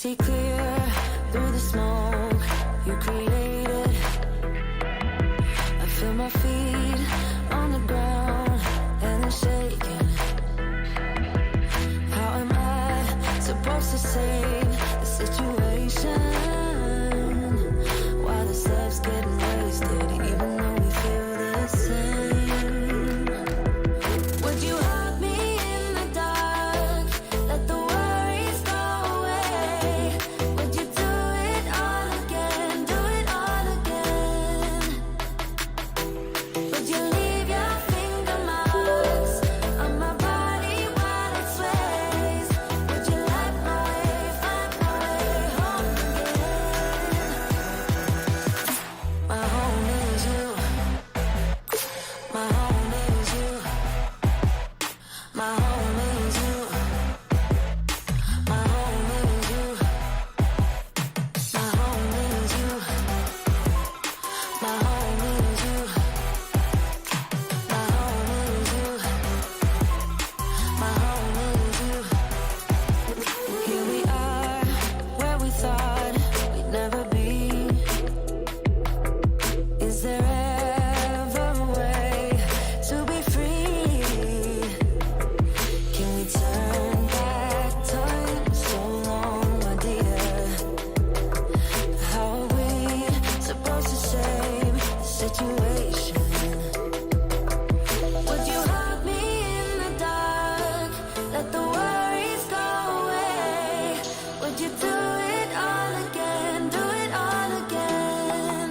See clear through the smoke you created. I feel my feet on the ground and I'm shaking. How am I supposed to save the situation? Why the stuff's getting wasted even though we feel the same? Would you hug me in the dark? Let the worries go away. Would you do it all again? Do it all again? Would you leave your finger marks on my body while it sways? Would you light my way, find my way home again? My home is you. My home is you. My home is you. My home is you. My home is you. My home is you. My home is you. My home is you. Here we are, where we thought we'd never be. Is there ever a way to be free? Can we turn back time so long, my dear? How are we supposed to save the situation? Would you hug me in the dark? Let the worries go away. Would you do it all again? Do it all again?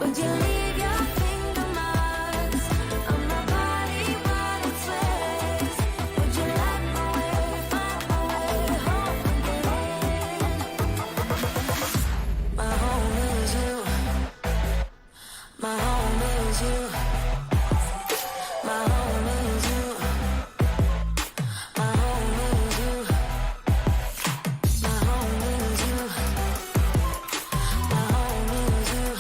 Would you leave your finger marks on my body while it sways? Would you light my way, find my way home again? My home is you. My home is you. My home is you. My home is you. My home is you. My home is you.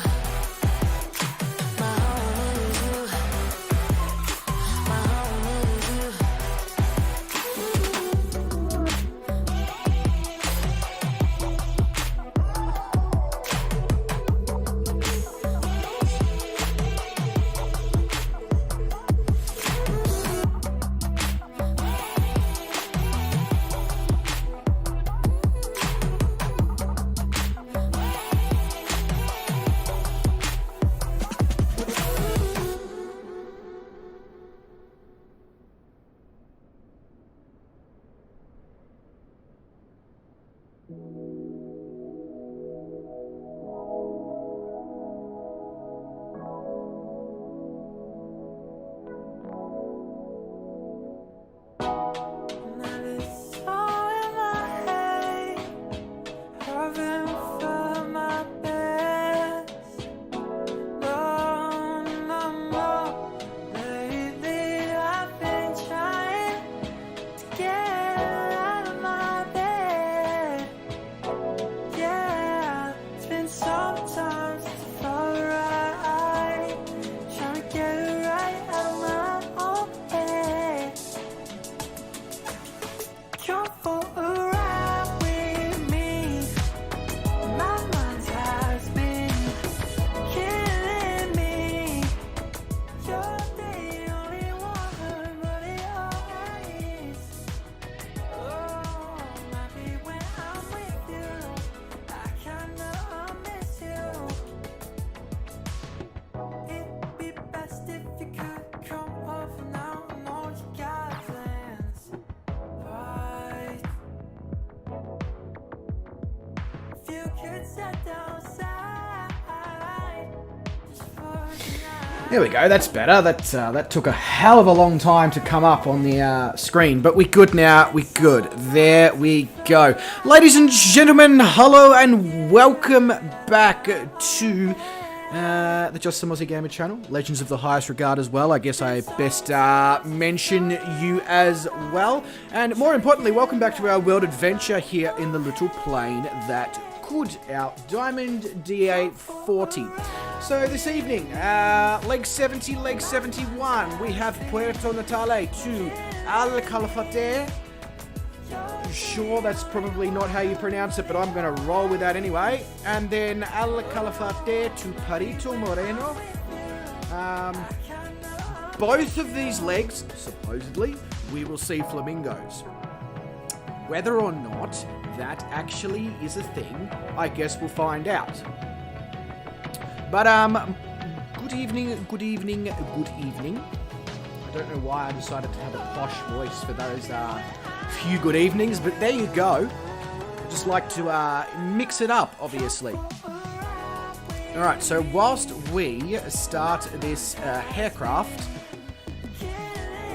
My home is you. My home is you. Now it's all in my head. Having for my best. No, no, no. Lately I've been trying to get out of my bed. Yeah, it's been sometimes to fall right. Trying to get it right out of my own head. Come for a ride with me. My mind has been killing me. You're the only one, but it always. Oh, maybe when I'm with you, I kinda miss you. It'd be best if you could come over now. I know you got plans. Right. If you could set down side just for tonight. There we go, that's better. That took a hell of a long time to come up on the screen, but we good now, we good. There we go. Ladies and gentlemen, hello and welcome back to the Just Some Aussie Gamer channel. Legends of the highest regard as well. I guess I best mention you as well. And more importantly, welcome back to our world adventure here in the little plane that could, our Diamond DA40. So this evening, leg 70, leg 71, we have Puerto Natales to Calafate. Sure, that's probably not how you pronounce it, but I'm going to roll with that anyway. And then Al Calafate to Perito Moreno. Both of these legs, supposedly, we will see flamingos. Whether or not that actually is a thing, I guess we'll find out. But, good evening, good evening, good evening. I don't know why I decided to have a posh voice for those, few good evenings, but there you go. Just like to mix it up, obviously. Alright, so whilst we start this haircraft,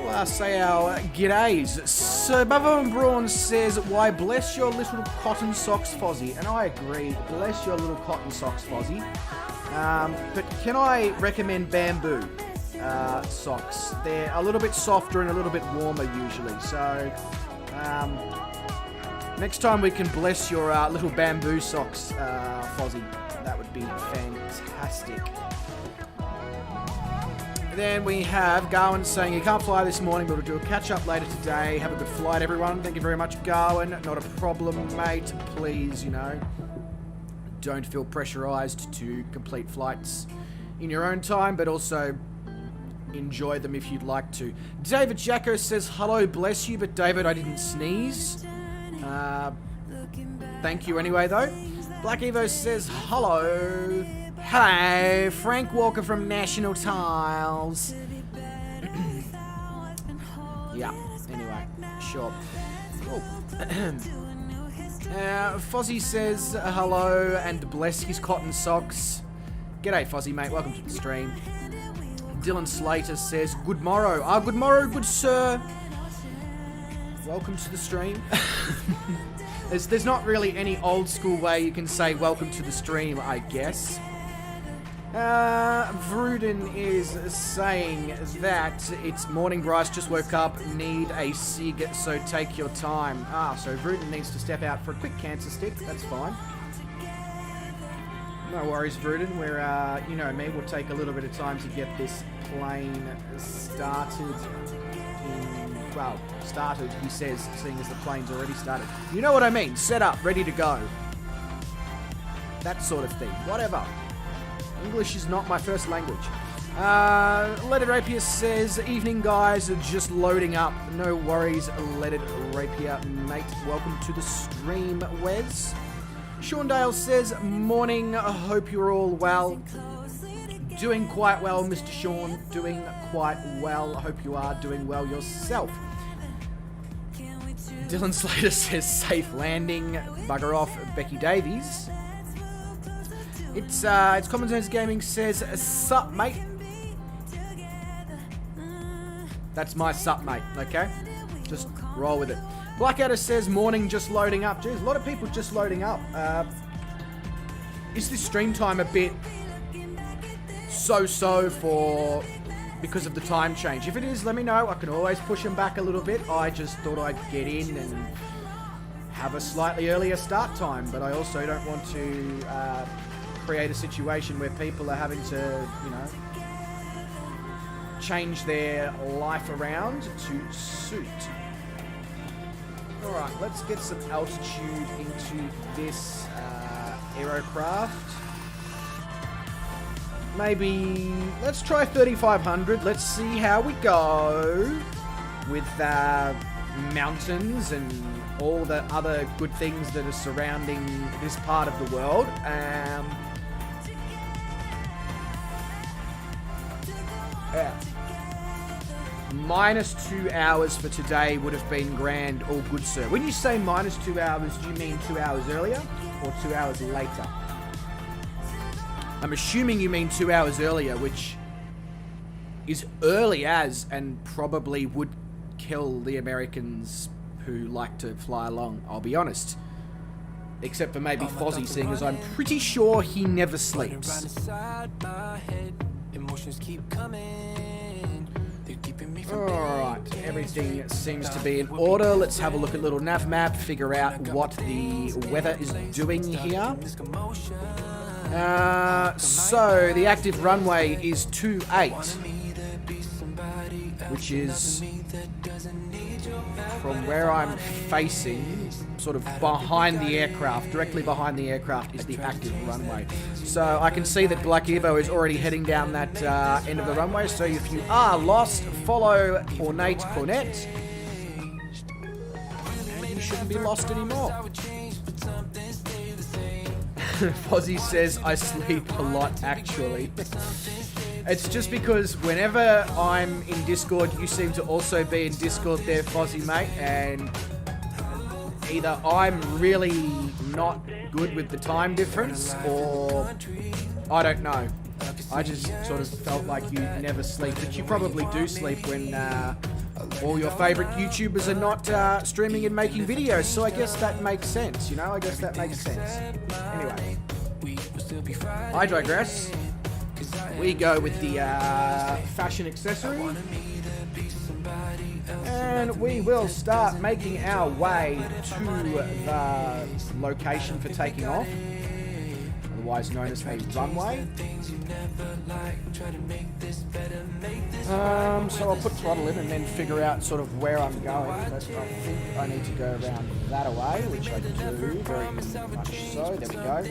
we'll say our g'days. So Bubba and Braun says, why bless your little cotton socks, Fozzie. And I agree, bless your little cotton socks, Fozzie. But can I recommend bamboo socks? They're a little bit softer and a little bit warmer usually, so next time we can bless your little bamboo socks, Fozzie. That would be fantastic. Then we have Garwin saying he can't fly this morning, but we'll do a catch-up later today. Have a good flight, everyone. Thank you very much, Garwin. Not a problem, mate. Please, you know, don't feel pressurized to complete flights in your own time, but also enjoy them if you'd like to. David Jacko says, hello, bless you, but David, I didn't sneeze. Thank you anyway, though. Black Evo says, hello. Hello, Frank Walker from National Tiles. Yeah, anyway, sure. Cool. Fozzie says, hello, and bless his cotton socks. G'day, Fozzie, mate, welcome to the stream. Dylan Slater says, good morrow. Good morrow, good sir. Welcome to the stream. There's not really any old school way you can say welcome to the stream, I guess. Vruden is saying that it's morning, Bryce, just woke up, need a cig, so take your time. So Vruden needs to step out for a quick cancer stick, that's fine. No worries, Vruden, we're, you know me, we'll take a little bit of time to get this plane started. Started, he says, seeing as the plane's already started. You know what I mean, set up, ready to go. That sort of thing, whatever. English is not my first language. Leaded Rapier says, evening guys, just loading up. No worries, Leaded Rapier, mate. Welcome to the stream, Wes. Sean Dale says, morning, I hope you're all well. Doing quite well, Mr. Sean. Doing quite well. I hope you are doing well yourself. Dylan Slater says, safe landing. Bugger off, Becky Davies. It's Common Sense Gaming says, sup, mate. That's my sup, mate, okay? Just roll with it. Blackadder says, morning, just loading up. Jeez, a lot of people just loading up. Is this stream time a bit so-so for because of the time change? If it is, let me know. I can always push them back a little bit. I just thought I'd get in and have a slightly earlier start time, but I also don't want to create a situation where people are having to, you know, change their life around to suit. Alright, let's get some altitude into this aerocraft. Maybe, let's try 3,500. Let's see how we go with mountains and all the other good things that are surrounding this part of the world. Yeah. -2 hours for today would have been grand, all good, sir. When you say -2 hours, do you mean 2 hours earlier or 2 hours later? I'm assuming you mean 2 hours earlier, which is early as, and probably would kill the Americans who like to fly along, I'll be honest. Except for maybe Fozzie, seeing as I'm pretty sure he never sleeps. Alright, everything seems to be in order. Let's have a look at little nav map, figure out what the weather is doing here. So, the active runway is 28. which is from where I'm facing, sort of behind the aircraft, directly behind the aircraft is the active runway. So I can see that Black Evo is already heading down that end of the runway, so if you are lost, follow Ornate Cornet, and you shouldn't be lost anymore. Fozzie says, I sleep a lot, actually. It's just because whenever I'm in Discord, you seem to also be in Discord there, Fozzie, mate, and either I'm really not good with the time difference, or I don't know. I just sort of felt like you never sleep, but you probably do sleep when all your favourite YouTubers are not streaming and making videos, so I guess that makes sense, you know? I guess that makes sense. Anyway, I digress. We go with the fashion accessory, and we will start making our way to the location for taking off, otherwise known as a runway. So I'll put throttle in and then figure out sort of where I'm going, but I think I need to go around that away, which I do very much so. There we go.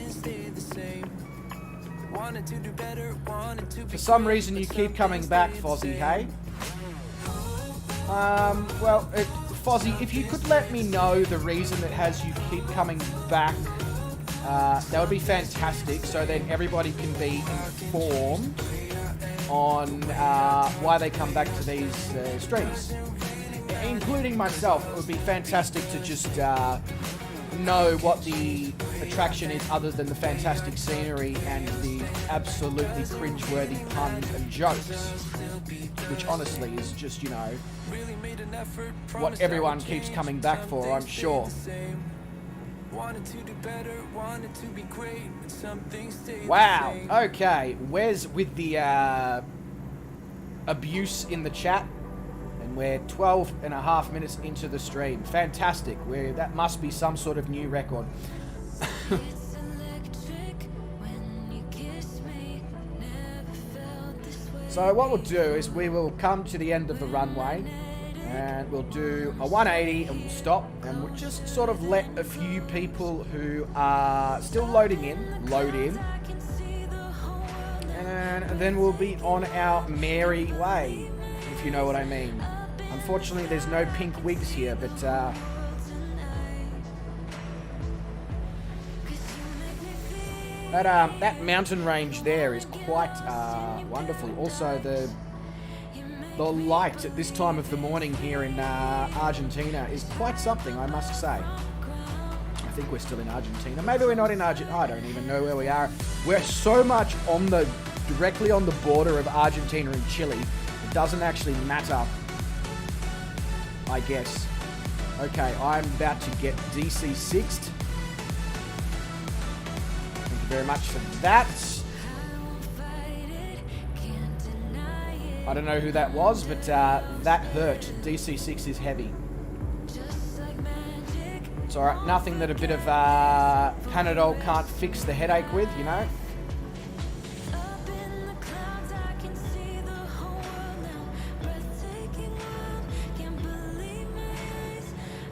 For some reason you keep coming back, Fozzie, hey? Well, Fozzie, if you could let me know the reason that has you keep coming back, that would be fantastic, so then everybody can be informed on why they come back to these streams. Including myself, it would be fantastic to just know what the attraction is other than the fantastic scenery and the absolutely cringeworthy puns and jokes, which honestly is just, you know, what everyone keeps coming back for, I'm sure. Wow, okay, Wes with the abuse in the chat. We're 12 and a half minutes into the stream. Fantastic. That must be some sort of new record. So what we'll do is we will come to the end of the runway and we'll do a 180 and we'll stop and we'll just sort of let a few people who are still loading in, load in. And then we'll be on our merry way, if you know what I mean. Unfortunately, there's no pink wigs here, but that mountain range there is quite wonderful. Also, the light at this time of the morning here in Argentina is quite something, I must say. I think we're still in Argentina. Maybe we're not in Argentina. I don't even know where we are. We're so much directly on the border of Argentina and Chile. It doesn't actually matter, I guess. Okay, I'm about to get DC6'd. Thank you very much for that. I don't know who that was, but that hurt. DC6 is heavy. It's alright, nothing that a bit of Panadol can't fix the headache with, you know?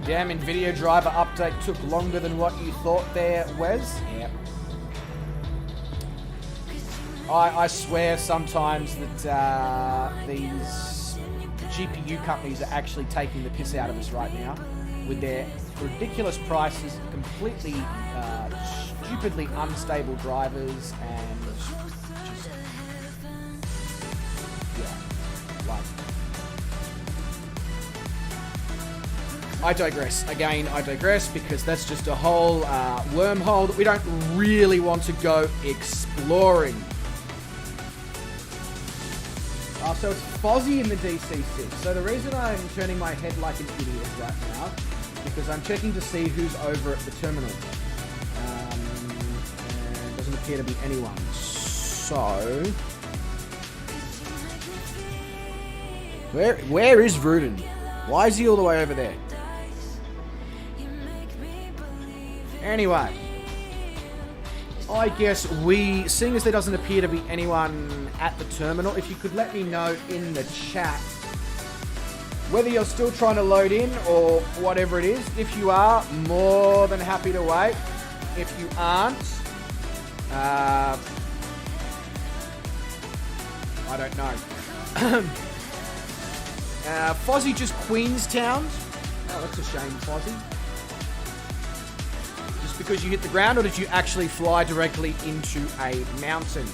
Damn, NVIDIA driver update took longer than what you thought there, Wes. Yep. I swear sometimes that these GPU companies are actually taking the piss out of us right now with their ridiculous prices, completely stupidly unstable drivers, and just, yeah, like... I digress. Again, I digress because that's just a whole wormhole that we don't really want to go exploring. So it's Fozzie in the DC6. So the reason I'm turning my head like an idiot right now is because I'm checking to see who's over at the terminal. And doesn't appear to be anyone. So... Where is Rudin? Why is he all the way over there? Anyway, I guess seeing as there doesn't appear to be anyone at the terminal, if you could let me know in the chat Whether you're still trying to load in or whatever it is, if you are, more than happy to wait. If you aren't, I don't know. Fozzie just Queenstown. Oh, that's a shame, Fozzie. Just because you hit the ground, or did you actually fly directly into a mountain?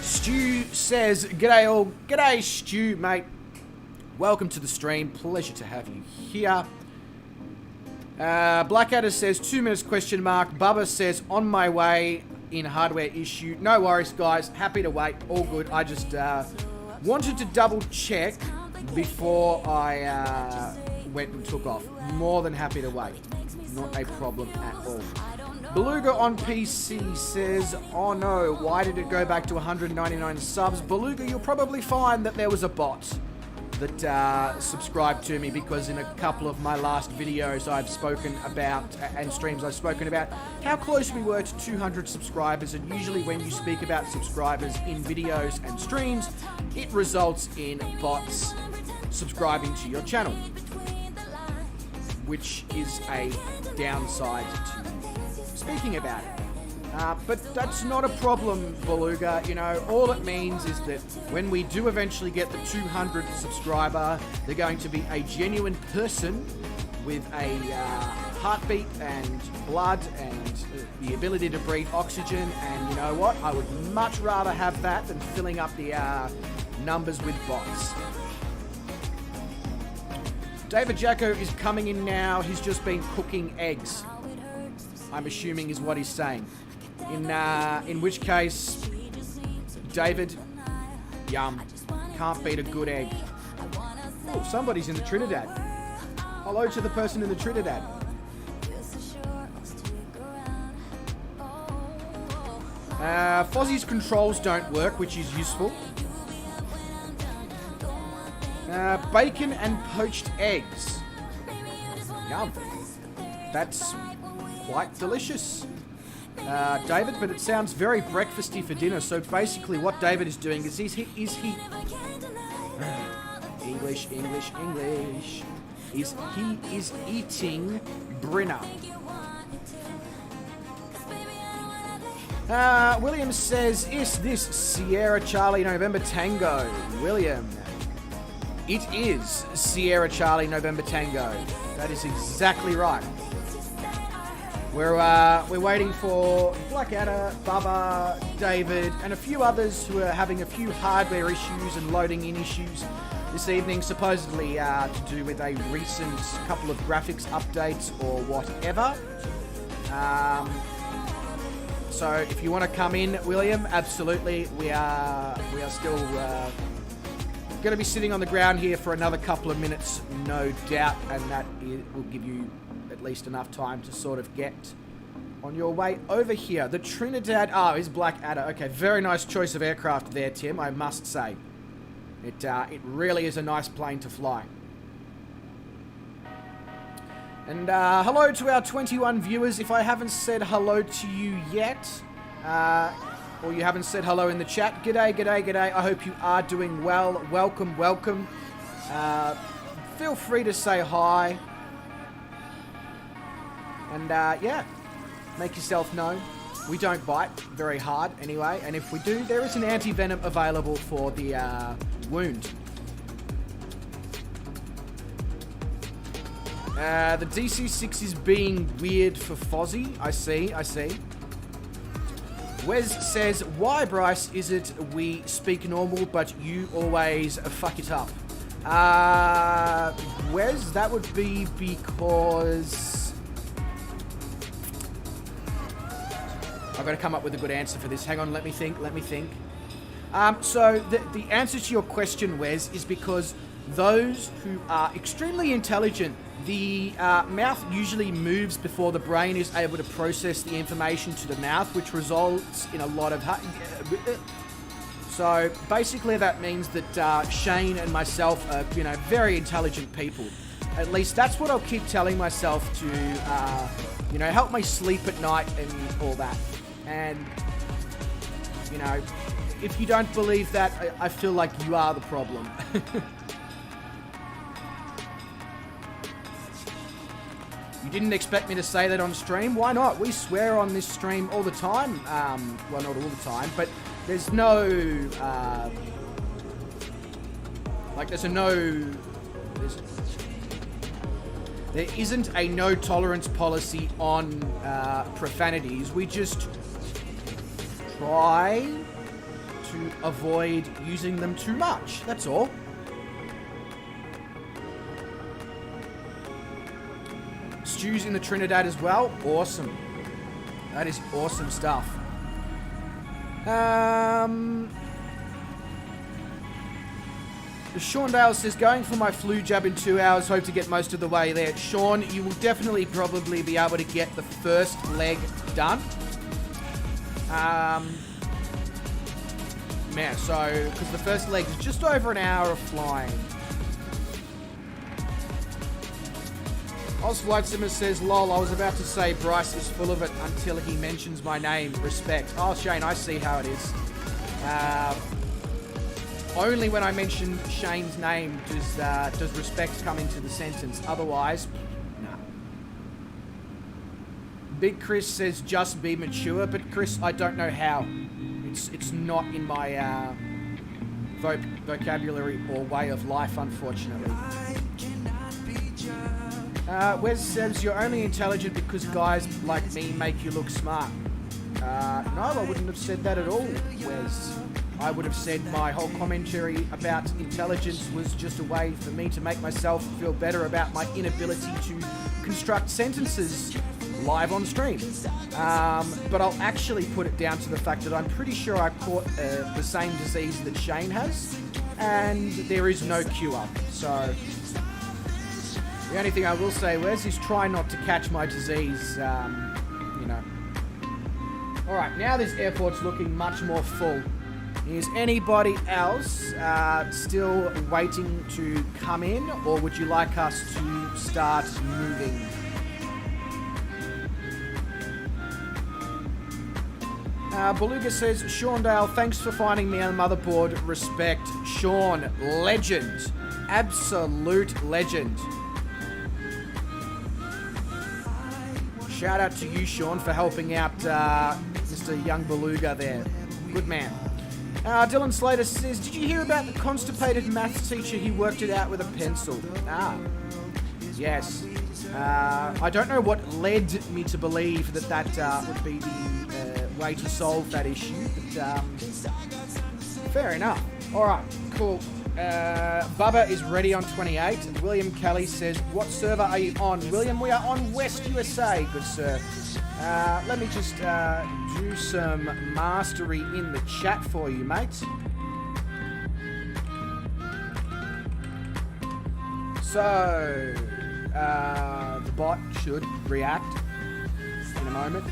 Stu says, g'day all. G'day, Stu, mate. Welcome to the stream. Pleasure to have you here. Blackadder says, 2 minutes question mark. Bubba says, on my way in hardware issue. No worries, guys. Happy to wait. All good. I just wanted to double check before I went and took off. More than happy to wait. Not a problem at all. Beluga on PC says, oh no, why did it go back to 199 subs? Beluga, you'll probably find that there was a bot that subscribed to me, because in a couple of my last videos I've spoken about, and streams I've spoken about, how close we were to 200 subscribers, and usually when you speak about subscribers in videos and streams, it results in bots subscribing to your channel, which is a downside to speaking about it. But that's not a problem, Beluga. You know, all it means is that when we do eventually get the 200 subscriber, they're going to be a genuine person with a heartbeat and blood and the ability to breathe oxygen. And you know what? I would much rather have that than filling up the numbers with bots. David Jacko is coming in now. He's just been cooking eggs, I'm assuming is what he's saying. In which case, David, yum. Can't beat a good egg. Oh, somebody's in the Trinidad. Hello to the person in the Trinidad. Fozzie's controls don't work, which is useful. Bacon and poached eggs. Yum. That's quite delicious, David, but it sounds very breakfasty for dinner. So basically what David is doing is he English, is eating Brinner. William says, is this Sierra Charlie November Tango? William, it is Sierra Charlie November Tango. That is exactly right. We're waiting for Blackadder, Bubba, David, and a few others who are having a few hardware issues and loading in issues this evening, supposedly to do with a recent couple of graphics updates or whatever. So if you want to come in, William, absolutely. We are still going to be sitting on the ground here for another couple of minutes, no doubt, and that will give you at least enough time to sort of get on your way over here. The Trinidad, is Blackadder. Okay, very nice choice of aircraft there, Tim, I must say. It really is a nice plane to fly. And hello to our 21 viewers. If I haven't said hello to you yet, or you haven't said hello in the chat, g'day. I hope you are doing well. Welcome. Feel free to say hi. And yeah, make yourself known. We don't bite very hard anyway, and if we do, there is an anti-venom available for the wound. The DC-6 is being weird for Fozzie. I see. Wes says, why, Bryce, is it we speak normal, but you always fuck it up? Wes, that would be because I've got to come up with a good answer for this. Hang on, let me think. So the answer to your question, Wes, is because those who are extremely intelligent, the mouth usually moves before the brain is able to process the information to the mouth, which results in a lot of... So basically that means that Shane and myself are, very intelligent people. At least that's what I'll keep telling myself to, help me sleep at night and all that. And, if you don't believe that, I feel like you are the problem. You didn't expect me to say that on stream? Why not? We swear on this stream all the time. Well, not all the time, but there's no... there isn't a no tolerance policy on profanities. We just try to avoid using them too much. That's all. Stu's in the Trinidad as well. Awesome. That is awesome stuff. Sean Dale says, going for my flu jab in 2 hours, hope to get most of the way there. Sean, you will definitely probably be able to get the first leg done. Yeah, so, because the first leg is just over an hour of flying. Oswald Simmons says, lol, I was about to say Bryce is full of it until he mentions my name. Respect. Oh, Shane, I see how it is. Only when I mention Shane's name does respect come into the sentence. Otherwise, no. Big Chris says, just be mature. But Chris, I don't know how. It's not in my vocabulary or way of life, unfortunately. Wes says, you're only intelligent because guys like me make you look smart. No, I wouldn't have said that at all, Wes. I would have said my whole commentary about intelligence was just a way for me to make myself feel better about my inability to construct sentences live on stream. But I'll actually put it down to the fact that I'm pretty sure I caught the same disease that Shane has, and there is no cure. So the only thing I will say, Wes, is try not to catch my disease, you know. Alright, now this airport's looking much more full. Is anybody else still waiting to come in, or would you like us to start moving? Beluga says, Sean Dale, thanks for finding me on the motherboard. Respect. Sean, legend. Absolute legend. Shout out to you, Sean, for helping out Mr. Young Beluga there. Good man. Dylan Slater says, did you hear about the constipated maths teacher who worked it out with a pencil? Yes. I don't know what led me to believe that would be the way to solve that issue, but fair enough. Alright, cool. Bubba is ready on 28. William Kelly says, what server are you on? William, we are on West USA, good sir. Let me just do some mastery in the chat for you, mates. So, the bot should react in a moment.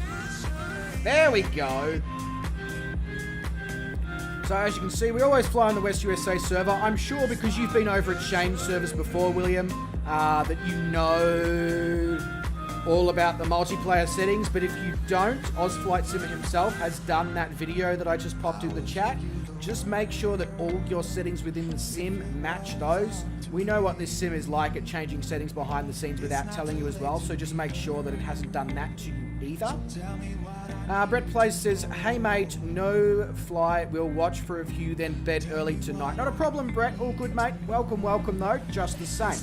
There we go. So as you can see, we always fly on the West USA server. I'm sure because you've been over at Shane's servers before, William, that you know all about the multiplayer settings. But if you don't, OzFlight Simmer himself has done that video that I just popped in the chat. Just make sure that all your settings within the sim match those. We know what this sim is like at changing settings behind the scenes without telling you as well, so just make sure that it hasn't done that to you either. Brett Plays says, hey mate, no fly, we'll watch for a few, then bed early tonight. Not a problem, Brett, all good mate. Welcome though, just the same.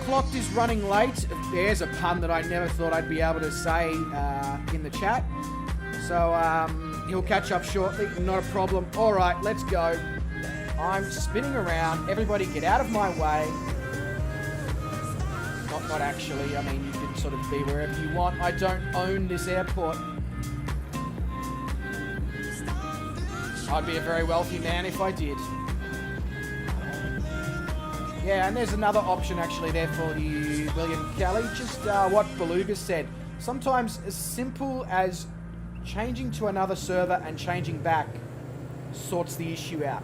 Clocked is running late. There's a pun that I never thought I'd be able to say in the chat. So he'll catch up shortly, not a problem. Alright, let's go. I'm spinning around. Everybody get out of my way. Not actually. I mean, you can sort of be wherever you want. I don't own this airport. I'd be a very wealthy man if I did. Yeah, and there's another option actually there for you, William Kelly. Just what Beluga said. Sometimes as simple as changing to another server and changing back sorts the issue out.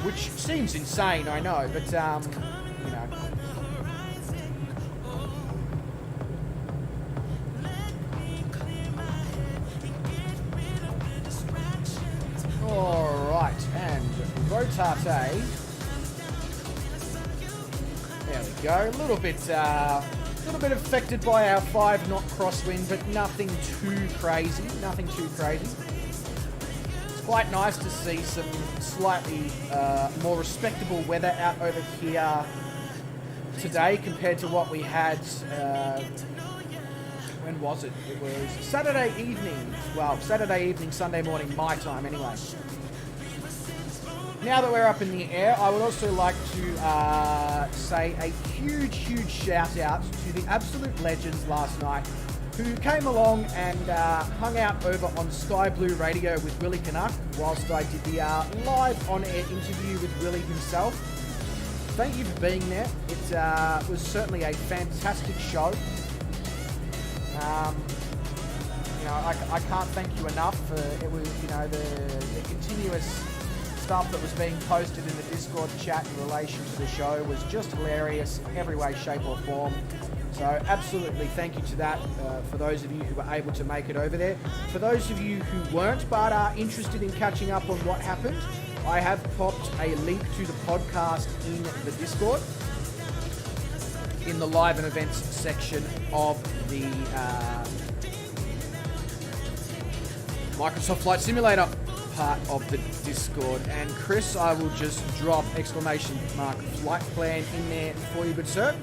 Which seems insane, I know, but, you know. Alright, and rotate. There we go. A little bit affected by our 5-knot crosswind, but nothing too crazy. Nothing too crazy. It's quite nice to see some slightly more respectable weather out over here today compared to what we had. When was it? It was Saturday evening. Well, Saturday evening, Sunday morning, my time anyway. Now that we're up in the air, I would also like to say a huge shout out to the absolute legends last night who came along and hung out over on Sky Blue Radio with Willie Canuck whilst I did the live on-air interview with Willie himself. Thank you for being there. It was certainly a fantastic show. I can't thank you enough for it was, the continuous stuff that was being posted in the Discord chat in relation to the show was just hilarious in every way, shape or form. So absolutely thank you to that for those of you who were able to make it over there. For those of you who weren't but are interested in catching up on what happened, I have popped a link to the podcast in the Discord in the live and events section of the Microsoft Flight Simulator part of the Discord. And Chris, I will just drop ! flight plan in there for you, good sir.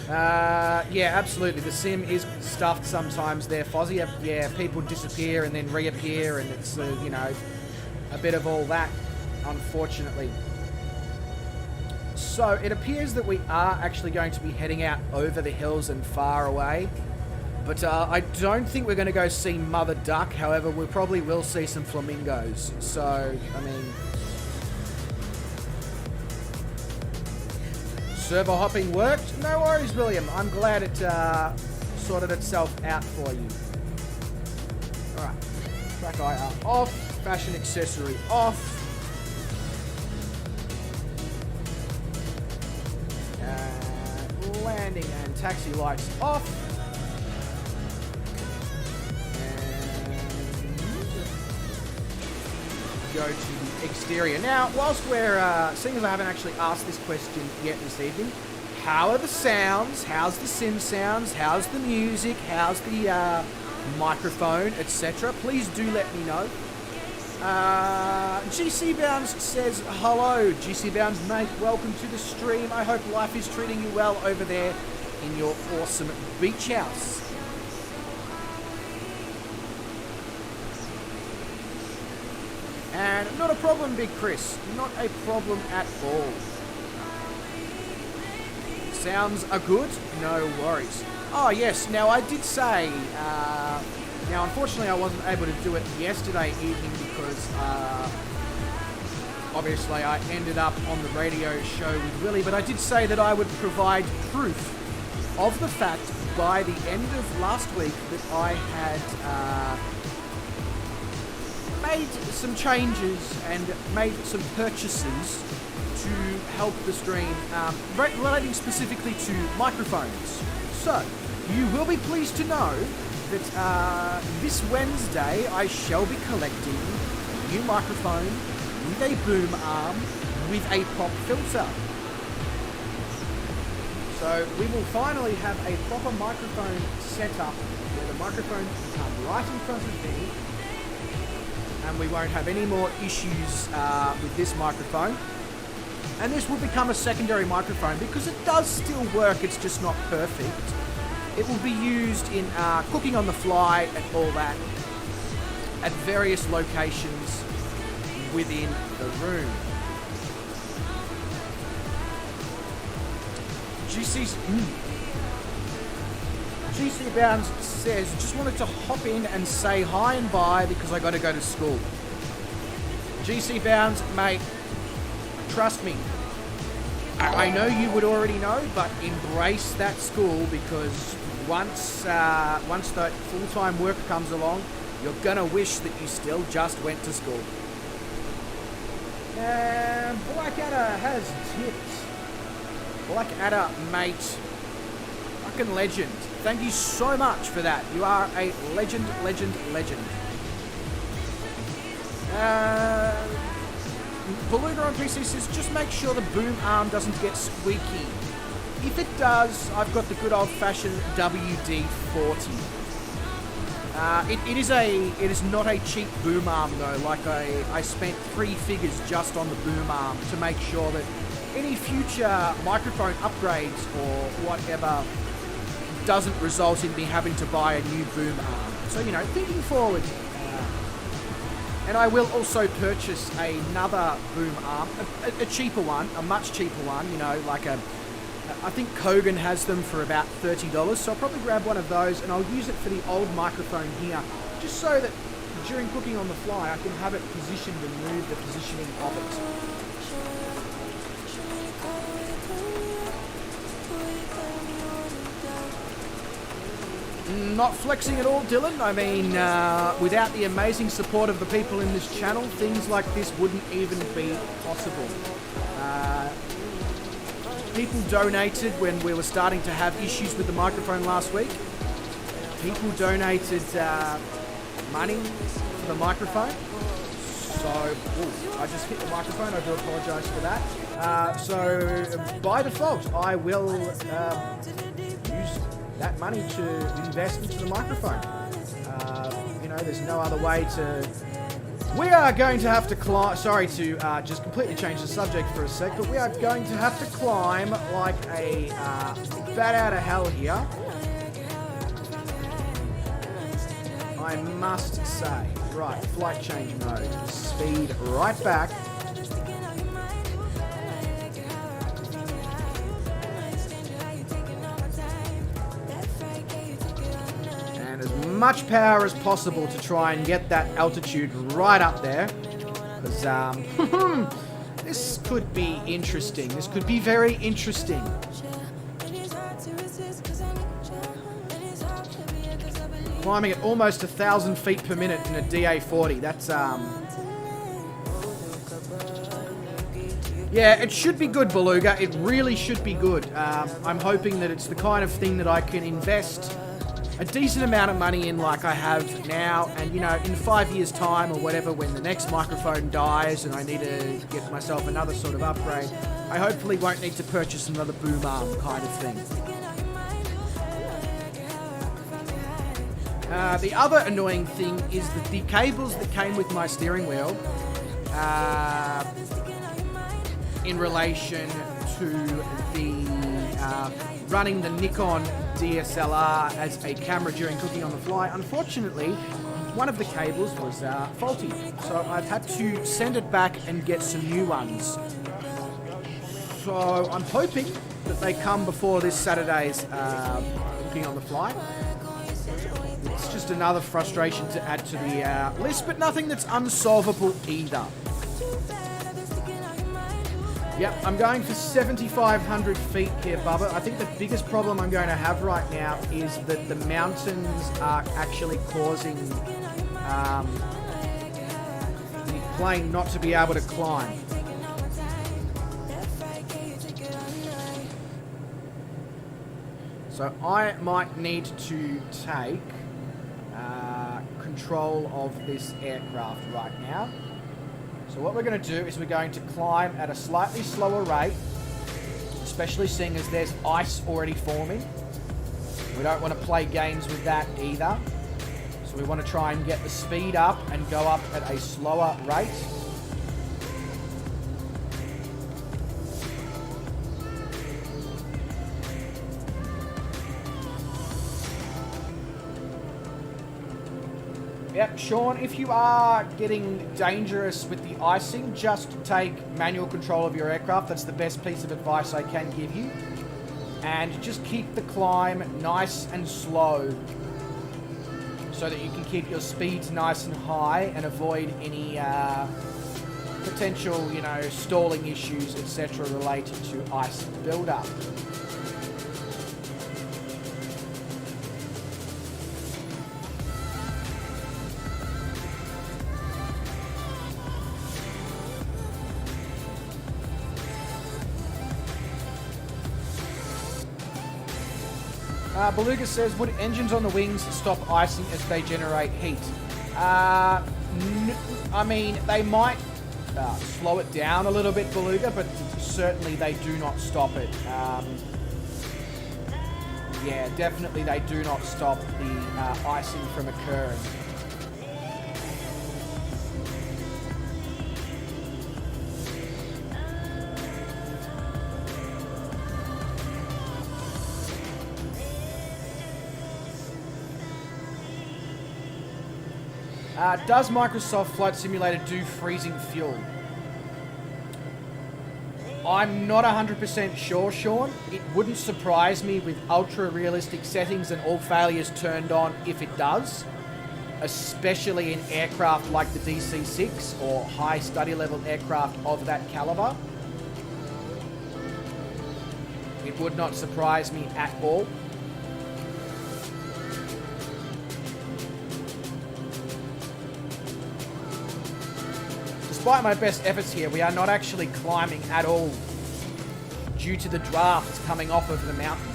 Yeah, absolutely. The sim is stuffed sometimes there, Fozzie. Yeah, people disappear and then reappear, and it's, a bit of all that, unfortunately. So, it appears that we are actually going to be heading out over the hills and far away. But I don't think we're going to go see Mother Duck. However, we probably will see some flamingos. So, I mean... server hopping worked? No worries, William. I'm glad it sorted itself out for you. Alright. Track IR off. Fashion accessory off. Landing and taxi lights off. Go to the exterior. Now, whilst we're, seeing as I haven't actually asked this question yet this evening, how are the sounds? How's the sim sounds? How's the music? How's the microphone, etc.? Please do let me know. GC Bounds says, hello, GC Bounds, mate, welcome to the stream. I hope life is treating you well over there in your awesome beach house. And not a problem, Big Chris. Not a problem at all. Sounds are good? No worries. Oh, yes. Now, I did say... now, unfortunately, I wasn't able to do it yesterday evening because... obviously, I ended up on the radio show with Willie. But I did say that I would provide proof of the fact by the end of last week that I had... made some changes and made some purchases to help the stream, relating specifically to microphones. So, you will be pleased to know that this Wednesday I shall be collecting a new microphone with a boom arm with a pop filter. So, we will finally have a proper microphone set up where the microphone can come right in front of me, and we won't have any more issues with this microphone. And this will become a secondary microphone because it does still work, it's just not perfect. It will be used in cooking on the fly and all that at various locations within the room. GC Bounds says, just wanted to hop in and say hi and bye because I got to go to school. GC Bounds, mate, trust me. I know you would already know, but embrace that school because once the full-time work comes along, you're going to wish that you still just went to school. And Blackadder has tipped. Blackadder, mate. Fucking legend. Thank you so much for that. You are a legend, legend, legend. Beluga on PC says, just make sure the boom arm doesn't get squeaky. If it does, I've got the good old-fashioned WD-40. It is not a cheap boom arm though. Like I spent 3 figures just on the boom arm to make sure that any future microphone upgrades or whatever doesn't result in me having to buy a new boom arm. So, you know, thinking forward. And I will also purchase another boom arm, a cheaper one, a much cheaper one, you know, like I think Cochrane has them for about $30, so I'll probably grab one of those and I'll use it for the old microphone here, just so that during cooking on the fly I can have it positioned and move the positioning of it. Not flexing at all, Dylan. I mean, without the amazing support of the people in this channel, things like this wouldn't even be possible. People donated when we were starting to have issues with the microphone last week. People donated money for the microphone. So, I just hit the microphone. I do apologise for that. So, by default, I will use that money to invest into the microphone. You know, there's no other way to... We are going to have to climb... Sorry to just completely change the subject for a sec, but we are going to have to climb like a bat out of hell here. I must say. Right, flight change mode. Speed right back. Much power as possible to try and get that altitude right up there, because this could be interesting. This could be very interesting. Climbing at almost 1,000 feet per minute in a DA40. That's yeah, it should be good, Beluga. It really should be good. I'm hoping that it's the kind of thing that I can invest a decent amount of money in like I have now, and you know, in 5 years time or whatever, when the next microphone dies and I need to get myself another sort of upgrade, I hopefully won't need to purchase another boom arm kind of thing. The other annoying thing is that the cables that came with my steering wheel in relation to the running the Nikon DSLR as a camera during cooking on the fly. Unfortunately, one of the cables was faulty, so I've had to send it back and get some new ones. So I'm hoping that they come before this Saturday's cooking on the fly. It's just another frustration to add to the list, but nothing that's unsolvable either. Yep, I'm going for 7,500 feet here, Bubba. I think the biggest problem I'm going to have right now is that the mountains are actually causing the plane not to be able to climb. So I might need to take control of this aircraft right now. So what we're going to do is we're going to climb at a slightly slower rate, especially seeing as there's ice already forming. We don't want to play games with that either. So we want to try and get the speed up and go up at a slower rate. Yep, Sean, if you are getting dangerous with the icing, just take manual control of your aircraft. That's the best piece of advice I can give you. And just keep the climb nice and slow so that you can keep your speeds nice and high and avoid any potential, you know, stalling issues, etc. related to ice buildup. Beluga says, would engines on the wings stop icing as they generate heat? I mean, they might slow it down a little bit, Beluga, but certainly they do not stop it. Yeah, definitely they do not stop the icing from occurring. Does Microsoft Flight Simulator do freezing fuel? I'm not 100% sure, Sean. It wouldn't surprise me with ultra-realistic settings and all failures turned on if it does, especially in aircraft like the DC-6 or high study-level aircraft of that caliber. It would not surprise me at all. Despite my best efforts here, we are not actually climbing at all due to the drafts coming off of the mountains.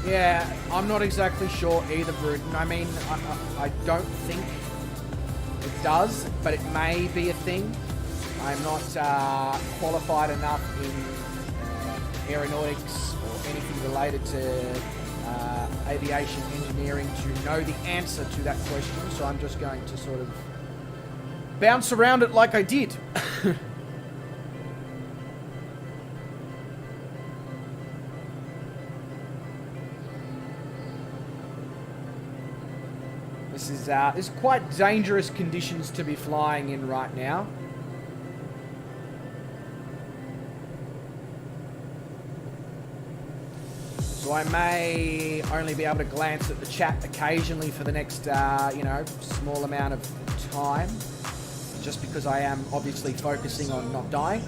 Yeah, I'm not exactly sure either, Bruden. I mean, I don't think it does, but it may be a thing. I'm not qualified enough in aeronautics or anything related to aviation engineering to know the answer to that question, so I'm just going to sort of bounce around it like I did. This is quite dangerous conditions to be flying in right now. So I may only be able to glance at the chat occasionally for the next, small amount of time, just because I am obviously focusing on not dying.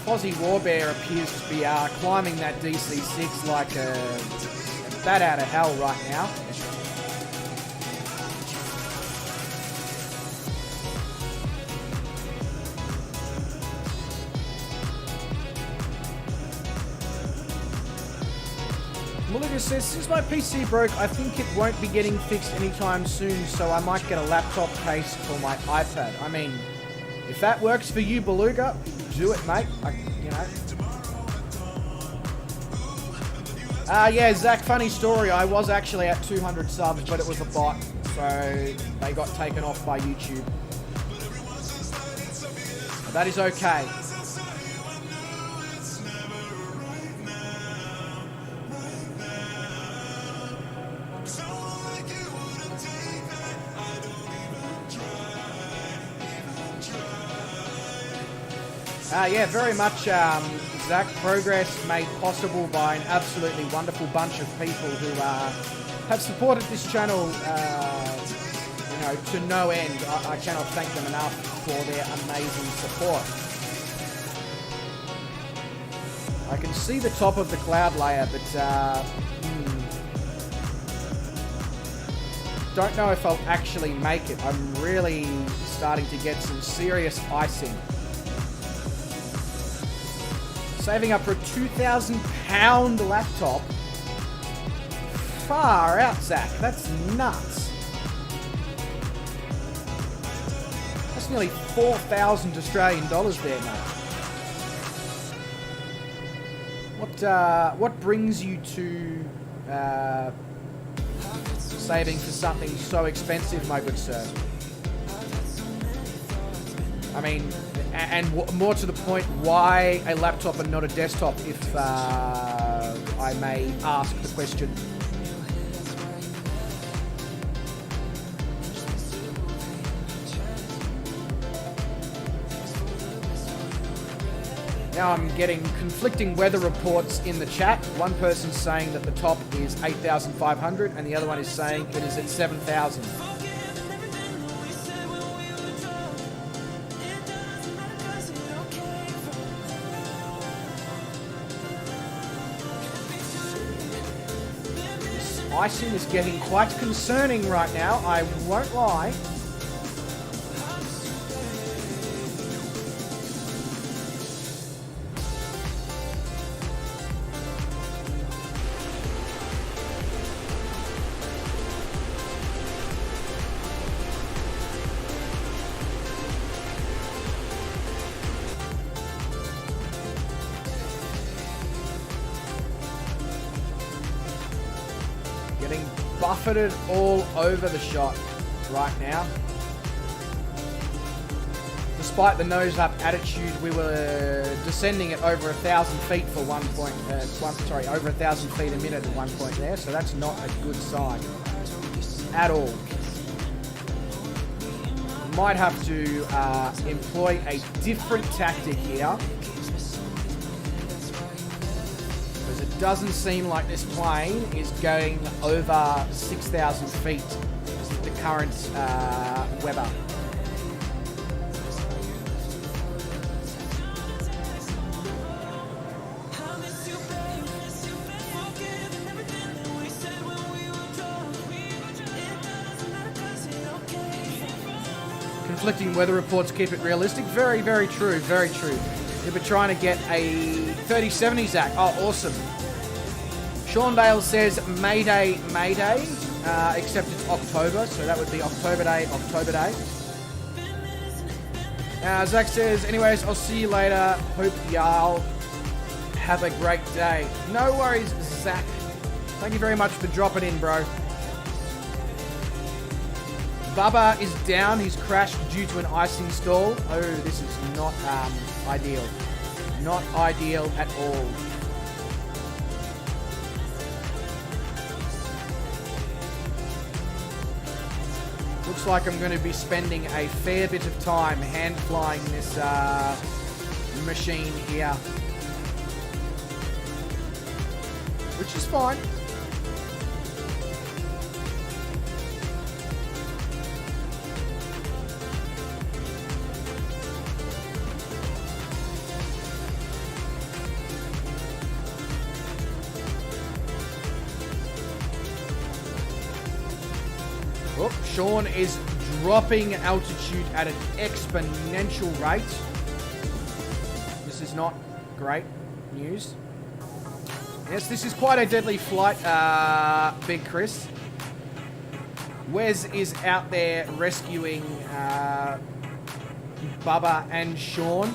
Aussie Warbear appears to be climbing that DC-6 like a bat out of hell right now. Beluga says, since my PC broke, I think it won't be getting fixed anytime soon, so I might get a laptop case for my iPad. I mean, if that works for you, Beluga, do it, mate. Yeah, Zach, funny story. I was actually at 200 subs, but it was a bot, so they got taken off by YouTube. But that is okay. Yeah, very much, Zach. Progress made possible by an absolutely wonderful bunch of people who have supported this channel, to no end. I cannot thank them enough for their amazing support. I can see the top of the cloud layer, but don't know if I'll actually make it. I'm really starting to get some serious icing. Saving up for a 2,000 pound laptop. Far out, Zach. That's nuts. That's nearly 4,000 Australian dollars there, mate. What brings you to saving for something so expensive, my good sir? I mean, and more to the point, why a laptop and not a desktop, if I may ask the question? Now I'm getting conflicting weather reports in the chat. One person's saying that the top is 8,500 and the other one is saying it is at 7,000. This icing is getting quite concerning right now, I won't lie. Getting buffeted all over the shot right now. Despite the nose up attitude, we were descending at over 1,000 feet for over 1,000 feet a minute at one point there, so that's not a good sign at all. Might have to employ a different tactic here. It doesn't seem like this plane is going over 6,000 feet with the current weather. Conflicting weather reports keep it realistic. Very, very true. Very true. If we're trying to get a 3070 Zach. Oh, awesome. Sean Dale says Mayday, Mayday, except it's October, so that would be October Day, October Day. Zach says, anyways, I'll see you later. Hope y'all have a great day. No worries, Zach. Thank you very much for dropping in, bro. Bubba is down. He's crashed due to an icing stall. Oh, this is not ideal. Not ideal at all. Looks like I'm going to be spending a fair bit of time hand flying this machine here, which is fine. Oh, Sean is dropping altitude at an exponential rate. This is not great news. Yes, this is quite a deadly flight, Big Chris. Wes is out there rescuing Bubba and Sean.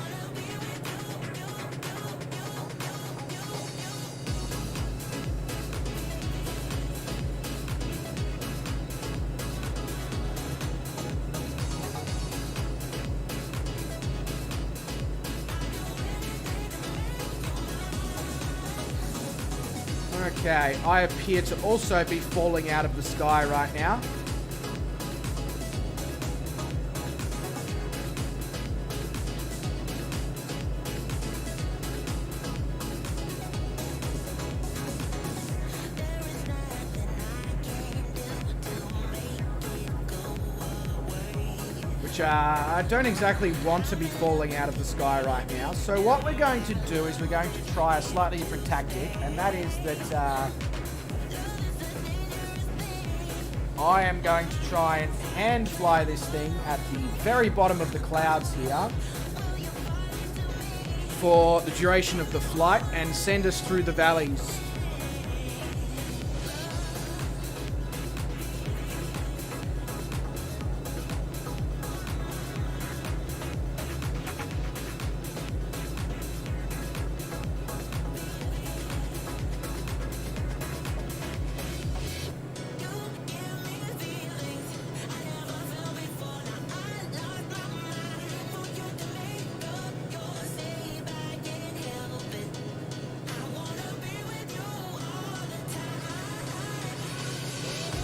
Okay, I appear to also be falling out of the sky right now. Which I don't exactly want to be falling out of the sky right now. So what we're going to do is we're going to try a slightly different tactic, and that is that I am going to try and hand fly this thing at the very bottom of the clouds here for the duration of the flight and send us through the valleys.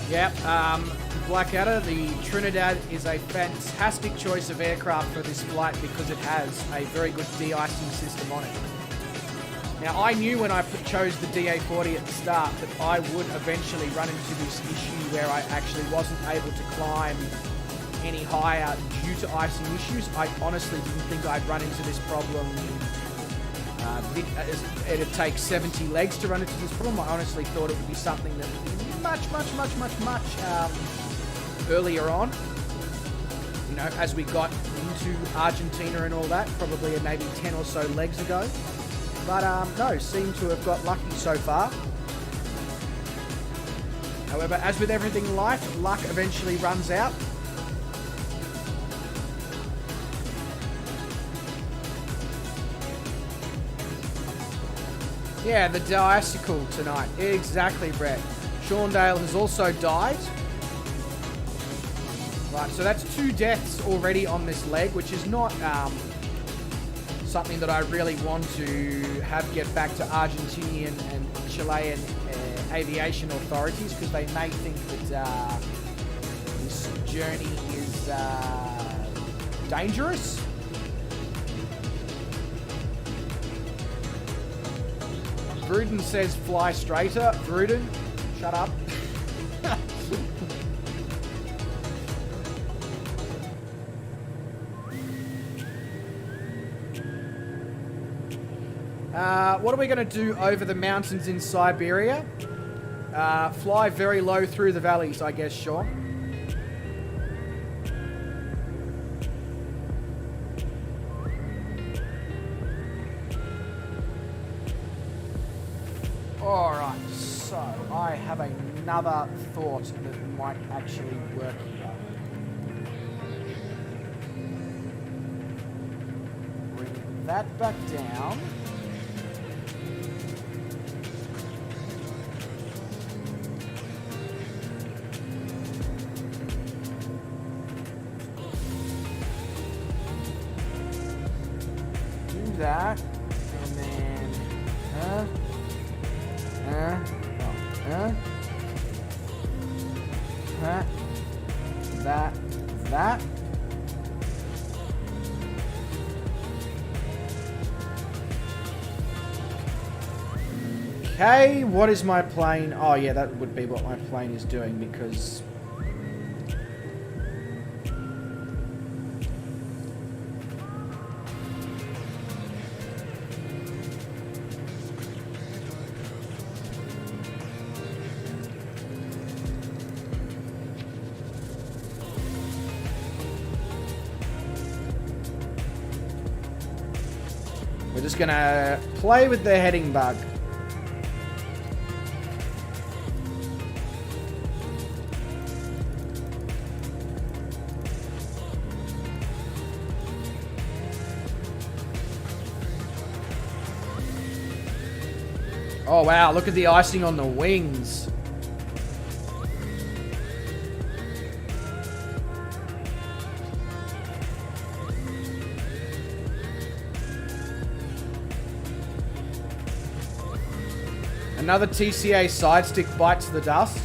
Yep, Blackadder, the Trinidad is a fantastic choice of aircraft for this flight because it has a very good de-icing system on it. Now, I knew when I chose the DA40 at the start that I would eventually run into this issue where I actually wasn't able to climb any higher due to icing issues. I honestly didn't think I'd run into this problem. It'd take 70 legs to run into this problem. I honestly thought it would be something that would be much earlier on. You know, as we got into Argentina and all that, probably maybe 10 or so legs ago. But no, seem to have got lucky so far. However, as with everything in life, luck eventually runs out. Yeah, the diacicle tonight. Exactly, Brett. Shaundale has also died. Right, so that's 2 deaths already on this leg, which is not something that I really want to have get back to Argentinian and Chilean aviation authorities, because they may think that this journey is dangerous. Vruden says fly straighter. Vruden, shut up. What are we going to do over the mountains in Siberia? Fly very low through the valleys, I guess, Sean. Alright, so I have another thought that might actually work here. Bring that back down. Do that, and then that. Okay, what is my plane? Oh yeah, that would be what my plane is doing, because we're just gonna play with the heading bug. Oh wow, look at the icing on the wings. Another TCA side stick bites the dust.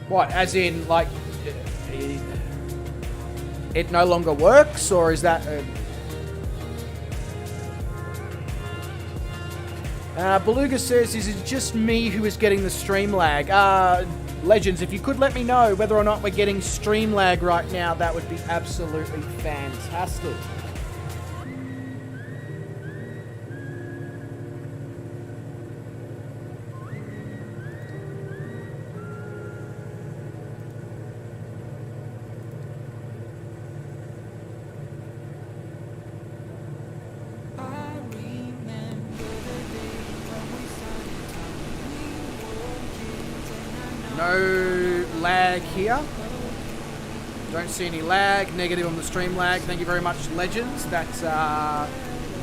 What, as in, like, it no longer works, or is that... Beluga says, is it just me who is getting the stream lag? Legends, if you could let me know whether or not we're getting stream lag right now, that would be absolutely fantastic. No lag here. Don't see any lag. Negative on the stream lag. Thank you very much, Legends. That's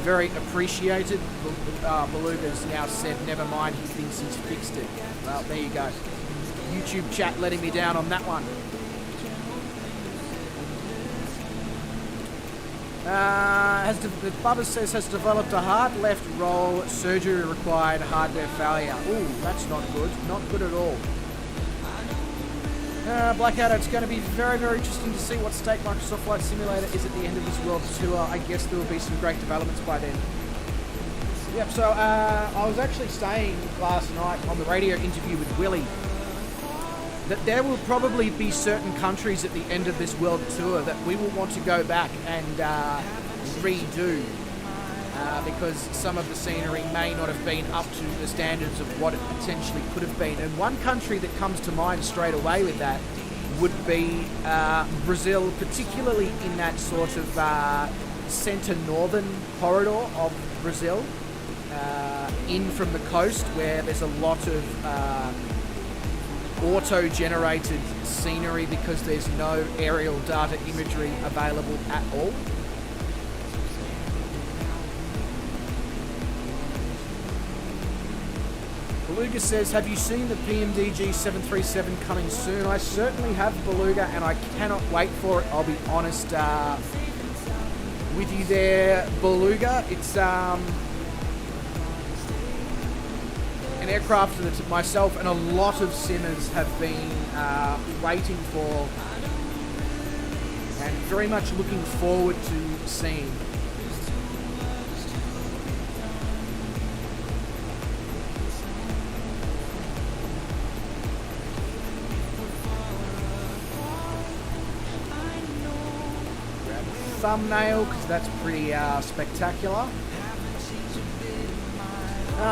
very appreciated. Beluga's now said, never mind, he thinks he's fixed it. Well, there you go. YouTube chat letting me down on that one. Bubba says, has developed a hard left roll, surgery required, hardware failure. Ooh, that's not good. Not good at all. Blackout, it's going to be very, very interesting to see what state Microsoft Flight Simulator is at the end of this World Tour. I guess there will be some great developments by then. Yep, so I was actually saying last night on the radio interview with Willie that there will probably be certain countries at the end of this World Tour that we will want to go back and redo because some of the scenery may not have been up to the standards of what it potentially could have been. And one country that comes to mind straight away with that would be Brazil, particularly in that sort of centre northern corridor of Brazil, in from the coast where there's a lot of auto-generated scenery because there's no aerial data imagery available at all. Beluga says, have you seen the PMDG 737 coming soon? I certainly have, Beluga, and I cannot wait for it. I'll be honest with you there, Beluga. It's an aircraft that myself and a lot of simmers have been waiting for and very much looking forward to seeing. Thumbnail because that's pretty spectacular.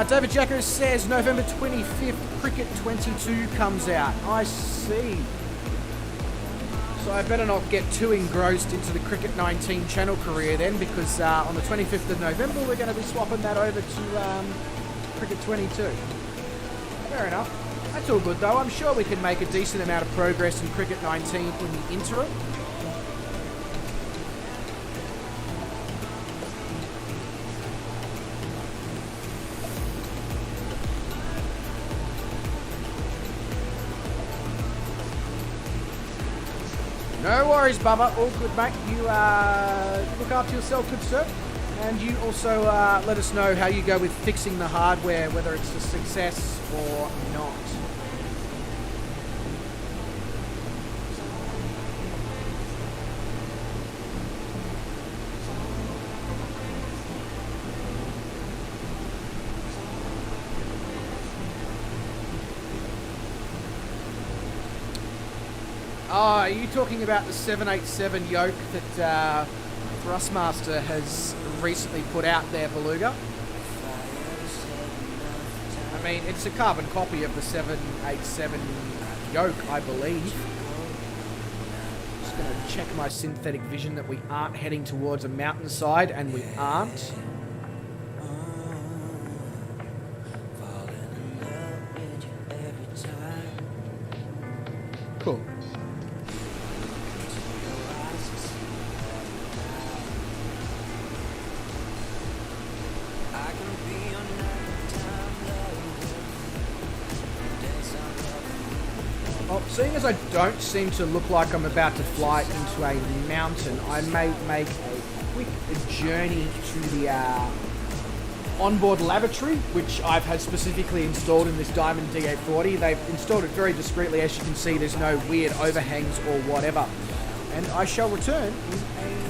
David Jacker says November 25th Cricket 22 comes out. I see. So I better not get too engrossed into the Cricket 19 channel career then, because on the 25th of November we're going to be swapping that over to Cricket 22. Fair enough. That's all good though. I'm sure we can make a decent amount of progress in Cricket 19 in the interim. No worries, Bubba. All good, mate. You look after yourself, good sir. And you also let us know how you go with fixing the hardware, whether it's a success or not. Oh, are you talking about the 787 yoke that Thrustmaster has recently put out there, Beluga? I mean, it's a carbon copy of the 787 yoke, I believe. Just going to check my synthetic vision that we aren't heading towards a mountainside, and we aren't. Cool. Seeing as I don't seem to look like I'm about to fly into a mountain, I may make a quick journey to the onboard lavatory, which I've had specifically installed in this Diamond DA40. They've installed it very discreetly, as you can see. There's no weird overhangs or whatever. And I shall return in a...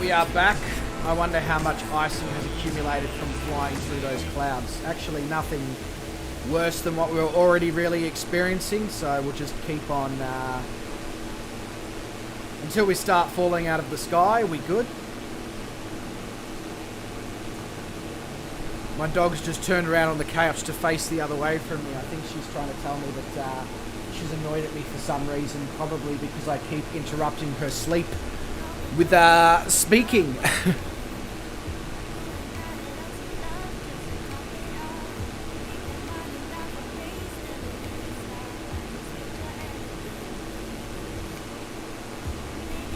We are back. I wonder how much icing has accumulated from flying through those clouds. Actually, nothing worse than what we were already really experiencing, so we'll just keep on until we start falling out of the sky. We good? My dog's just turned around on the couch to face the other way from me. I think she's trying to tell me that she's annoyed at me for some reason, probably because I keep interrupting her sleep with speaking.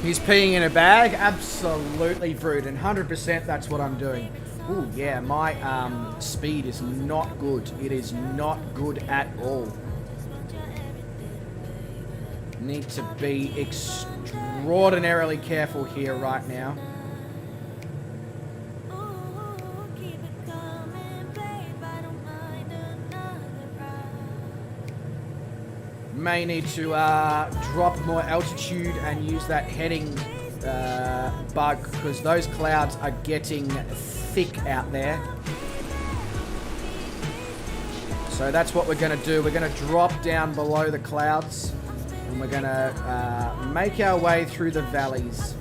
He's peeing in a bag? Absolutely, Vrood, and 100% that's what I'm doing. Ooh, yeah, my speed is not good. It is not good at all. Need to be extraordinarily careful here right now. May need to drop more altitude and use that heading bug, because those clouds are getting thick out there. So that's what we're going to do. We're going to drop down below the clouds and we're going to make our way through the valleys.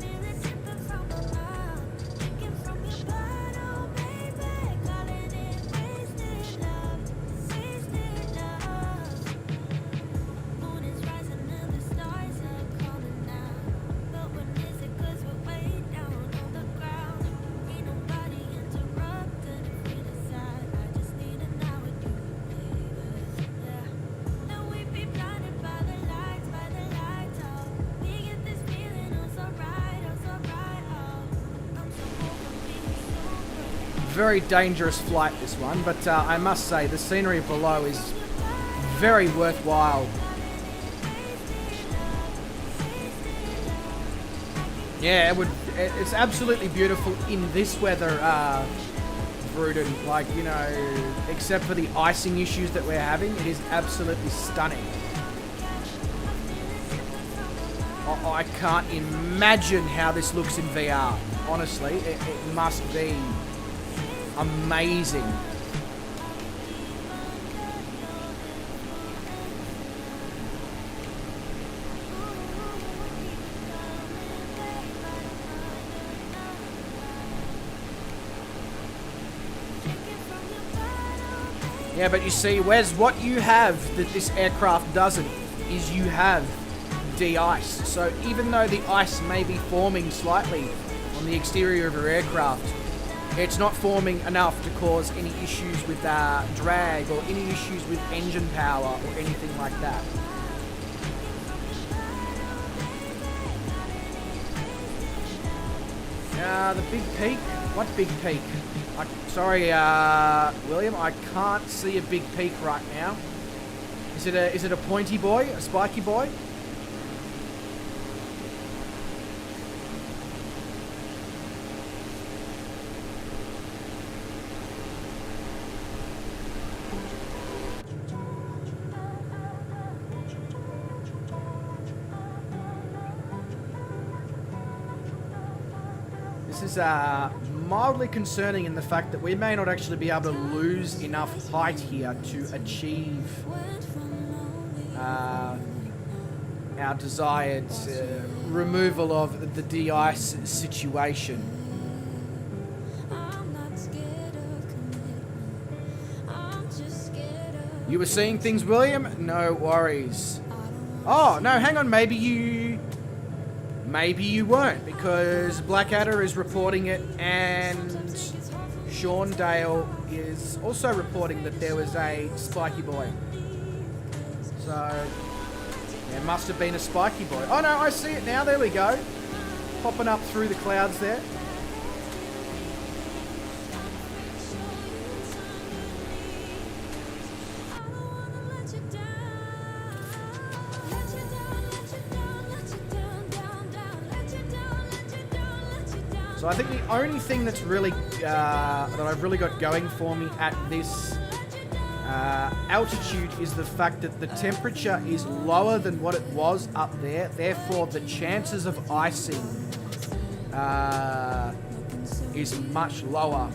Very dangerous flight, this one, but I must say the scenery below is very worthwhile. Yeah, it's absolutely beautiful in this weather, Vruden. Like, you know, except for the icing issues that we're having, it is absolutely stunning. I can't imagine how this looks in VR. Honestly, it must be amazing. Yeah, but you see, Wes, what you have that this aircraft doesn't is you have de-ice. So even though the ice may be forming slightly on the exterior of your aircraft, it's not forming enough to cause any issues with drag or any issues with engine power or anything like that. The big peak? What big peak? Sorry, William, I can't see a big peak right now. Is it a pointy boy? A spiky boy? This is mildly concerning in the fact that we may not actually be able to lose enough height here to achieve our desired removal of the de-ice situation. You were seeing things, William? No worries. Oh, no, hang on, maybe you weren't, because Blackadder is reporting it and Sean Dale is also reporting that there was a spiky boy. So, there must have been a spiky boy. Oh no, I see it now, there we go. Popping up through the clouds there. So I think the only thing that's really, that I've really got going for me at this altitude is the fact that the temperature is lower than what it was up there. Therefore, the chances of icing is much lower.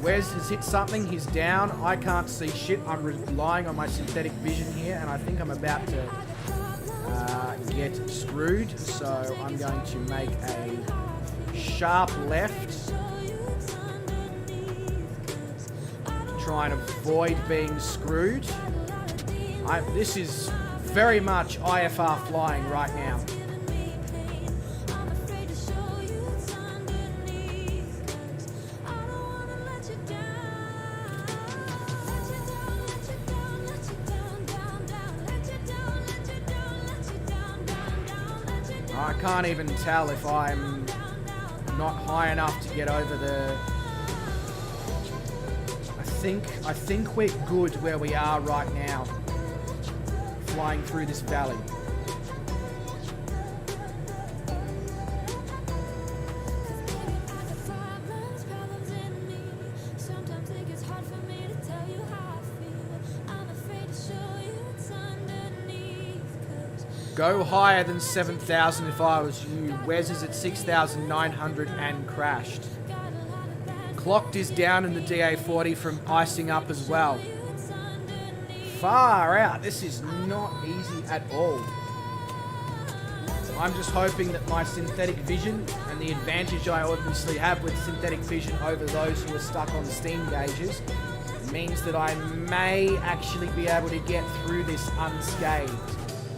Wes has hit something, he's down. I can't see shit. I'm relying on my synthetic vision here, and I think I'm about to get screwed. So I'm going to make a sharp left. Try and avoid being screwed. This is very much IFR flying right now. I can't even tell if I'm not high enough to get over the... I think we're good where we are right now, flying through this valley. Go higher than 7,000 if I was you. Wes is at 6,900 and crashed. Clocked is down in the DA40 from icing up as well. Far out. This is not easy at all. I'm just hoping that my synthetic vision and the advantage I obviously have with synthetic vision over those who are stuck on steam gauges means that I may actually be able to get through this unscathed.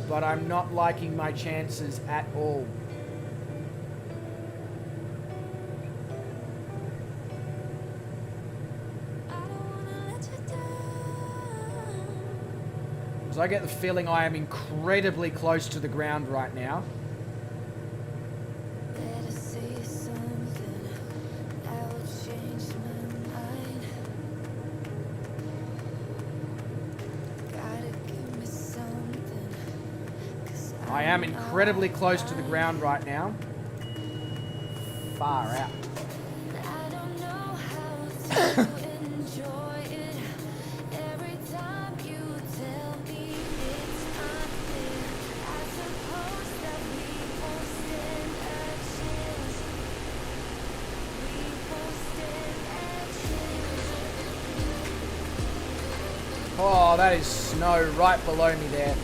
But I'm not liking my chances at all. So I get the feeling I am incredibly close to the ground right now. I am incredibly close to the ground right now. Far out. Oh, that is snow right below me there.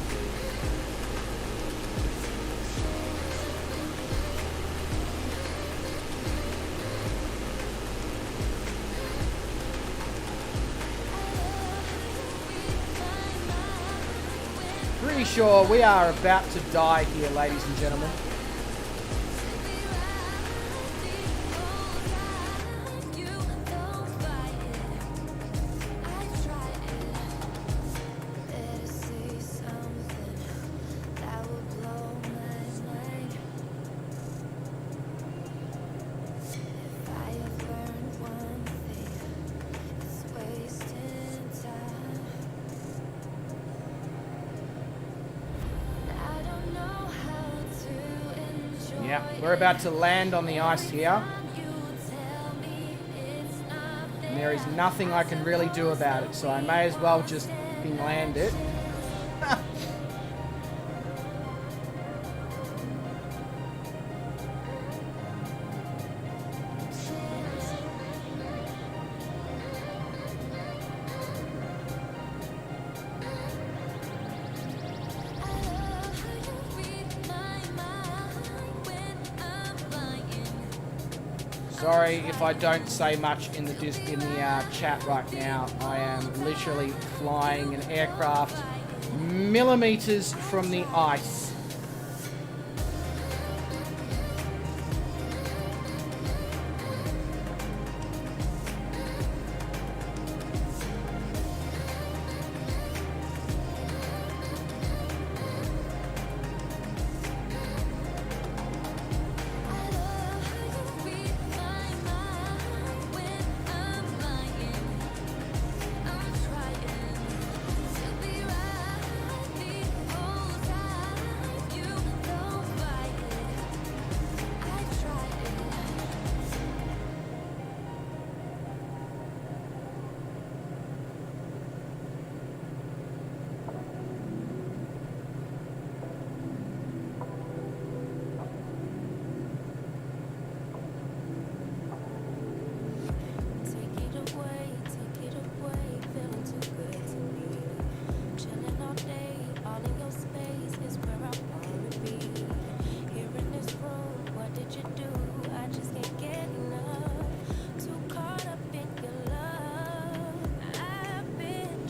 Pretty sure we are about to die here, ladies and gentlemen. Yeah, we're about to land on the ice here. And there is nothing I can really do about it, so I may as well just land it. Sorry if I don't say much in the chat right now. I am literally flying an aircraft millimeters from the ice.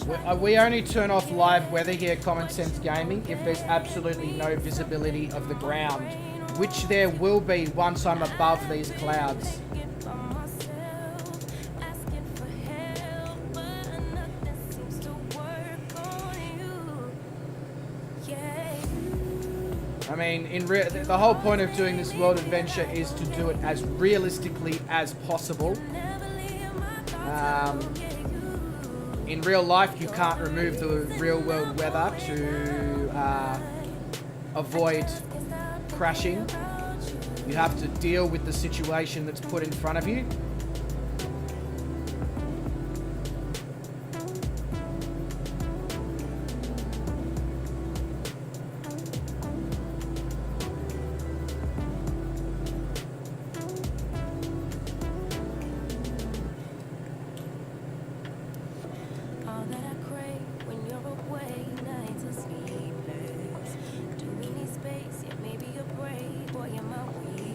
We only turn off live weather here, Common Sense Gaming, if there's absolutely no visibility of the ground, which there will be once I'm above these clouds. I mean, the whole point of doing this world adventure is to do it as realistically as possible. In real life, you can't remove the real world weather to avoid crashing. You have to deal with the situation that's put in front of you.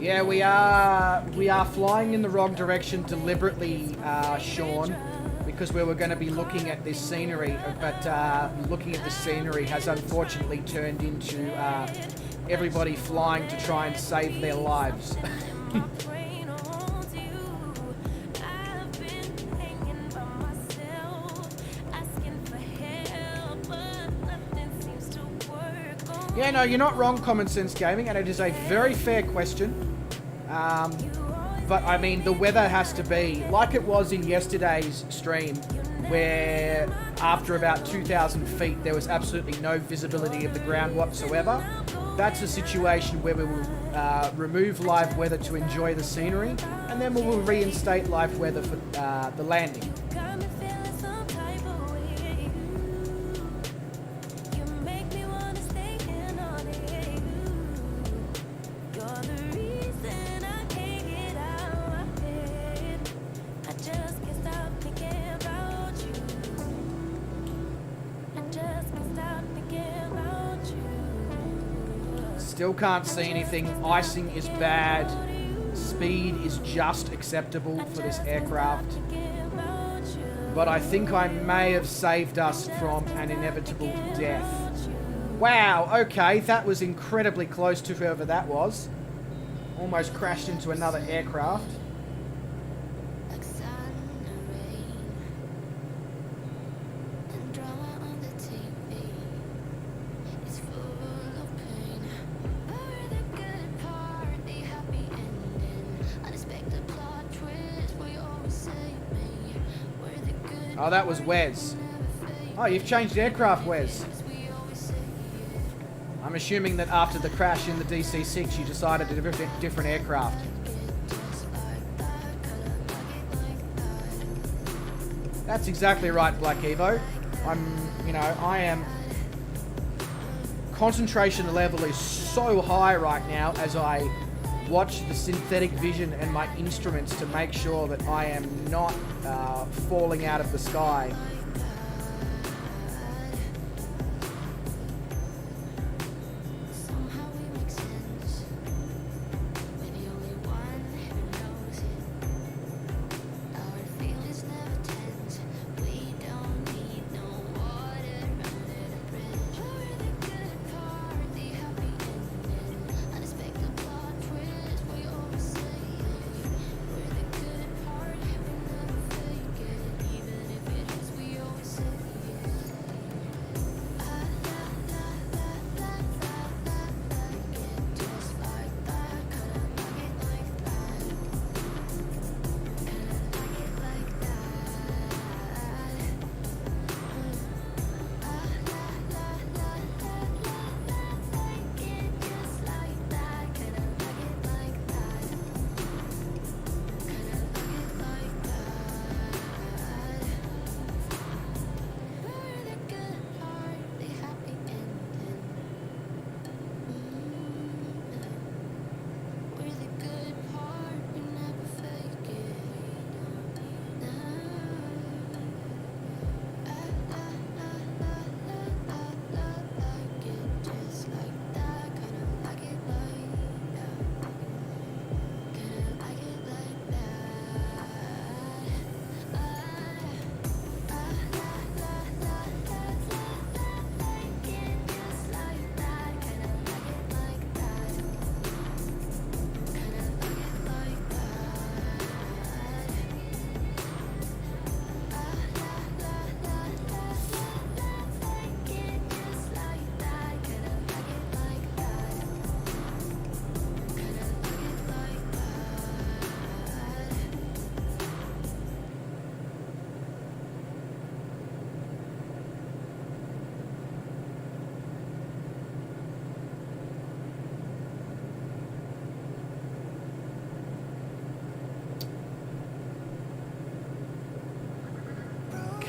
Yeah, we are flying in the wrong direction deliberately, Sean, because we were going to be looking at this scenery, but looking at the scenery has unfortunately turned into everybody flying to try and save their lives. Yeah, no, you're not wrong, Common Sense Gaming, and it is a very fair question. But, I mean, the weather has to be like it was in yesterday's stream, where after about 2,000 feet, there was absolutely no visibility of the ground whatsoever. That's a situation where we will remove live weather to enjoy the scenery, and then we will reinstate live weather for the landing. Still can't see anything. Icing is bad. Speed is just acceptable for this aircraft. But I think I may have saved us from an inevitable death. Wow, okay, that was incredibly close to whoever that was. Almost crashed into another aircraft. Oh, that was Wes. Oh, you've changed aircraft, Wes. I'm assuming that after the crash in the DC-6, you decided a different aircraft. That's exactly right, Black Evo. I am... Concentration level is so high right now as I watch the synthetic vision and my instruments to make sure that I am not falling out of the sky.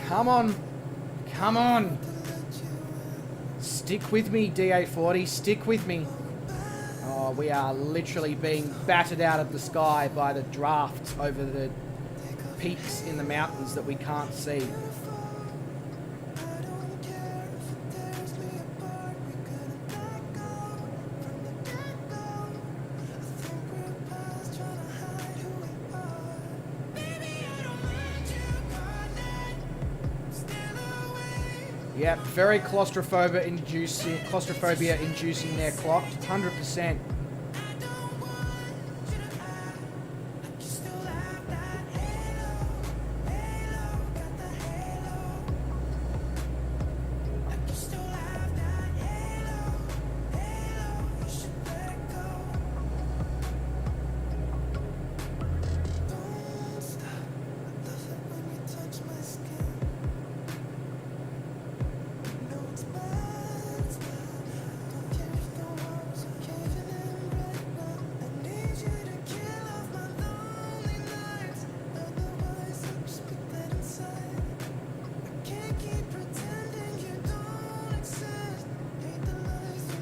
Come on. Come on. Stick with me, DA40. Stick with me. Oh, we are literally being battered out of the sky by the drafts over the peaks in the mountains that we can't see. Yep, very claustrophobia inducing there, clocked 100%.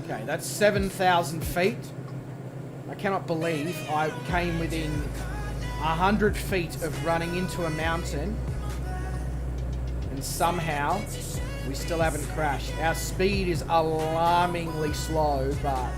Okay, that's 7,000 feet. I cannot believe I came within 100 feet of running into a mountain and somehow we still haven't crashed. Our speed is alarmingly slow, but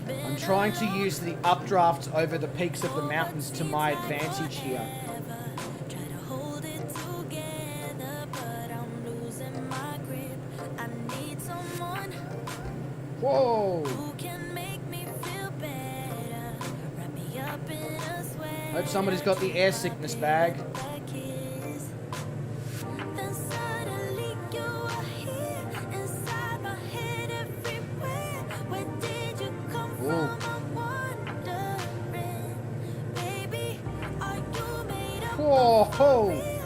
I'm trying to use the updraft over the peaks of the mountains to my advantage here. Whoa! Hope somebody's got the air sickness bag. Whoa!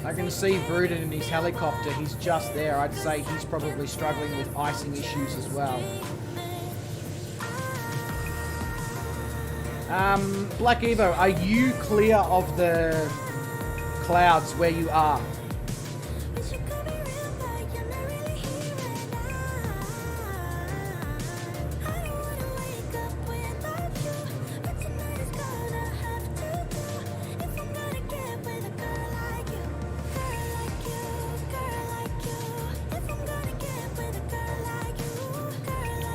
I can see Vruden in his helicopter. He's just there. I'd say he's probably struggling with icing issues as well. Black Evo, are you clear of the clouds where you are?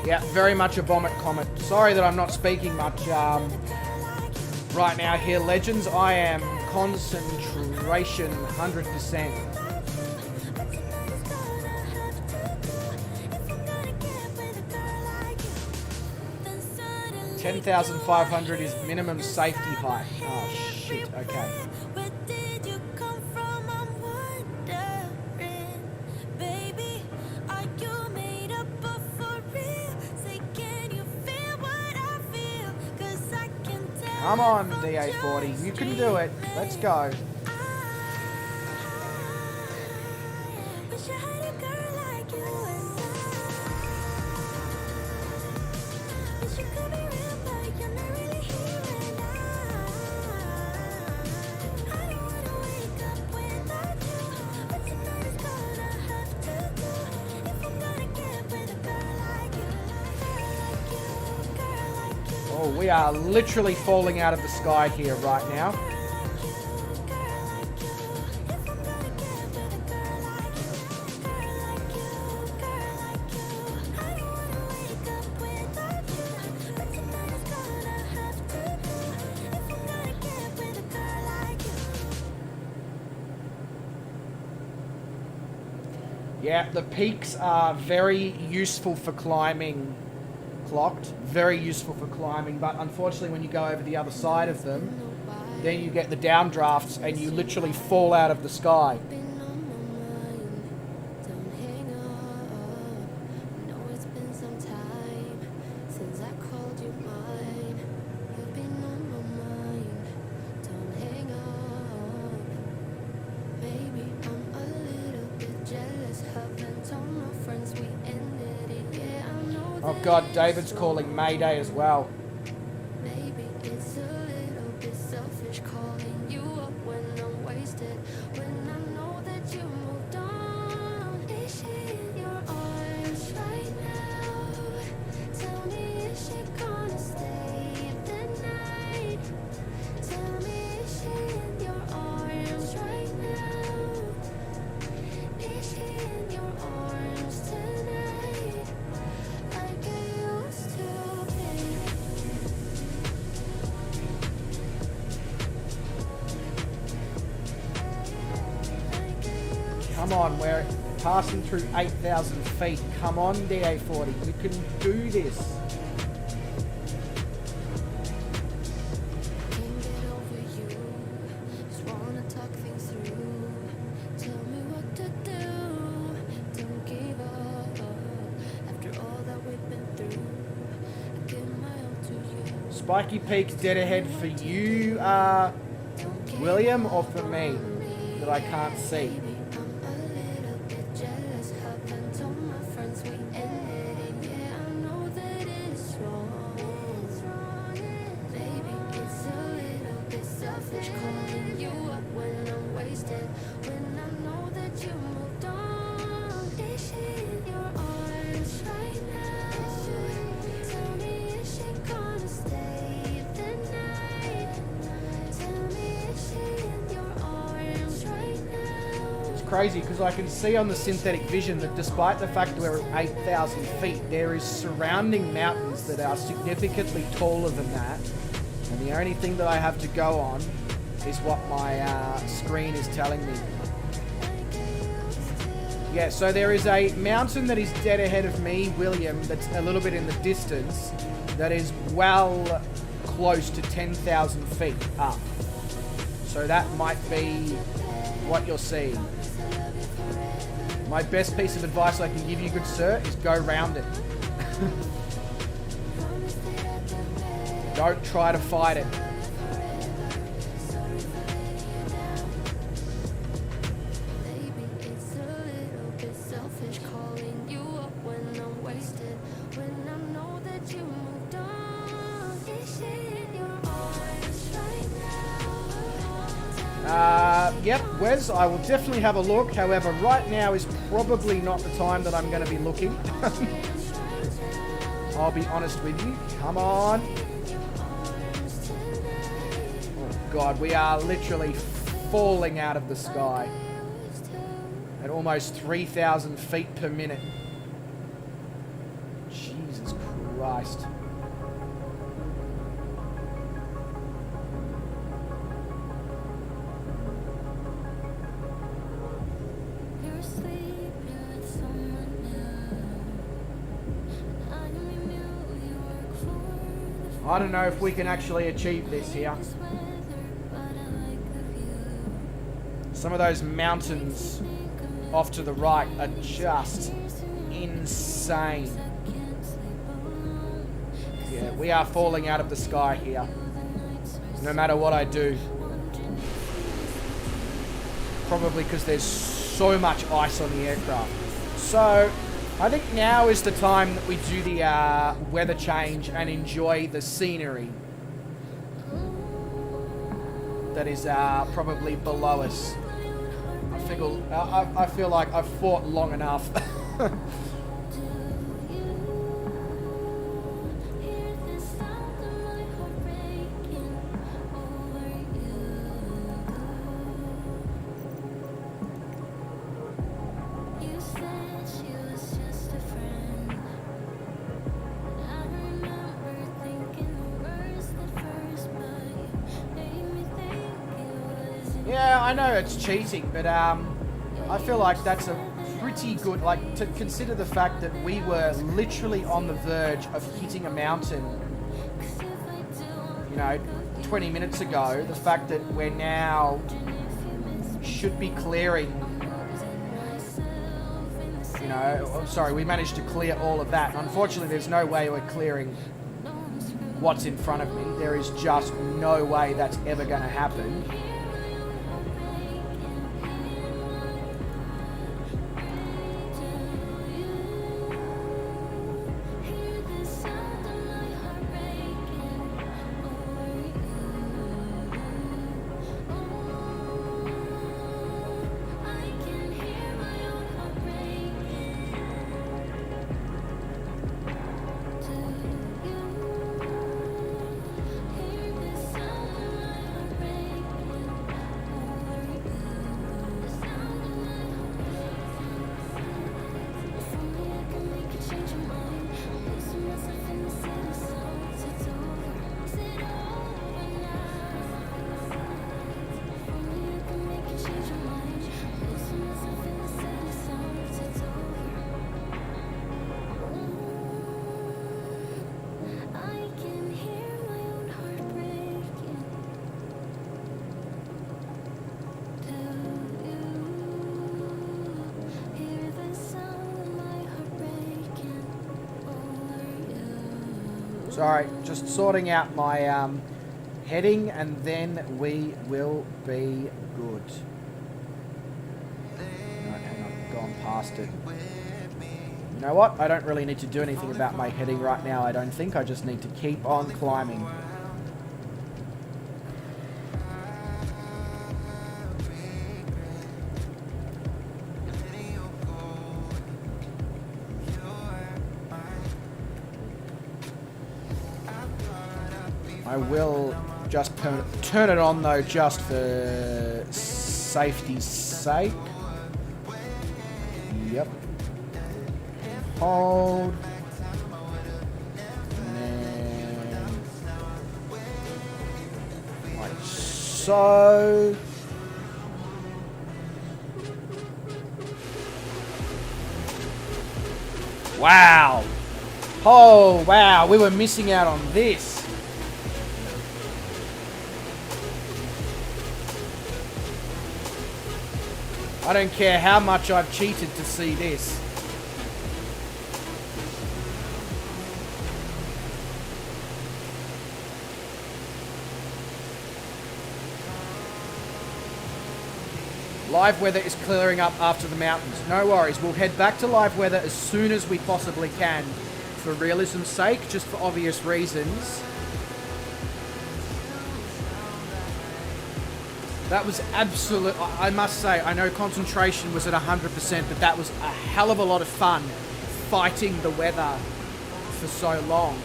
Yeah, very much a vomit comment. Sorry that I'm not speaking much. right now here, legends. I am concentration 100%. 10,500 is minimum safety height. Oh shit, okay. Where did you come from? I'm wondering, baby. Are you made up of for real? Say, can you feel what I feel? 'Cause I can tell. Come on, DA40, you can do it. Let's go. Wish I had a girl like you and wish you could be real, but you're not really here and I don't wanna wake up without you. But tonight is gonna have to do if I'm gonna get with a girl like you, girl like you. Oh, we are literally falling out of the sky here right now. Yeah, the peaks are very useful for climbing, clocked. Very useful for climbing, but unfortunately when you go over the other side of them, then you get the downdrafts and you literally fall out of the sky. Oh god, David's calling Mayday as well. Maybe it's a little bit selfish calling you up when I'm wasted, when I know that you moved on. Is she in your arms right now? Tell me, is she gonna stay the night? Tell me, is she in your arms right now? Is she in your arms tonight? Like I used to be. Come on, we're passing through 8,000 feet. Come on, DA40, you can do this. Can't get over you. Just wanna talk things through. Tell me what to do. Don't give up. After all that we've been through, I give my all to you. Spiky Peak's dead ahead for you, William, or for me, that I can't see. I'm a little bit jealous. Haven't told my friends we ended it. Yeah, I know that it's wrong. Maybe it's a little bit selfish calling you up when I'm wasted, when I know that you moved on. Is she in your arms right now? Tell me, is she gonna stay the night? Tell me, is she in your arms right now? It's crazy because I can see on the synthetic vision that despite the fact we're at 8,000 feet, there is surrounding mountains that are significantly taller than that. And the only thing that I have to go on is what my screen is telling me. Yeah, so there is a mountain that is dead ahead of me, William, that's a little bit in the distance, that is well close to 10,000 feet up. So that might be what you're seeing. My best piece of advice I can give you, good sir, is go round it. Don't try to fight it. Maybe it's a little bit selfish calling you up when I'm wasted, when I know that you moved on. Is she in your arms right now? Yep, Wes, I will definitely have a look. However, right now is probably not the time that I'm going to be looking. I'll be honest with you. Come on. Oh god, we are literally falling out of the sky at almost 3,000 feet per minute. Jesus Christ. I don't know if we can actually achieve this here. Some of those mountains off to the right are just insane. Yeah, we are falling out of the sky here. No matter what I do. Probably because there's so much ice on the aircraft. So, I think now is the time that we do the weather change and enjoy the scenery that is probably below us. I feel like I've fought long enough. Yeah, I know it's cheating, but I feel like that's a pretty good, like, to consider the fact that we were literally on the verge of hitting a mountain, you know, 20 minutes ago. The fact that we're now should be clearing, you know, I'm sorry, we managed to clear all of that. Unfortunately, there's no way we're clearing what's in front of me. There is just no way that's ever going to happen. Sorry, just sorting out my heading, and then we will be good. No, hang on, I've gone past it. You know what? I don't really need to do anything about my heading right now, I don't think. I just need to keep on climbing. I will just turn it on though, just for safety's sake. Yep. Hold. And then like so. Wow. Oh wow, we were missing out on this. I don't care how much I've cheated to see this. Live weather is clearing up after the mountains. No worries, we'll head back to live weather as soon as we possibly can. For realism's sake, just for obvious reasons. That was absolute, I must say, I know concentration was at 100%, but that was a hell of a lot of fun fighting the weather for so long.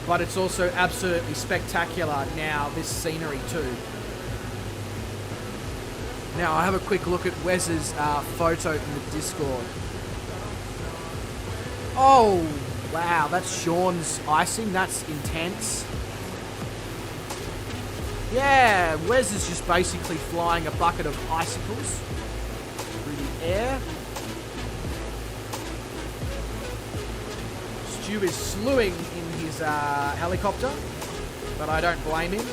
But it's also absolutely spectacular now, this scenery too. Now, I have a quick look at Wes's photo in the Discord. Oh, wow, that's Sean's icing, that's intense. Yeah, Wes is just basically flying a bucket of icicles through the air. It's Stu is slewing in his helicopter, but I don't blame him.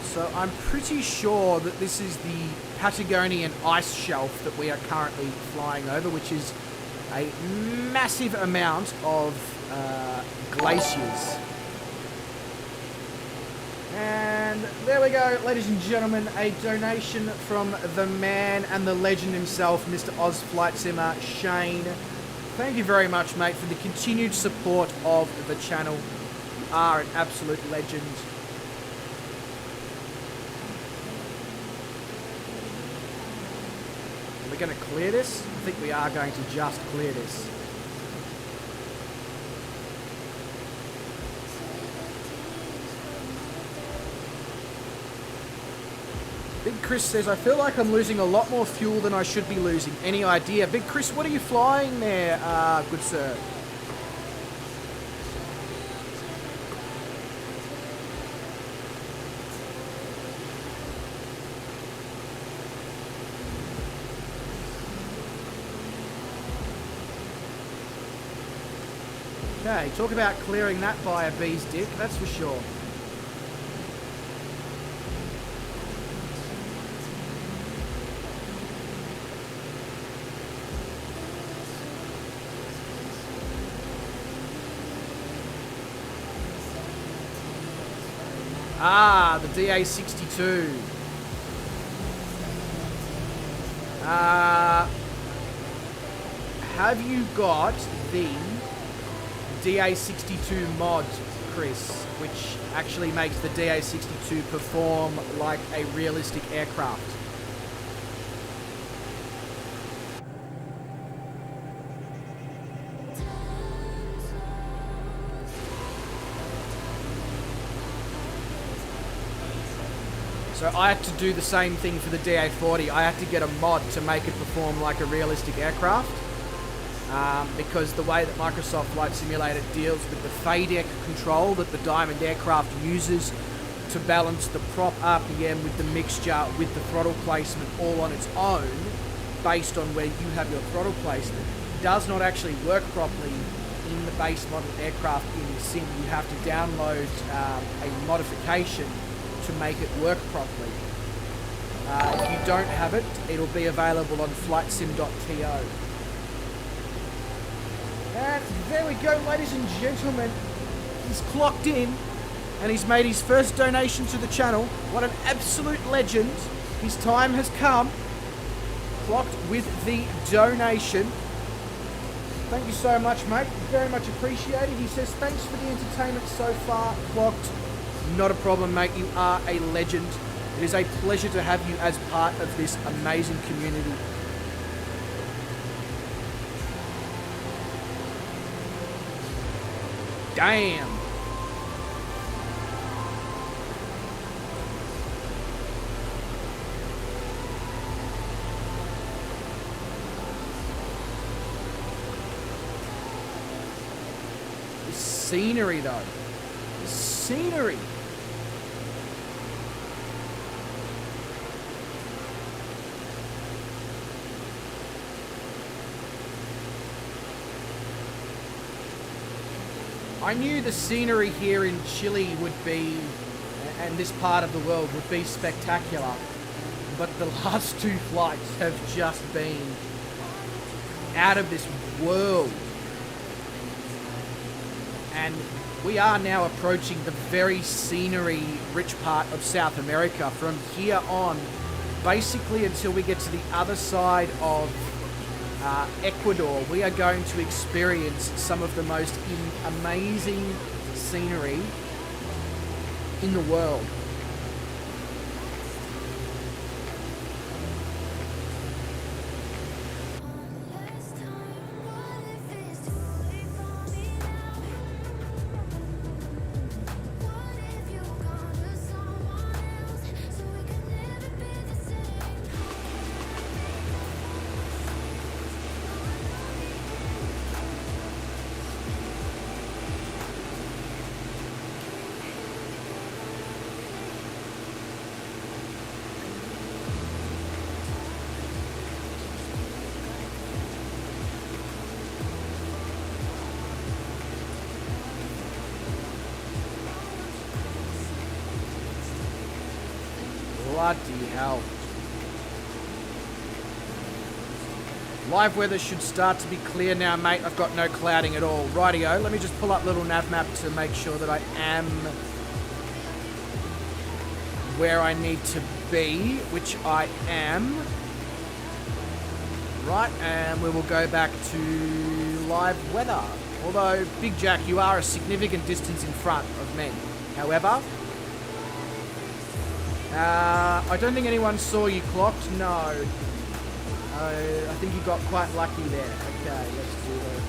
So I'm pretty sure that this is the Patagonian ice shelf that we are currently flying over, which is a massive amount of glaciers. And there we go, ladies and gentlemen, a donation from the man and the legend himself, Mr. Oz Flight Simmer, Shane. Thank you very much, mate, for the continued support of the channel. You are an absolute legend. We're going to clear this? I think we are going to just clear this. Big Chris says, I feel like I'm losing a lot more fuel than I should be losing. Any idea? Big Chris, what are you flying there, good sir? Okay, talk about clearing that by a bee's dick, that's for sure. Ah, the DA62. Have you got the DA62 mod, Chris, which actually makes the DA62 perform like a realistic aircraft? So I had to do the same thing for the DA40. I had to get a mod to make it perform like a realistic aircraft. Because the way that Microsoft Flight Simulator deals with the FADEC control that the Diamond aircraft uses to balance the prop RPM with the mixture with the throttle placement all on its own, based on where you have your throttle placement, does not actually work properly in the base model aircraft in the sim. You have to download a modification to make it work properly. If you don't have it, it'll be available on flightsim.to. And there we go, ladies and gentlemen. He's clocked in and he's made his first donation to the channel. What an absolute legend. His time has come. Clocked with the donation. Thank you so much, mate. Very much appreciated. He says, thanks for the entertainment so far. Clocked. Not a problem, mate. You are a legend. It is a pleasure to have you as part of this amazing community. Damn. The scenery, though. The scenery. I knew the scenery here in Chile would be, and this part of the world would be spectacular, but the last two flights have just been out of this world. And we are now approaching the very scenery-rich part of South America. From here on, basically until we get to the other side of Ecuador, we are going to experience some of the most amazing scenery in the world. Bloody hell. Live weather should start to be clear now, mate. I've got no clouding at all. Rightio, let me just pull up little nav map to make sure that I am where I need to be, which I am. Right, and we will go back to live weather. Although, Big Jack, you are a significant distance in front of me. However, I don't think anyone saw you clocked. No. I think you got quite lucky there. Okay, let's do that.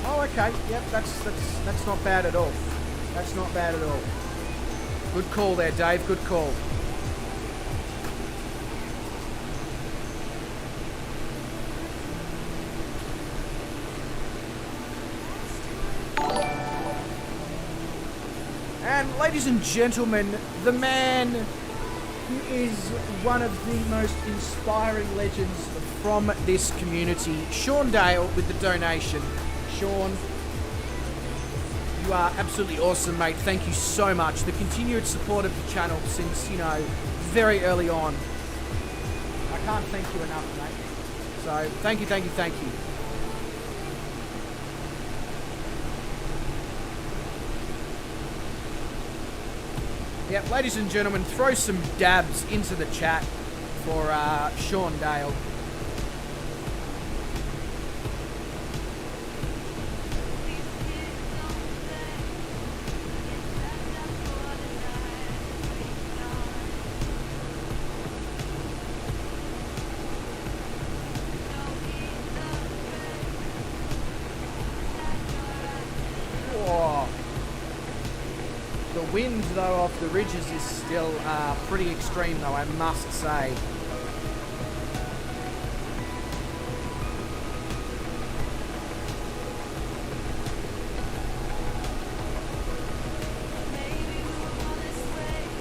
Oh, okay. Yep, that's not bad at all. That's not bad at all. Good call there, Dave. Good call. And ladies and gentlemen, the man who is one of the most inspiring legends from this community, Sean Dale, with the donation. Sean, you are absolutely awesome, mate. Thank you so much. The continued support of the channel since, you know, very early on. I can't thank you enough, mate. So, thank you, thank you, thank you. Yep, ladies and gentlemen, throw some dabs into the chat for Sean Dale. The wind, though, off the ridges is still pretty extreme, though, I must say.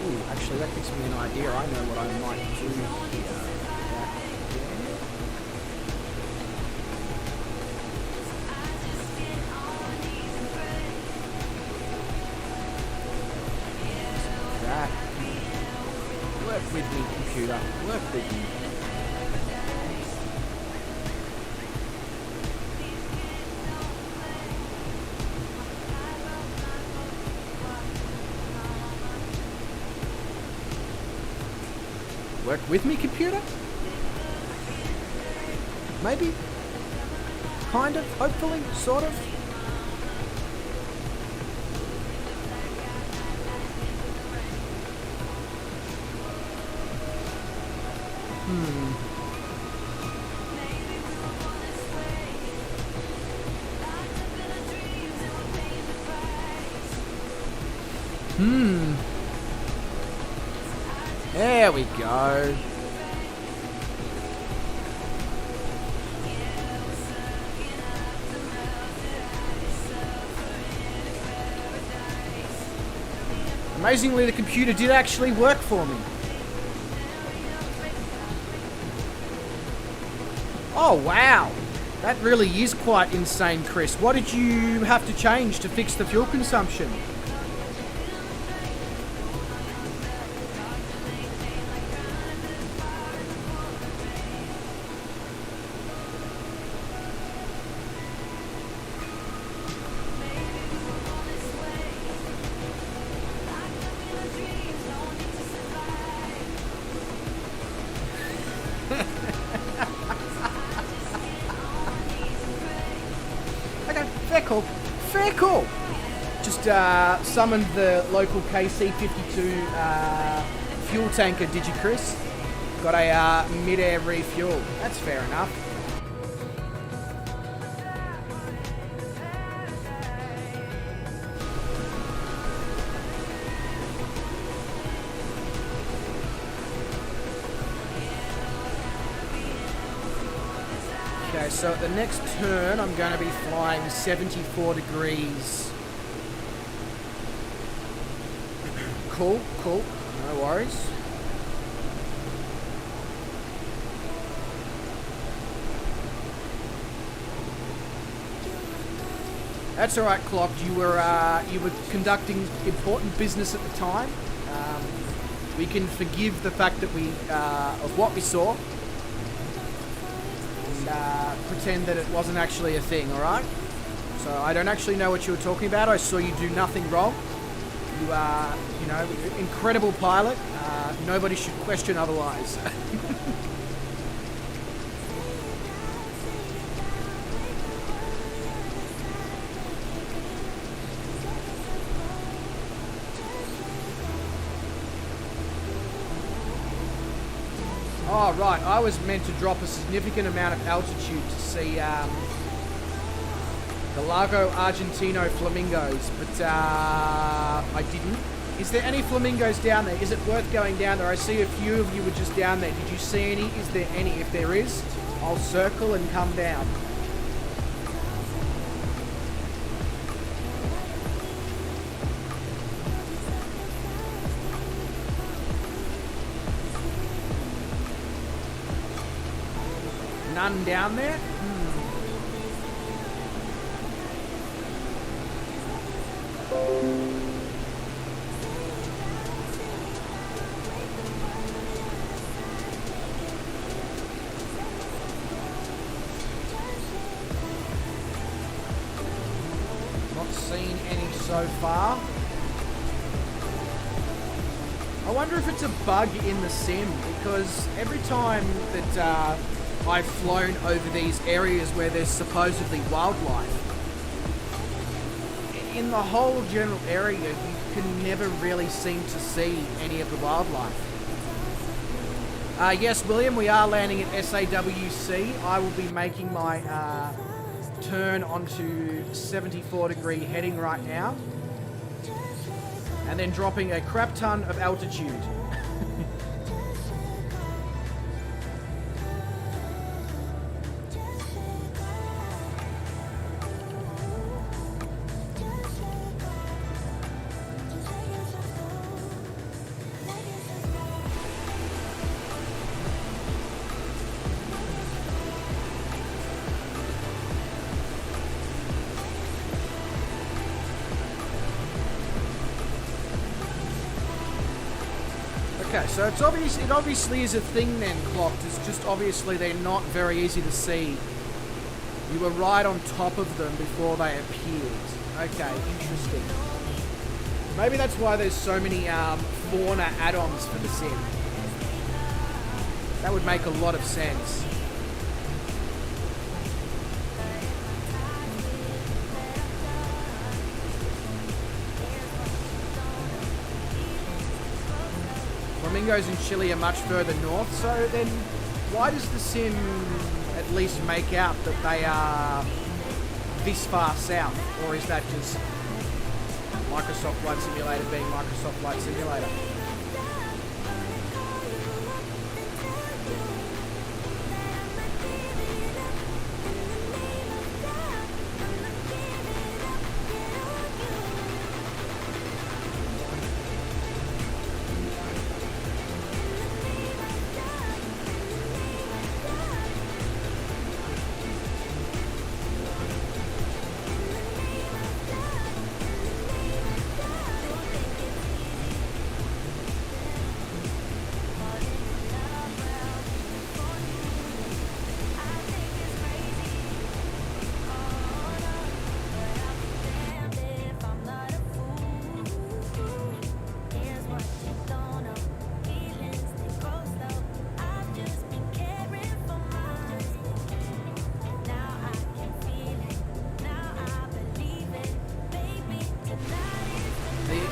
Ooh, actually, that gives me an idea. I know what I might do here. Work with me, computer. Work with me. Work with me, computer? Maybe? Kind of? Hopefully? Sort of? There we go. Amazingly, the computer did actually work for me. Oh, wow. That really is quite insane, Chris. What did you have to change to fix the fuel consumption? Fair call. Just summoned the local KC52 fuel tanker, did you, Chris? Got a mid-air refuel. That's fair enough. Okay, so at the next turn, I'm going to be flying 74 degrees. Cool, cool. No worries. That's all right, Clocked. You were conducting important business at the time. We can forgive the fact that we of what we saw and pretend that it wasn't actually a thing. All right. So I don't actually know what you were talking about. I saw you do nothing wrong. You are, you know, incredible pilot. Nobody should question otherwise. Oh, right. I was meant to drop a significant amount of altitude to see the Lago Argentino Flamingos, but I didn't. Is there any flamingos down there? Is it worth going down there? I see a few of you were just down there. Did you see any? Is there any? If there is, I'll circle and come down. None down there? Not seen any so far. I wonder if it's a bug in the sim, because every time that I've flown over these areas where there's supposedly wildlife, in the whole general area you can never really seem to see any of the wildlife. Yes, William, we are landing at SAWC. I will be making my turn onto 74-degree heading right now, and then dropping a crap ton of altitude. Okay, so it's obvious. It obviously is a thing then, Clocked. It's just obviously they're not very easy to see. You were right on top of them before they appeared. Okay, interesting. Maybe that's why there's so many fauna add-ons for the sim. That would make a lot of sense. Flamingos in Chile are much further north, so then why does the sim at least make out that they are this far south? Or is that just Microsoft Flight Simulator being Microsoft Flight Simulator?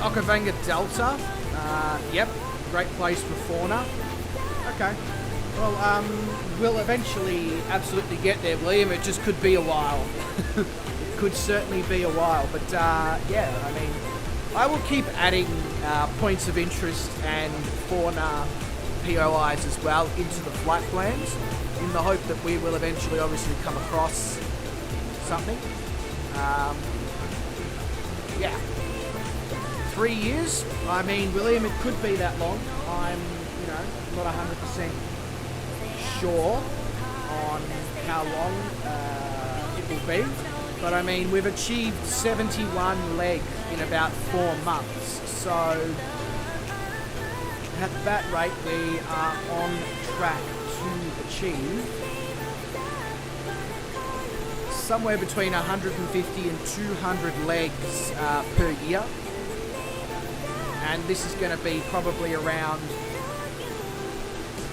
Okavanga Delta, yep, great place for fauna. Okay, well, we'll eventually absolutely get there, William. It just could be a while. It could certainly be a while, but yeah, I mean, I will keep adding points of interest and fauna POIs as well into the flight plans, in the hope that we will eventually obviously come across something. Yeah. 3 years? I mean, William, it could be that long. I'm, you know, not 100% sure on how long it will be. But I mean, we've achieved 71 leg in about 4 months. So, at that rate, we are on track to achieve somewhere between 150 and 200 legs per year. And this is going to be probably around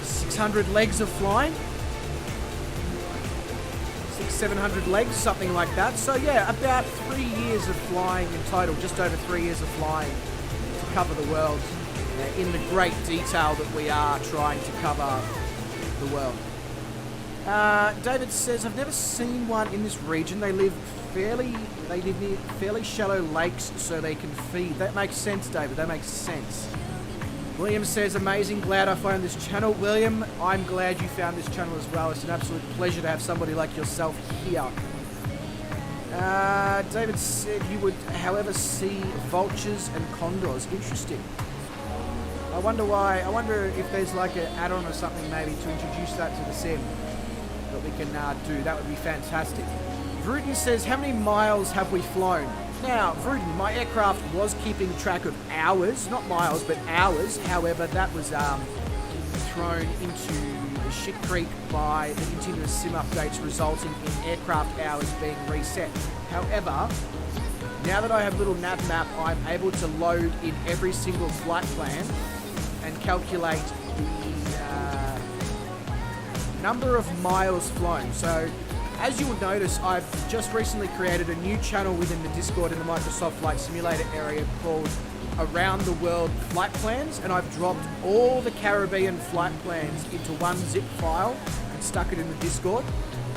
600 legs of flying. 700 legs, something like that. So yeah, about 3 years of flying in total, just over 3 years of flying to cover the world in the great detail that we are trying to cover the world. David says, I've never seen one in this region. They live near fairly shallow lakes so they can feed. That makes sense, David. That makes sense. William says, amazing, glad I found this channel. William, I'm glad you found this channel as well. It's an absolute pleasure to have somebody like yourself here. David said you would, however, see vultures and condors. Interesting. I wonder why. I wonder if there's like an add-on or something maybe to introduce that to the sim that we can do. That would be fantastic. Vruden says, how many miles have we flown? Now, Vruden, my aircraft was keeping track of hours, not miles, but hours. However, that was thrown into the shit creek by the continuous sim updates, resulting in aircraft hours being reset. However, now that I have a little nav map, I'm able to load in every single flight plan and calculate the number of miles flown. So, as you will notice, I've just recently created a new channel within the Discord in the Microsoft Flight Simulator area called Around the World Flight Plans, and I've dropped all the Caribbean flight plans into one zip file and stuck it in the Discord.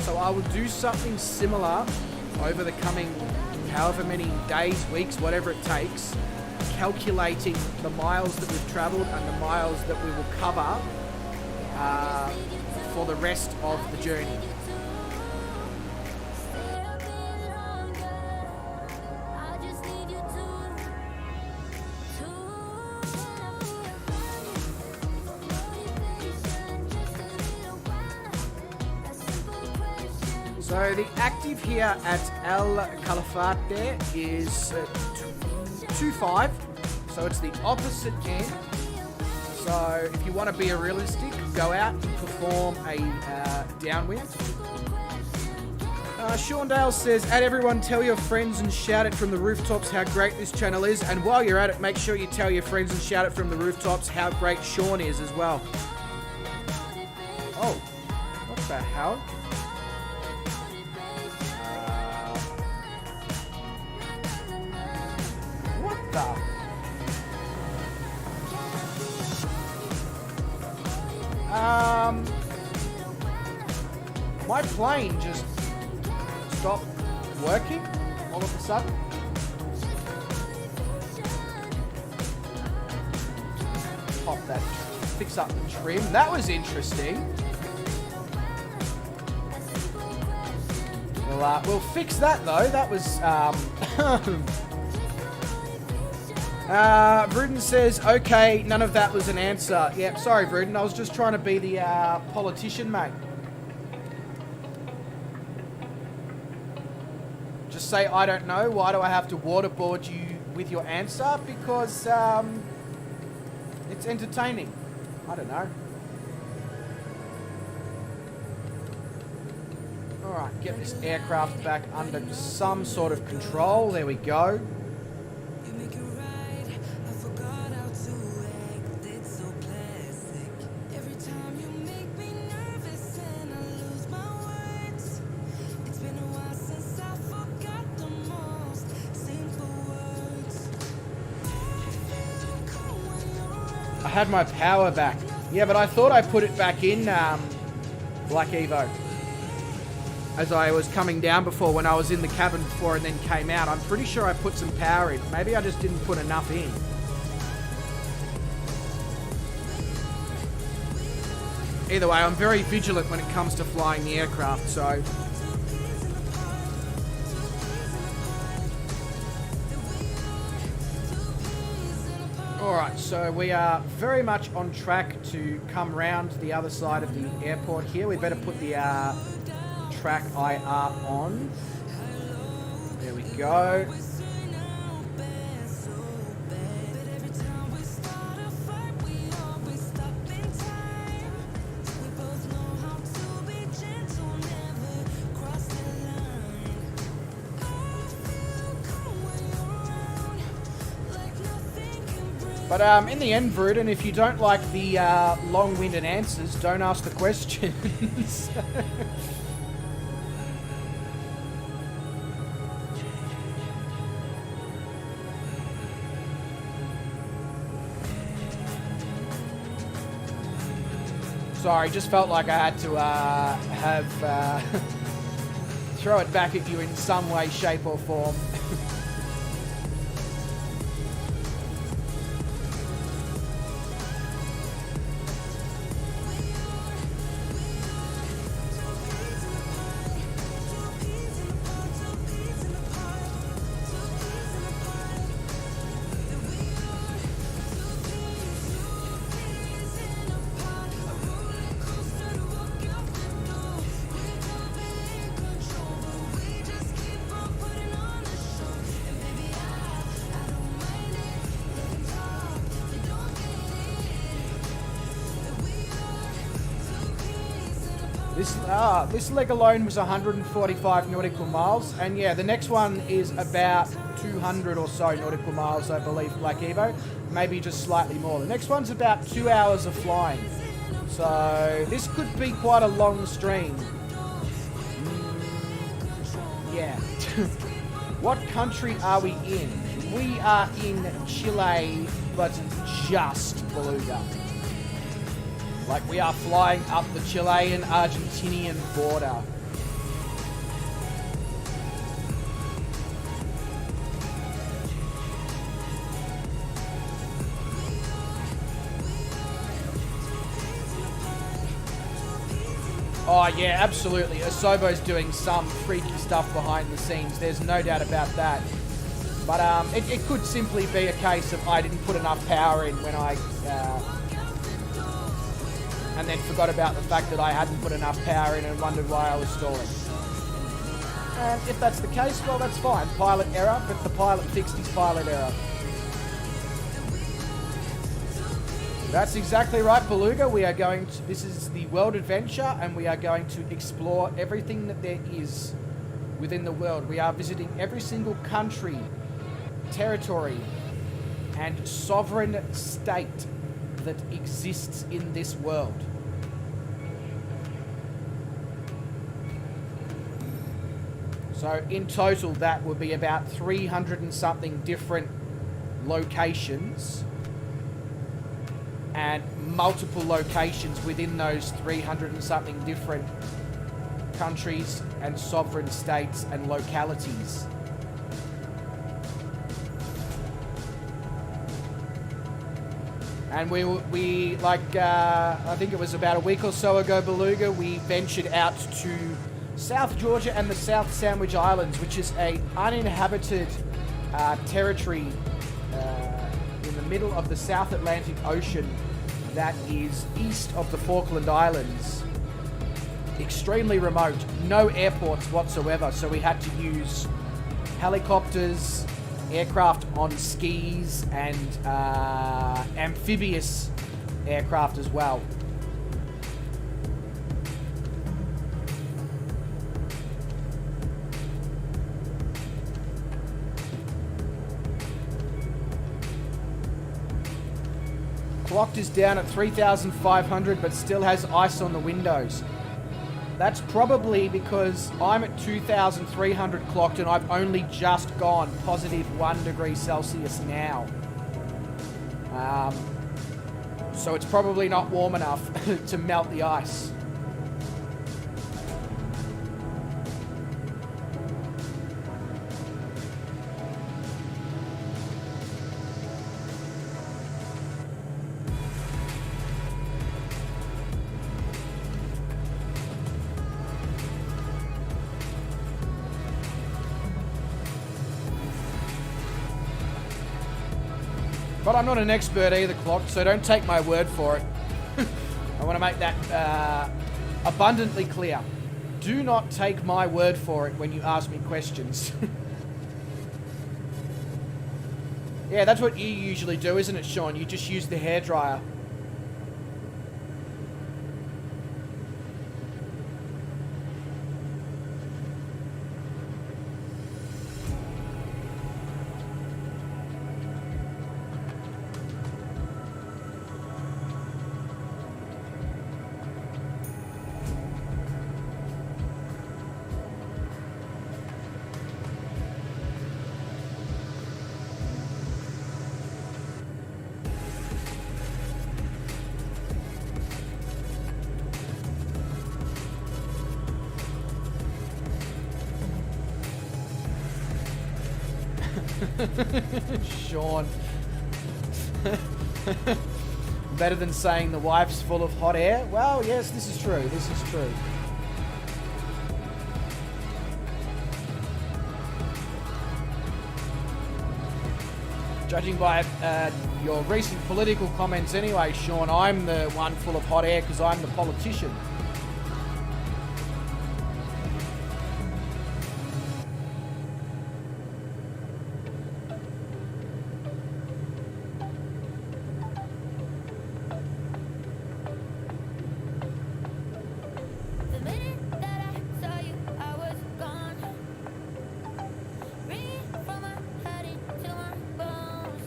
So I will do something similar over the coming however many days, weeks, whatever it takes, calculating the miles that we've traveled and the miles that we will cover for the rest of the journey. So the active here at El Calafate is 2.5, so it's the opposite end. So if you want to be a realistic, go out and perform a downwind. Sean Dale says, at everyone, tell your friends and shout it from the rooftops how great this channel is. And while you're at it, make sure you tell your friends and shout it from the rooftops how great Sean is as well. Oh, what the hell? What the? My plane just stopped working all of a sudden. Pop that, fix up the trim. That was interesting. We'll fix that though. That was Vruden says, okay, none of that was an answer. Yep, sorry Vruden, I was just trying to be the politician, mate. Just say, I don't know. Why do I have to waterboard you with your answer? Because it's entertaining. I don't know. Alright, get this aircraft back under some sort of control. There we go. I had my power back. Yeah, but I thought I put it back in Black Evo. As I was coming down before when I was in the cabin before and then came out. I'm pretty sure I put some power in. Maybe I just didn't put enough in. Either way, I'm very vigilant when it comes to flying the aircraft, so... Alright, so we are very much on track to come round the other side of the airport here. We better put the track IR on. There we go. But in the end, Vruden, if you don't like the long-winded answers, don't ask the questions. Sorry, just felt like I had to throw it back at you in some way, shape or form. This leg alone was 145 nautical miles, and yeah, the next one is about 200 or so nautical miles, I believe, Black Evo, maybe just slightly more. The next one's about 2 hours of flying, so this could be quite a long stream. Yeah. What country are we in? We are in Chile, but just Beluga. Like, we are flying up the Chilean-Argentinian border. Oh, yeah, absolutely. Asobo's doing some freaky stuff behind the scenes. There's no doubt about that. But it could simply be a case of I didn't put enough power in when I... and then forgot about the fact that I hadn't put enough power in and wondered why I was stalling. And if that's the case, well, that's fine. Pilot error, but the pilot fixed his pilot error. That's exactly right, Beluga. We are going to... This is the world adventure, and we are going to explore everything that there is within the world. We are visiting every single country, territory, and sovereign state that exists in this world. So in total, that would be about 300 and something different locations, and multiple locations within those 300 and something different countries and sovereign states and localities. And we like, I think it was about a week or so ago, Beluga, we ventured out to South Georgia and the South Sandwich Islands, which is a uninhabited territory in the middle of the South Atlantic Ocean that is east of the Falkland Islands. Extremely remote, no airports whatsoever, so we had to use helicopters, aircraft on skis, and amphibious aircraft as well. Clocked is down at 3,500, but still has ice on the windows. That's probably because I'm at 2,300 clocked and I've only just gone positive 1 degree Celsius now. So it's probably not warm enough to melt the ice. But I'm not an expert either, Clocked, so don't take my word for it. I want to make that abundantly clear. Do not take my word for it when you ask me questions. Yeah, that's what you usually do, isn't it, Sean? You just use the hairdryer. Sean. Better than saying the wife's full of hot air? Well, yes, this is true. This is true. Judging by your recent political comments anyway, Sean, I'm the one full of hot air because I'm the politician. The minute that I saw you, I was gone. Ringing from my head into my bones.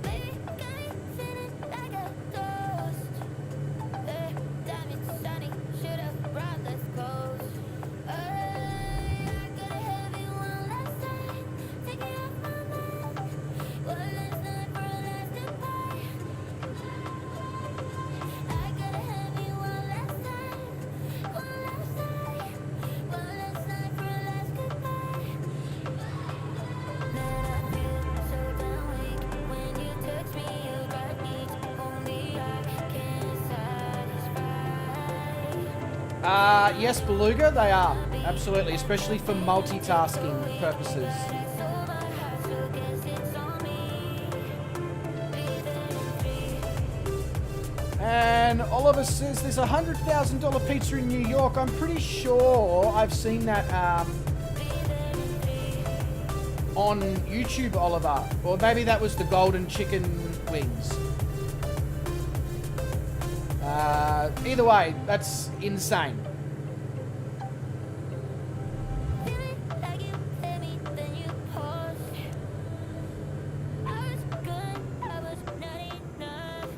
Baby, got me feeling like a ghost. The diamond sunny should've brought this close. I got a heavy one last time, taking off my mask. One last night for a last goodbye. I got a heavy one last time, one last night for a last goodbye. Man, I feel so damn weak when you touch me. You got needs only I can satisfy. Yes, Beluga, they are. Absolutely, especially for multitasking purposes. So my heart still guess it's on me. Breathing free. And Oliver says there's a $100,000 pizza in New York. I'm pretty sure I've seen that on YouTube, Oliver. Or maybe that was the golden chicken wings. Either way, that's insane. Feeling like you hit me, then you paused. I was good, I was not enough.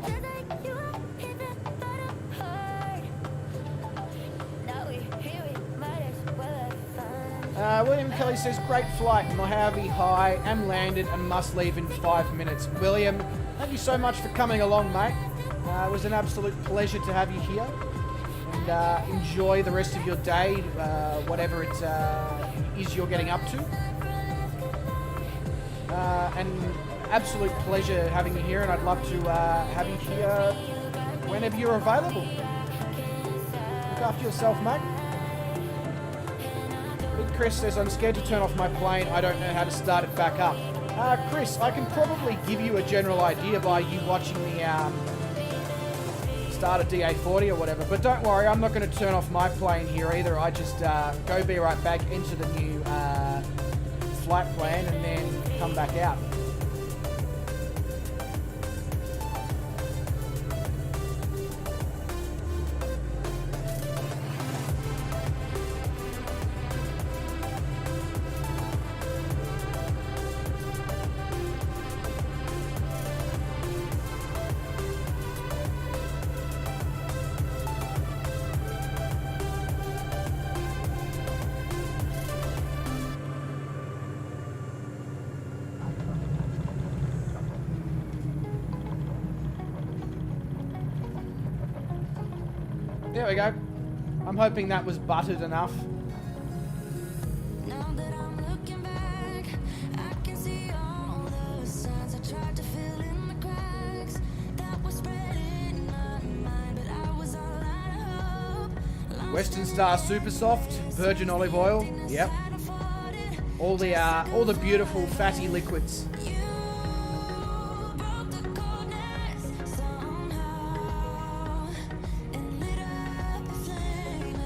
Just like you, I hit the bottom hard. Now we're here, we might as well have fun. William Kelly says, great flight, Mojave High, am landed and must leave in 5 minutes. William, thank you so much for coming along, mate. It was an absolute pleasure to have you here. And enjoy the rest of your day, whatever it is you're getting up to. And absolute pleasure having you here, and I'd love to have you here whenever you're available. Look after yourself, mate. Big Chris says, I'm scared to turn off my plane. I don't know how to start it back up. Chris, I can probably give you a general idea by you watching the start of DA40 or whatever, but don't worry, I'm not going to turn off my plane here either. I just go be right back into the new flight plan and then come back out. There we go. I'm hoping that was buttered enough. Now that I'm looking back, I can see all the signs I tried to fill in the cracks that were spreading in my mind, but I was all out of hope. Western Star Super Soft, virgin olive oil. Yep. All the beautiful fatty liquids. You broke the coldness somehow and lit up a flame.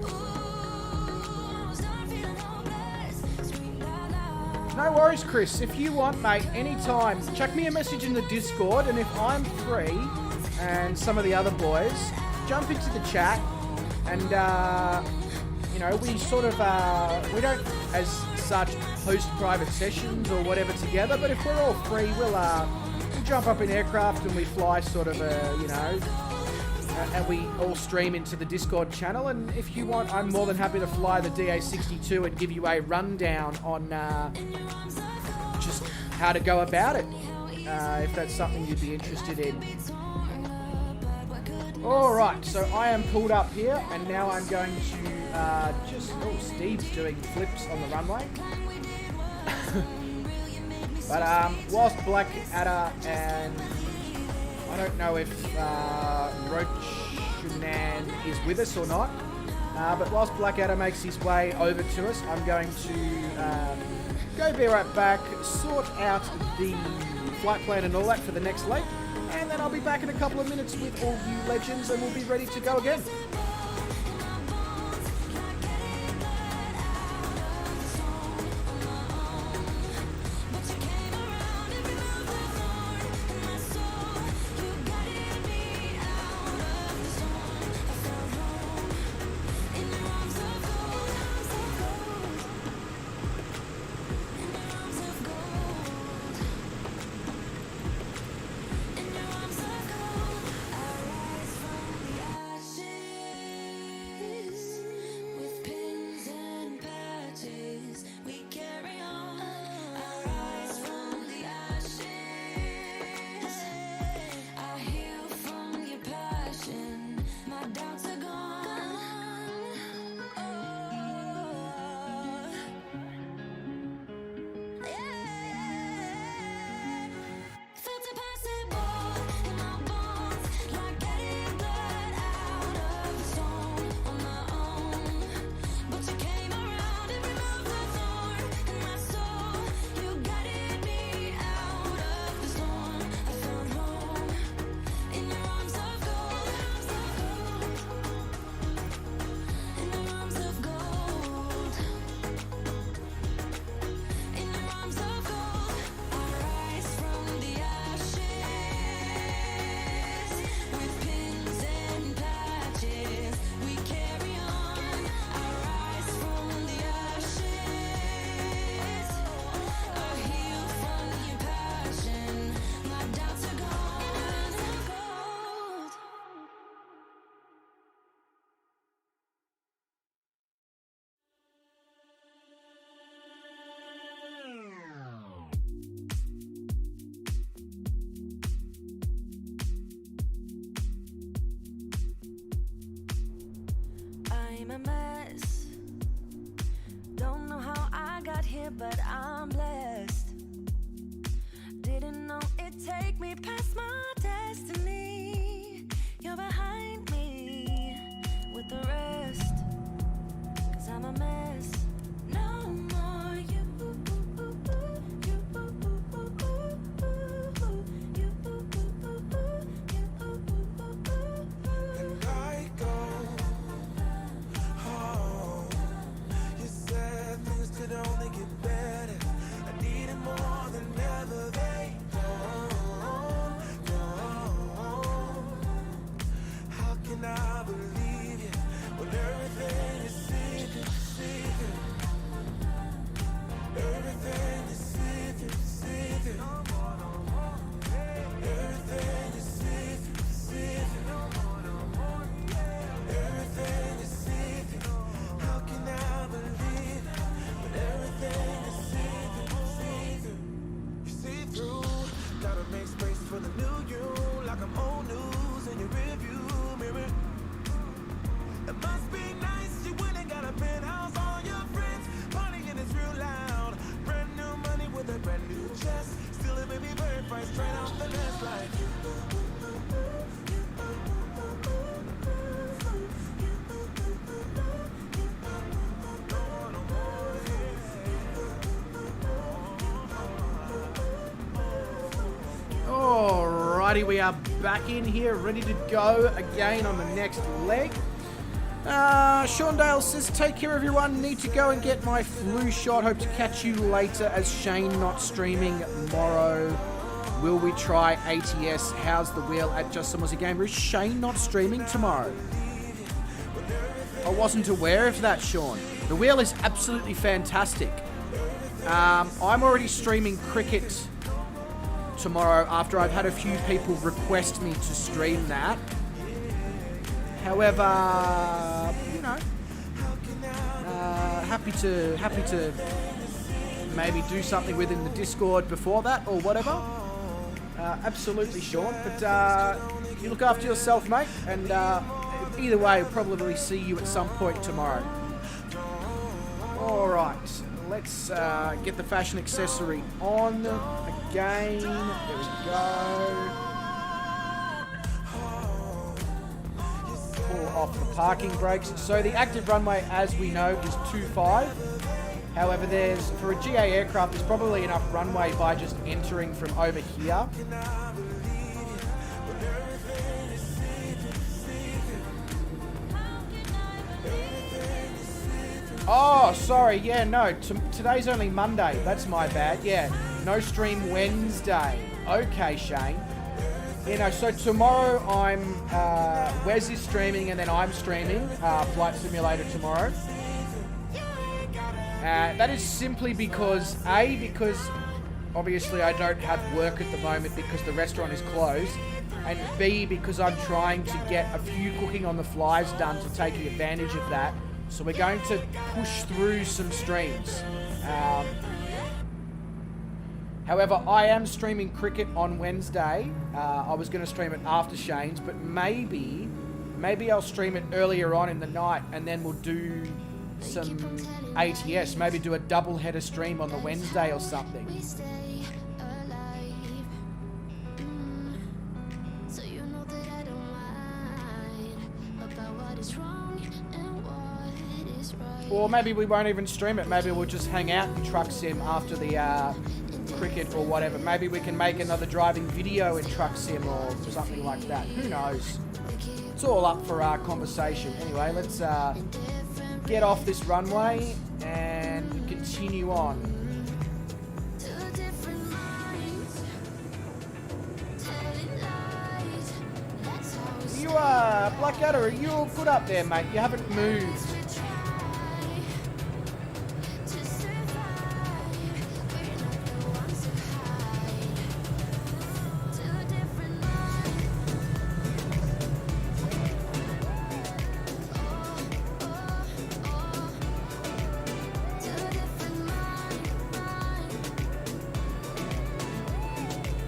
Ooh, start feeling hopeless. Screamed out loud. No worries, Chris. If you want, mate, anytime, chuck me a message in the Discord, and if I'm free, and some of the other boys, jump into the chat, and we sort of we don't as such host private sessions or whatever together, but if we're all free, we'll jump up in aircraft and we fly sort of and we all stream into the Discord channel. And if you want, I'm more than happy to fly the DA62 and give you a rundown on just how to go about it, if that's something you'd be interested in. But what could Alright, so I am pulled up here, and now I'm going to Steve's doing flips on the runway. But whilst Blackadder and I don't know if Rochanan is with us or not, but whilst Blackadder makes his way over to us, I'm going to go be right back, sort out the flight plan and all that for the next leg, and then I'll be back in a couple of minutes with all you legends, and we'll be ready to go again. I'm a mess. Don't know how I got here, but I'm blessed. Didn't know it'd take me past my destiny. You're behind me with the rest, 'cause I'm a mess. No more you. Alrighty, we are back in here, ready to go again on the next leg. Sean Dale says, take care everyone, need to go and get my flu shot, hope to catch you later as Shane not streaming tomorrow. Will we try ATS? How's the wheel at Just Some Aussie Gamer? Is Shane not streaming tomorrow? I wasn't aware of that, Sean. The wheel is absolutely fantastic. I'm already streaming cricket tomorrow after I've had a few people request me to stream that. However, you know, happy to maybe do something within the Discord before that or whatever. Absolutely, Sean. But You look after yourself, mate, and either way, I'll probably see you at some point tomorrow. Alright, let's get the fashion accessory on again. There we go. Pull off the parking brakes. So the active runway, as we know, is 25. However, for a GA aircraft, there's probably enough runway by just entering from over here. Oh, sorry. Yeah, no. Today's only Monday. That's my bad. Yeah, no stream Wednesday. Okay, Shane. You know, so tomorrow Wes is streaming and then I'm streaming Flight Simulator tomorrow. That is simply because obviously I don't have work at the moment because the restaurant is closed, and B, because I'm trying to get a few cooking on the flies done to take advantage of that. So we're going to push through some streams. However, I am streaming cricket on Wednesday. I was going to stream it after Shane's, but maybe I'll stream it earlier on in the night and then we'll do some ATS, maybe do a double header stream on the Wednesday or something. Or maybe we won't even stream it, maybe we'll just hang out in Truck Sim after the cricket or whatever. Maybe we can make another driving video in Truck Sim or something like that. Who knows? It's all up for our conversation. Anyway, let's get off this runway and continue on. You Blackadder, are you all good up there, mate? You haven't moved.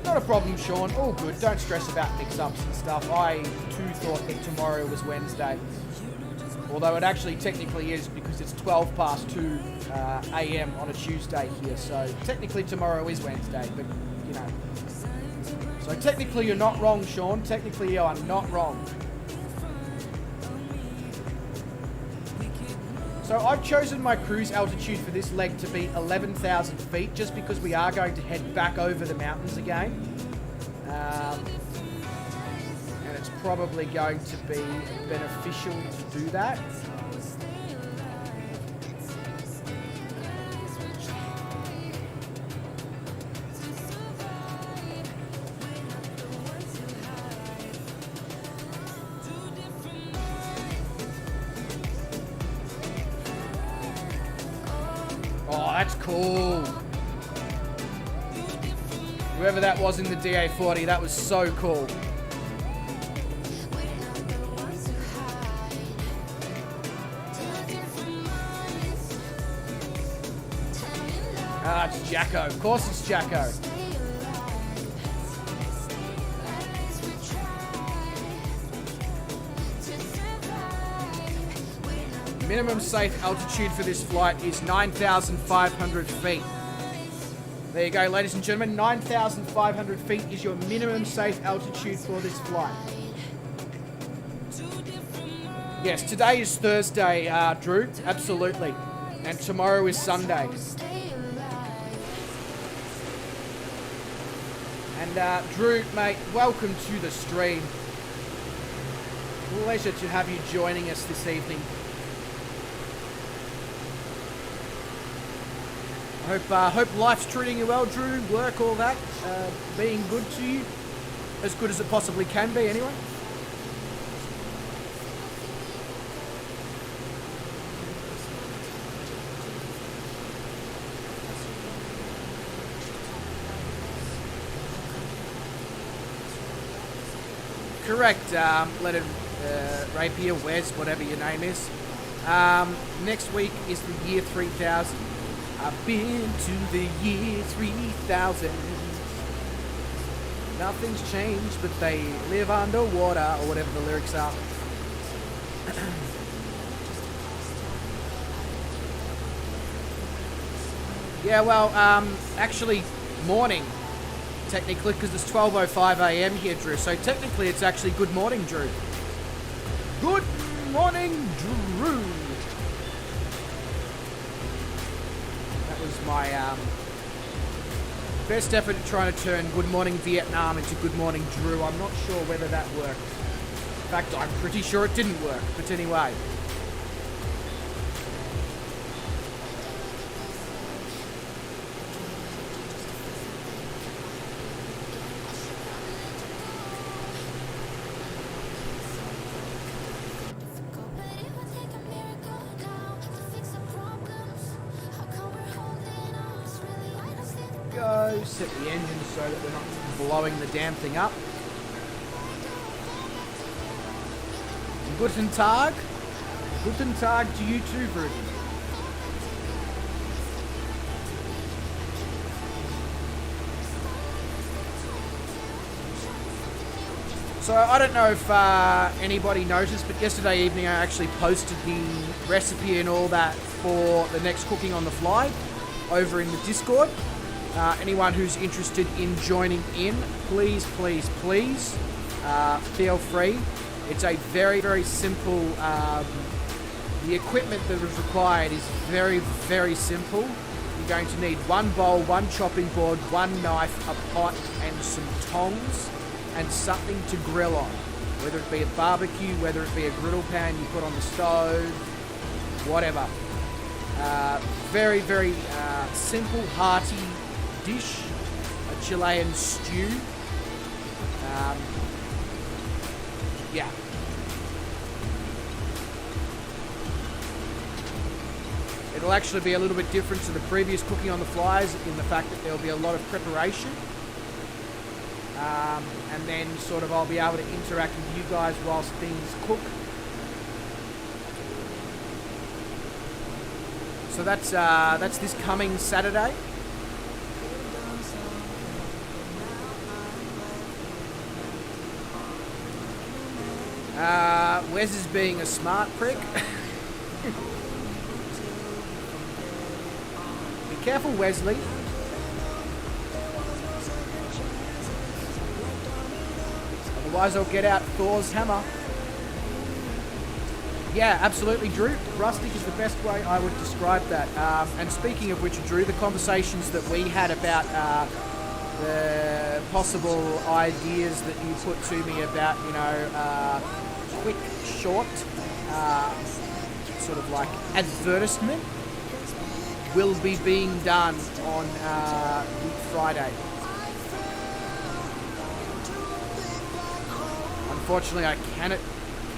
Not a problem, Sean. All good. Don't stress about mix-ups and stuff. I, too, thought that tomorrow was Wednesday. Although it actually technically is because it's 12 past 2 a.m. on a Tuesday here. So technically tomorrow is Wednesday, but, you know. So technically you're not wrong, Sean. Technically you are not wrong. So I've chosen my cruise altitude for this leg to be 11,000 feet just because we are going to head back over the mountains again. And it's probably going to be beneficial to do that. That's cool. Whoever that was in the DA40, that was so cool. Ah, it's Jacko. Of course it's Jacko. Minimum safe altitude for this flight is 9,500 feet. There you go, ladies and gentlemen. 9,500 feet is your minimum safe altitude for this flight. Yes, today is Thursday, Drew. Absolutely. And tomorrow is Sunday. And Drew, mate, welcome to the stream. Pleasure to have you joining us this evening. Hope life's treating you well, Drew. Work, all that, being good to you, as good as it possibly can be, anyway. Correct. Rapier, Wes, whatever your name is. Next week is the year 3000. I've been to the year 3000. Nothing's changed, but they live underwater, or whatever the lyrics are. Yeah, well, actually, morning, technically, because it's 12:05 a.m. here, Drew. So technically, it's actually good morning, Drew. Good morning, Drew. That was my best effort at trying to turn Good Morning Vietnam into Good Morning Drew. I'm not sure whether that worked. In fact, I'm pretty sure it didn't work. But anyway. Go set the engine so that we're not blowing the damn thing up. Guten Tag. Guten Tag to you too, Rudy. So I don't know if anybody noticed, but yesterday evening I actually posted the recipe and all that for the next Cooking on the Fly over in the Discord. Anyone who's interested in joining in, please, please, please feel free. It's a very, very simple, the equipment that is required is very, very simple. You're going to need one bowl, one chopping board, one knife, a pot, and some tongs, and something to grill on. Whether it be a barbecue, whether it be a griddle pan you put on the stove, whatever. Very, very simple, hearty dish, a Chilean stew. Yeah. It'll actually be a little bit different to the previous Cooking on the Flies in the fact that there'll be a lot of preparation. And then sort of I'll be able to interact with you guys whilst things cook. So that's this coming Saturday. Wes is being a smart prick. Be careful, Wesley. Otherwise I'll get out Thor's hammer. Yeah, absolutely, Drew. Rustic is the best way I would describe that. And speaking of which, Drew, the conversations that we had about the possible ideas that you put to me about, you know, quick, short, sort of like advertisement will be being done on Good Friday. Unfortunately, I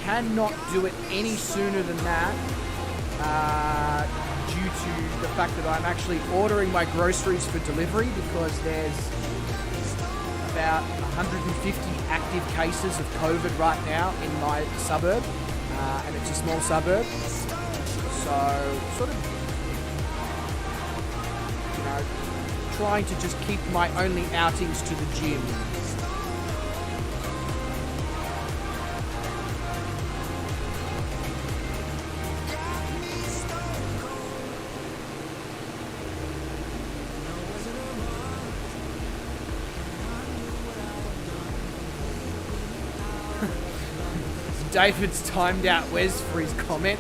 cannot do it any sooner than that due to the fact that I'm actually ordering my groceries for delivery because there's about 150 active cases of COVID right now in my suburb, and it's a small suburb, so sort of, you know, trying to just keep my only outings to the gym. David's timed out Wes for his comment.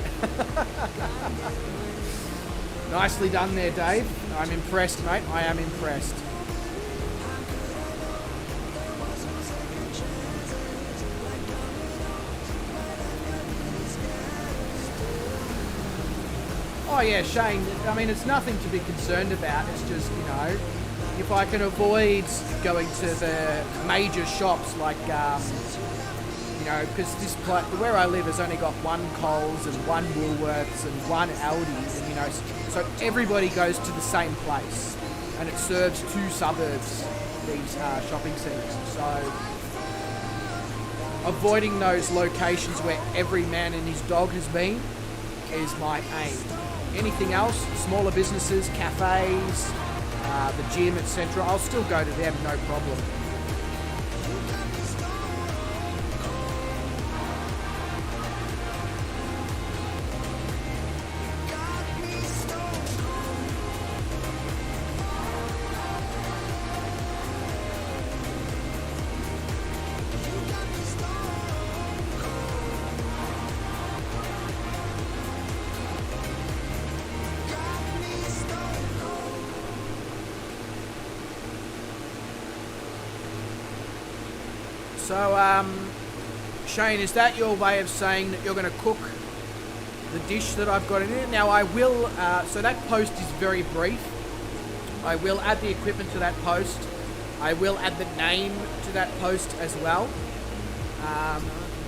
Nicely done there, Dave. I'm impressed, mate. I am impressed. Oh yeah, Shane, I mean, it's nothing to be concerned about. It's just, you know, if I can avoid going to the major shops like, you know, because where I live has only got one Coles and one Woolworths and one Aldi's, and you know, so everybody goes to the same place, and it serves two suburbs, these shopping centres. So avoiding those locations where every man and his dog has been is my aim. Anything else, smaller businesses, cafes, the gym, etc., I'll still go to them, no problem. So, Shane, is that your way of saying that you're going to cook the dish that I've got in there? Now, I will, so that post is very brief. I will add the equipment to that post. I will add the name to that post as well.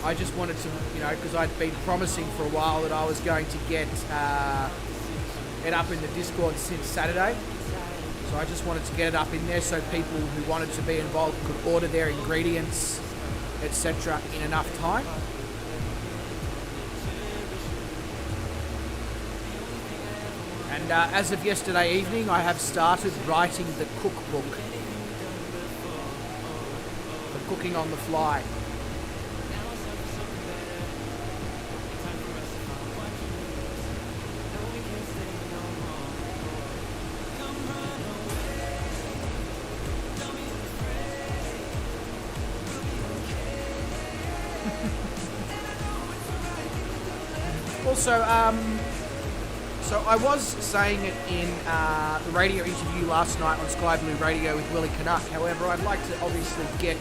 I just wanted to, because I'd been promising for a while that I was going to get it up in the Discord since Saturday. So I just wanted to get it up in there so people who wanted to be involved could order their ingredients, etc. in enough time. And as of yesterday evening, I have started writing the cookbook for cooking on the fly. Also, so I was saying it in the radio interview last night on Sky Blue Radio with Willie Canuck. However, I'd like to obviously get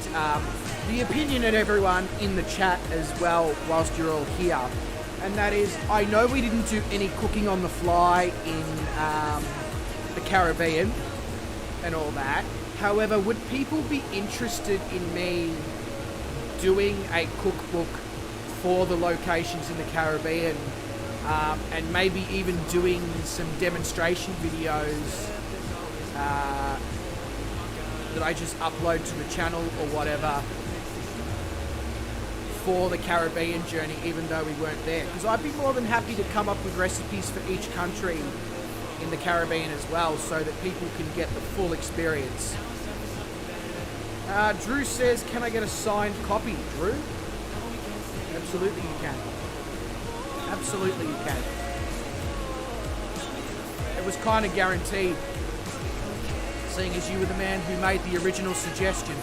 the opinion of everyone in the chat as well whilst you're all here. And that is, I know we didn't do any cooking on the fly in the Caribbean and all that. However, would people be interested in me doing a cookbook for the locations in the Caribbean, and maybe even doing some demonstration videos that I just upload to the channel or whatever for the Caribbean journey, even though we weren't there? Because I'd be more than happy to come up with recipes for each country in the Caribbean as well, so that people can get the full experience. Drew says, can I get a signed copy? Drew? Absolutely you can. Absolutely you can. It was kind of guaranteed, seeing as you were the man who made the original suggestion.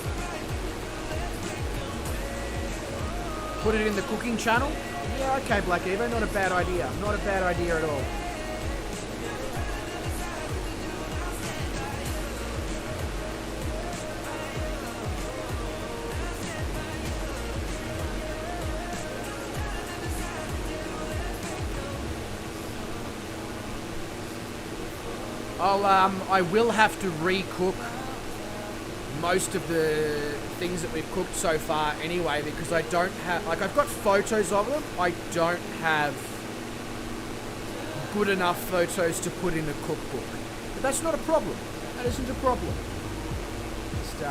Put it in the cooking channel? Yeah, okay, Black Evo, not a bad idea. Not a bad idea at all. I will have to re-cook most of the things that we've cooked so far anyway, because I don't have, like, I've got photos of them, I don't have good enough photos to put in a cookbook. But that's not a problem. That isn't a problem. Just,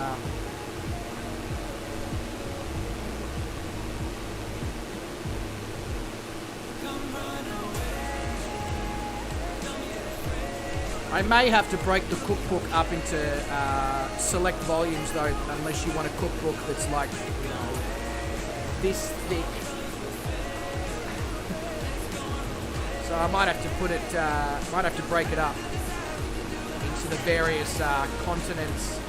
I may have to break the cookbook up into select volumes though, unless you want a cookbook that's like, this thick. So I might have to put it, might have to break it up into the various continents.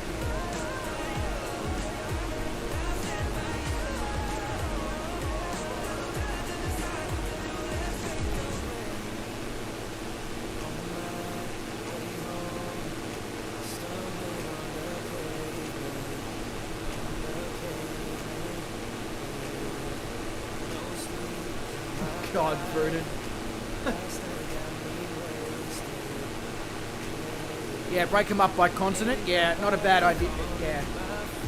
God, Bruton. Yeah, break them up by continent. Yeah, not a bad idea. Yeah,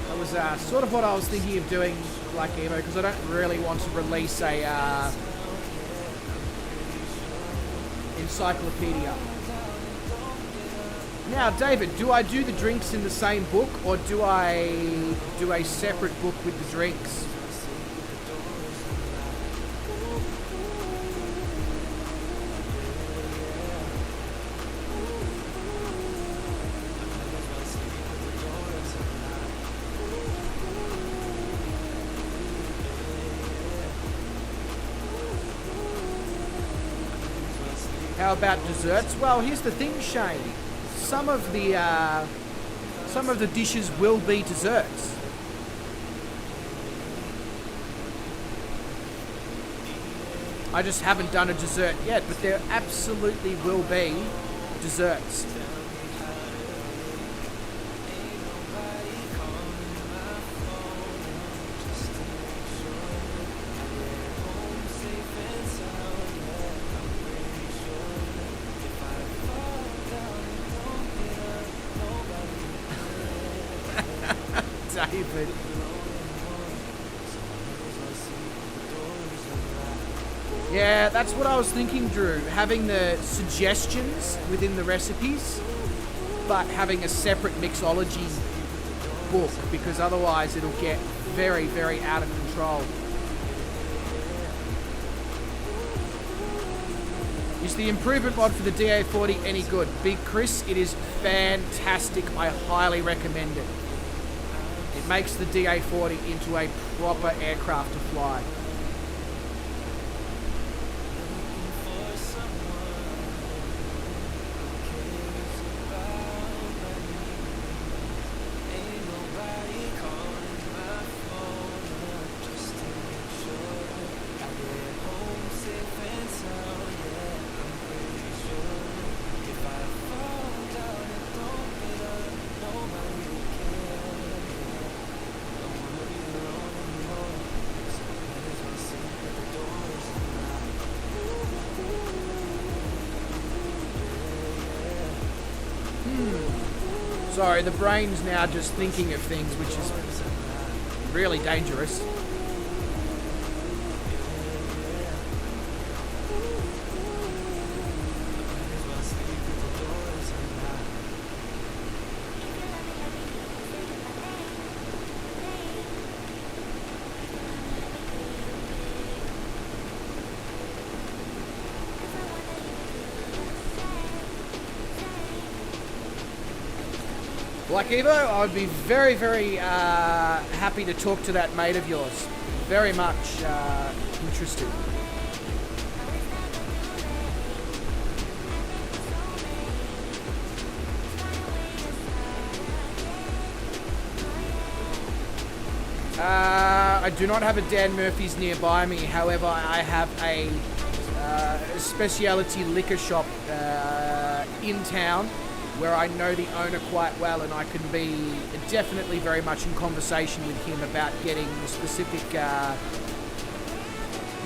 that was sort of what I was thinking of doing, Black Evo, because I don't really want to release a encyclopedia. Now, David, do I do the drinks in the same book, or do I do a separate book with the drinks? How about desserts? Well, here's the thing, Shane. Some of the dishes will be desserts. I just haven't done a dessert yet, but there absolutely will be desserts. David. Yeah, that's what I was thinking, Drew. Having the suggestions within the recipes, but having a separate mixology book, because otherwise it'll get very, very out of control. Is the improvement mod for the DA40 any good? Big Chris, it is fantastic. I highly recommend it. It makes the DA40 into a proper aircraft to fly. Sorry, the brain's now just thinking of things, which is really dangerous. Black Evo, I'd be very, very happy to talk to that mate of yours. Very much interested. I do not have a Dan Murphy's nearby me. However, I have a specialty liquor shop in town where I know the owner quite well, and I can be definitely very much in conversation with him about getting the specific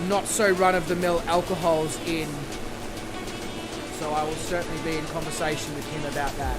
not so run-of-the-mill alcohols in. So I will certainly be in conversation with him about that.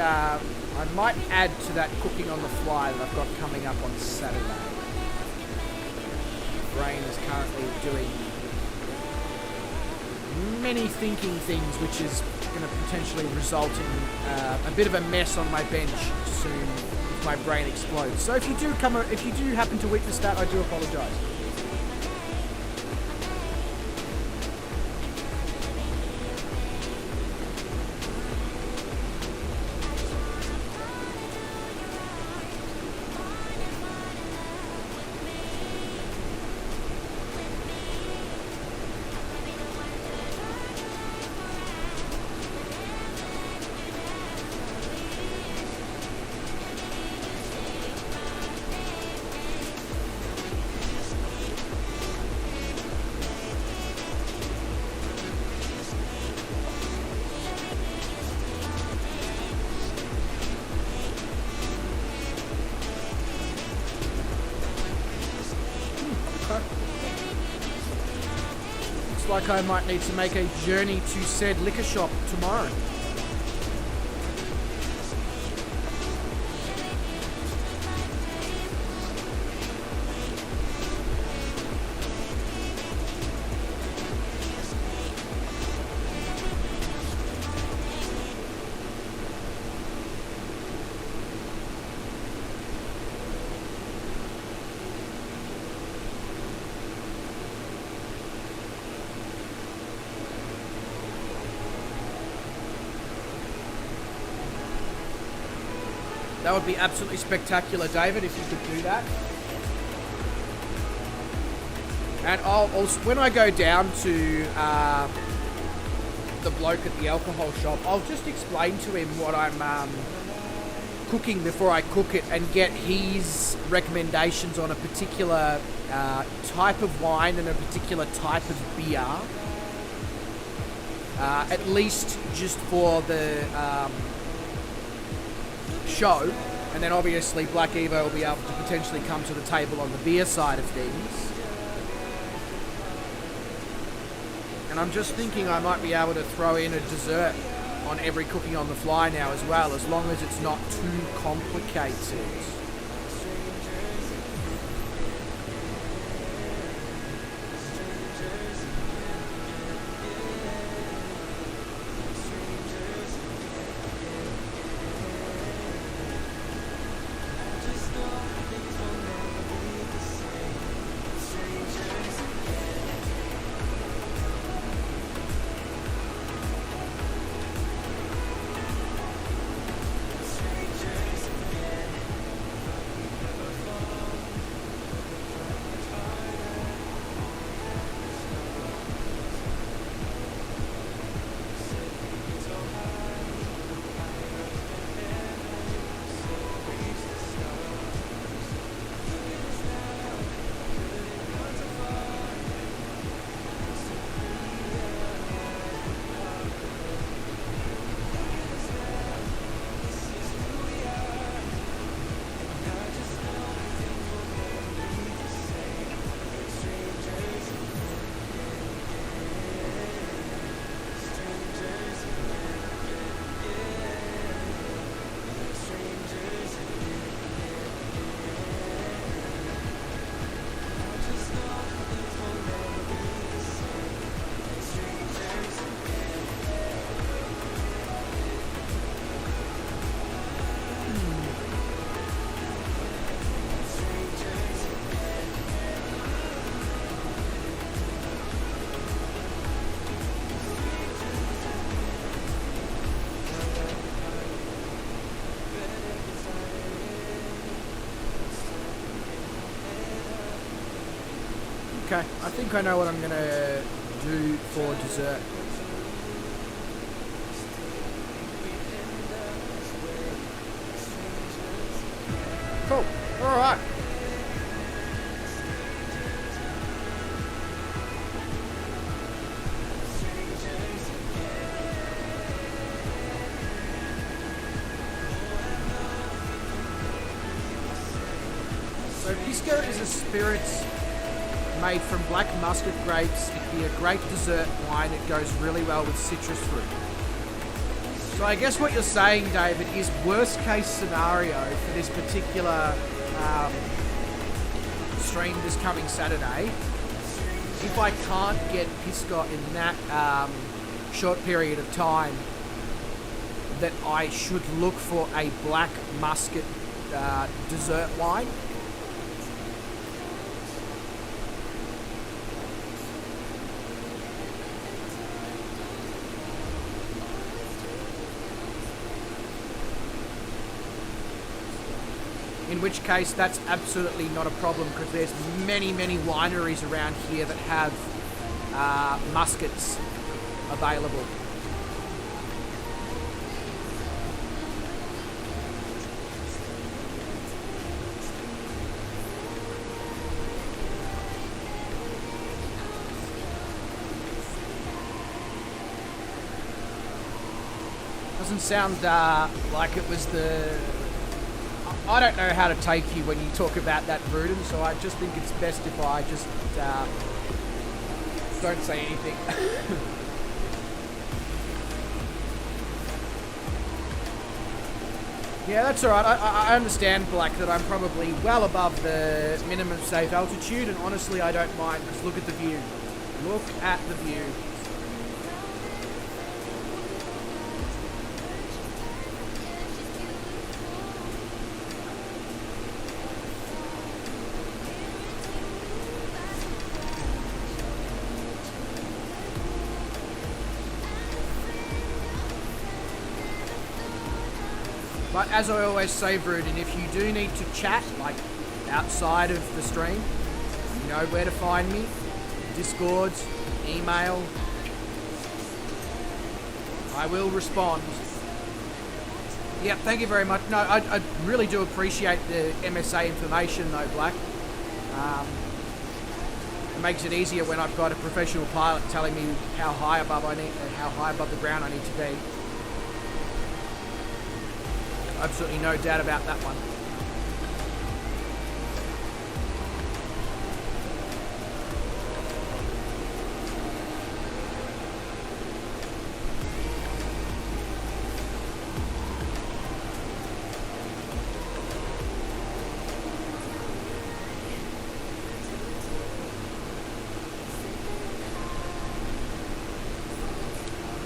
I might add to that cooking on the fly that I've got coming up on Saturday. Brain is currently doing many thinking things, which is going to potentially result in a bit of a mess on my bench soon if my brain explodes. So if you do happen to witness that, I do apologise. Like I might need to make a journey to said liquor shop tomorrow. That would be absolutely spectacular, David, if you could do that. And I'll when I go down to the bloke at the alcohol shop, I'll just explain to him what I'm cooking before I cook it and get his recommendations on a particular type of wine and a particular type of beer. At least just for the show. And then obviously Black Evo will be able to potentially come to the table on the beer side of things. And I'm just thinking I might be able to throw in a dessert on every cooking on the fly now as well, as long as it's not too complicated. Okay, I think I know what I'm gonna do for dessert. Cool, alright. So Pisco is a spirit made from black muscat grapes. It'd be a great dessert wine. It goes really well with citrus fruit. So I guess what you're saying, David, is worst case scenario for this particular stream this coming Saturday, if I can't get Pisco in that short period of time, that I should look for a black muscat dessert wine. In which case, that's absolutely not a problem, because there's many, many wineries around here that have muskets available. Doesn't sound like it was the... I don't know how to take you when you talk about that, Rudin, so I just think it's best if I just don't say anything. Yeah, that's alright. I understand, Black, that I'm probably well above the minimum safe altitude, and honestly I don't mind. Just look at the view. Look at the view. But as I always say, Bruden, if you do need to chat, like outside of the stream, you know where to find me. Discord, email. I will respond. Yeah, thank you very much. No, I really do appreciate the MSA information, though, Black. It makes it easier when I've got a professional pilot telling me how high above the ground I need to be. Absolutely no doubt about that one.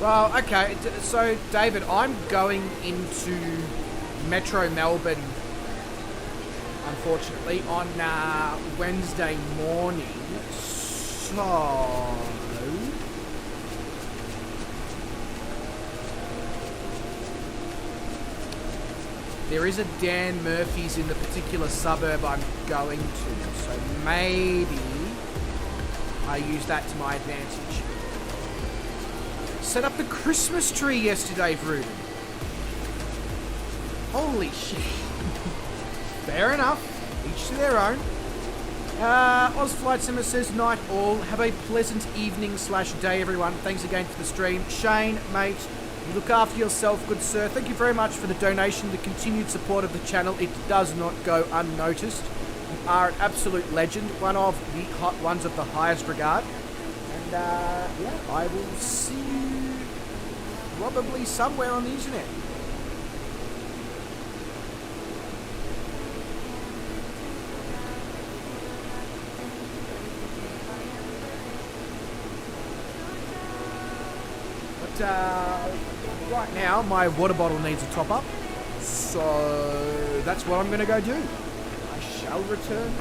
Well, okay, so David, I'm going into Metro Melbourne, unfortunately, on Wednesday morning, so there is a Dan Murphy's in the particular suburb I'm going to, so maybe I use that to my advantage. Set up the Christmas tree yesterday, Reuben. Holy shit. Fair enough. Each to their own. Oz Flight Simmer says, night all. Have a pleasant evening / day, everyone. Thanks again for the stream. Shane, mate, you look after yourself, good sir. Thank you very much for the donation, the continued support of the channel. It does not go unnoticed. You are an absolute legend. One of the hot ones of the highest regard. And, yeah, I will see you probably somewhere on the internet. But right now my water bottle needs a top up, so that's what I'm going to go do. I shall return.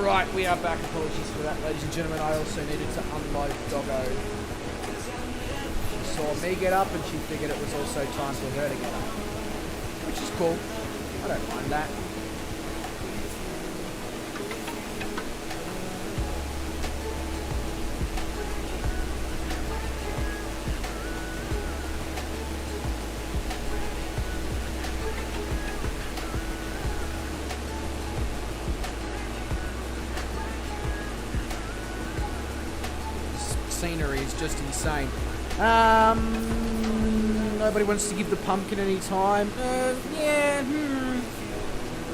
Right, we are back. Apologies for that, ladies and gentlemen. I also needed to unload Doggo. She saw me get up and she figured it was also time for her to get up. Which is cool. I don't mind that. Scenery is just insane. Nobody wants to give the pumpkin any time.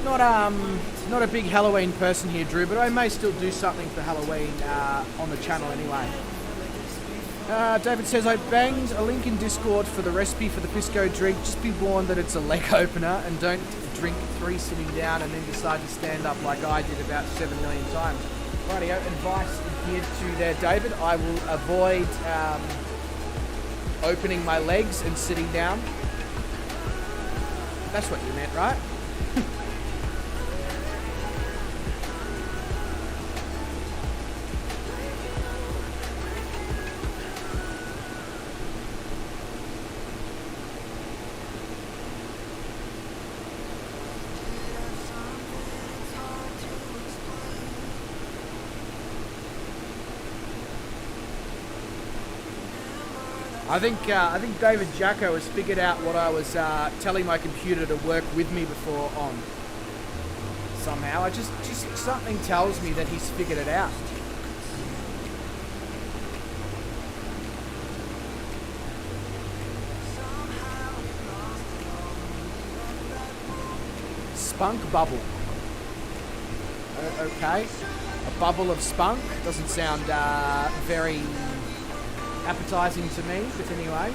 Not a big Halloween person here, Drew, but I may still do something for Halloween on the channel anyway. David says, I banged a link in Discord for the recipe for the Pisco drink. Just be warned that it's a leg opener and don't drink 3 sitting down and then decide to stand up like I did about 7 million times. Rightio, advice adhered to there, David. I will avoid opening my legs and sitting down. That's what you meant, right? I think David Jacko has figured out what I was telling my computer to work with me before on. Somehow, just something tells me that he's figured it out. Spunk bubble. Okay, a bubble of spunk doesn't sound very appetizing to me, but anyway.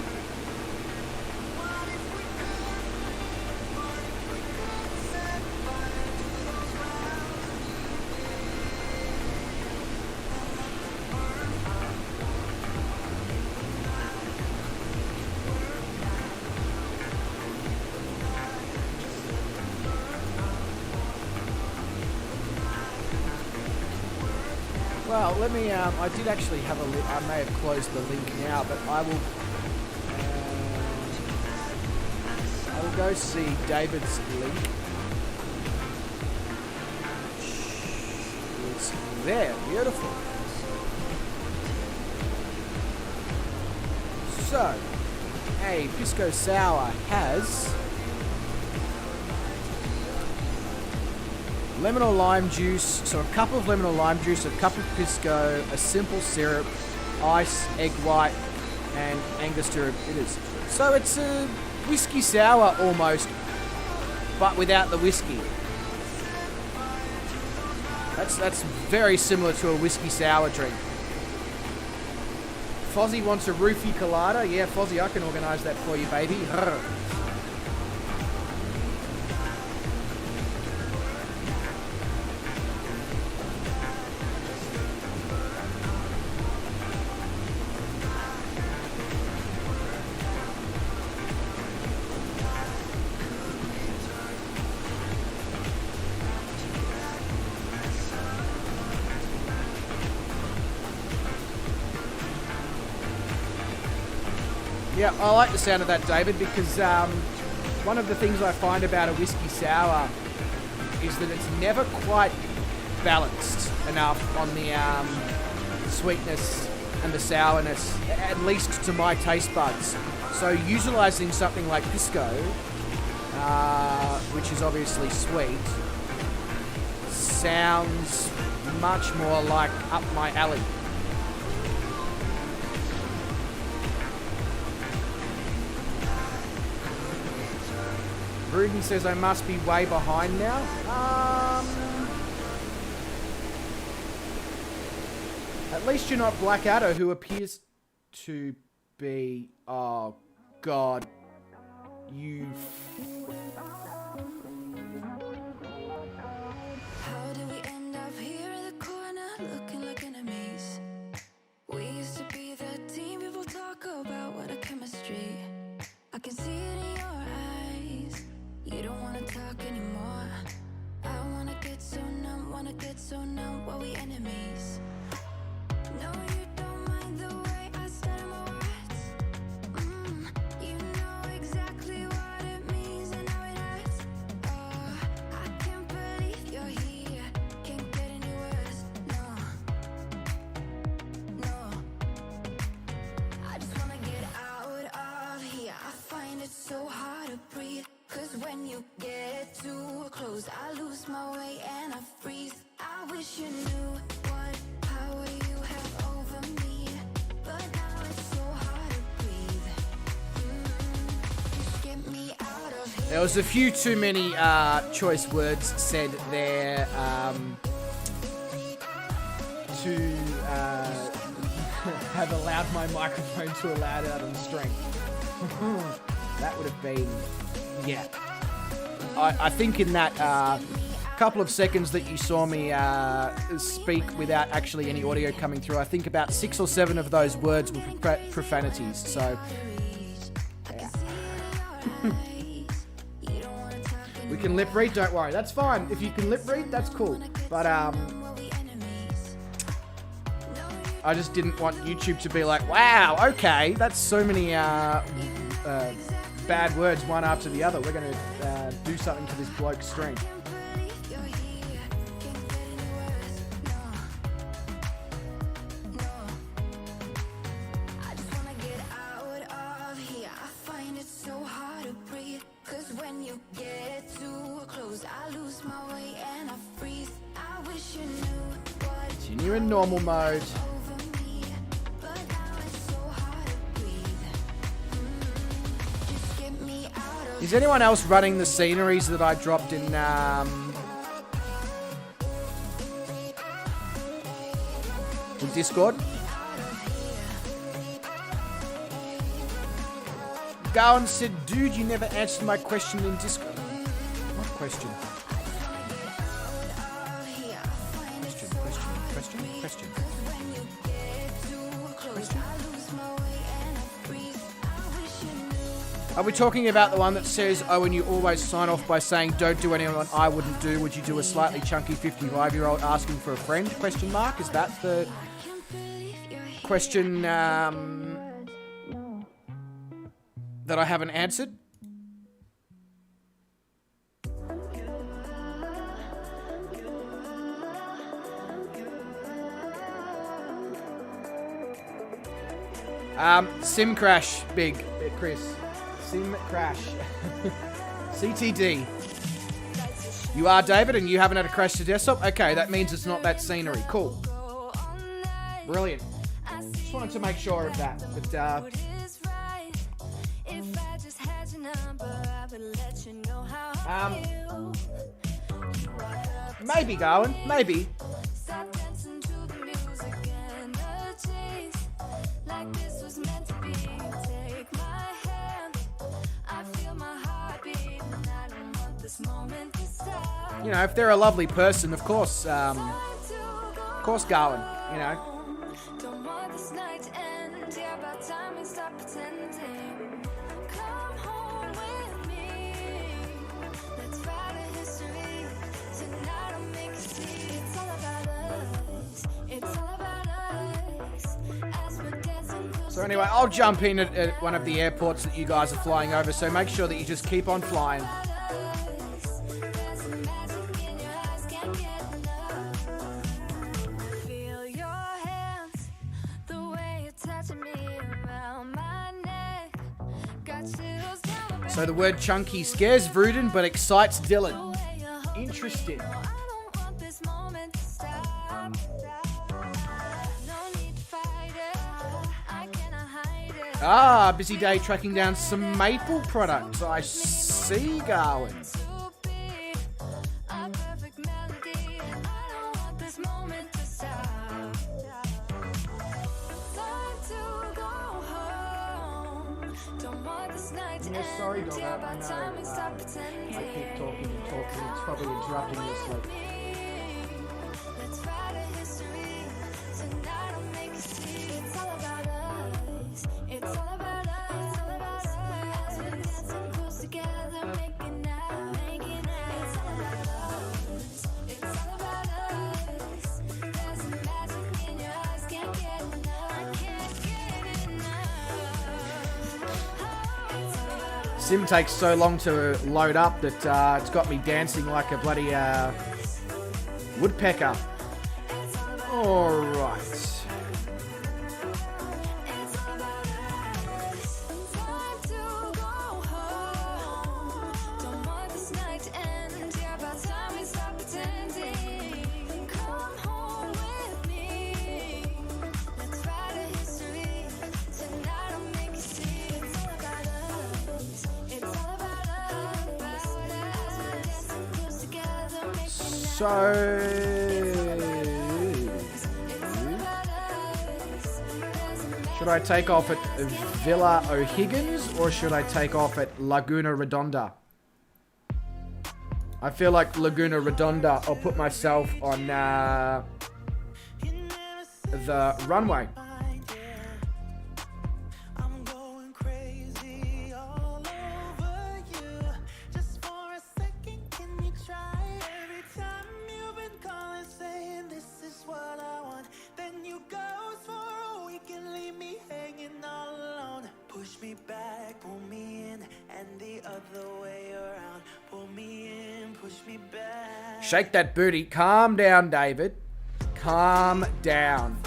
Well, let me, I did actually have a link. I may have closed the link now, but I will go see David's link. It's there, beautiful. So, a Pisco Sour has lemon or lime juice, so a cup of lemon or lime juice, a cup of Pisco, a simple syrup, ice, egg white, and Angostura bitters. So it's a whiskey sour almost, but without the whiskey. That's very similar to a whiskey sour drink. Fozzie wants a roofie colada. Yeah, Fozzie, I can organise that for you, baby. Rrr. Yeah, I like the sound of that, David, because one of the things I find about a whiskey sour is that it's never quite balanced enough on the sweetness and the sourness, at least to my taste buds. So utilising something like Pisco, which is obviously sweet, sounds much more like up my alley. Ruben says I must be way behind now. At least you're not Blackadder, who appears to be... Oh, God. You... How did we end up here in the corner, looking like enemies? We used to be the team people talk about, what a chemistry. I can see it in your eyes. You don't wanna talk anymore. I wanna get so numb, wanna good, so now are we enemies? No, you don't mind the way I stutter my words. You know exactly what it means and how it hurts. Oh, I can't believe you're here. Can't get any worse. No, no. I just wanna get out of here. I find it so hard to breathe. Cause when you get too close, I lose my way and I freeze. I wish you knew what power you have over me, but now it's so hard to breathe. Just get me out of here. There was a few too many choice words said there to have allowed my microphone to allow it out on string. That would have been, yeah. I think in that couple of seconds that you saw me speak without actually any audio coming through, I think about 6 or 7 of those words were profanities. So, yeah. We can lip read, don't worry. That's fine. If you can lip read, that's cool. But I just didn't want YouTube to be like, wow, okay, that's so many bad words one after the other. We're going to do something to this bloke's string. Continue in normal mode. Is anyone else running the sceneries that I dropped in Discord? Gowan said, dude, you never answered my question in Discord. What question? Question. Are we talking about the one that says, oh, and you always sign off by saying, don't do anyone I wouldn't do, would you do a slightly chunky 55-year-old asking for a friend, question mark? Is that the question that I haven't answered? Sim crash, big, Chris. Sim crash. CTD. You are David and you haven't had a crash to desktop? Okay, that means it's not that scenery. Cool. Brilliant. Just wanted to make sure of that. But, maybe, Garwin. Maybe. You know, if they're a lovely person, of course, Garwin, you know. So anyway, I'll jump in at one of the airports that you guys are flying over, so make sure that you just keep on flying. So the word chunky scares Vruden but excites Dylan. Interesting. Ah, busy day tracking down some maple products. I see, Garwin. Yeah, sorry, dog. I know. I keep talking. It's probably interrupting your sleep. Sim takes so long to load up that it's got me dancing like a bloody woodpecker. Alright. So, should I take off at Villa O'Higgins or should I take off at Laguna Redonda? I feel like Laguna Redonda, I'll put myself on the runway. Shake that booty. Calm down, David. Calm down.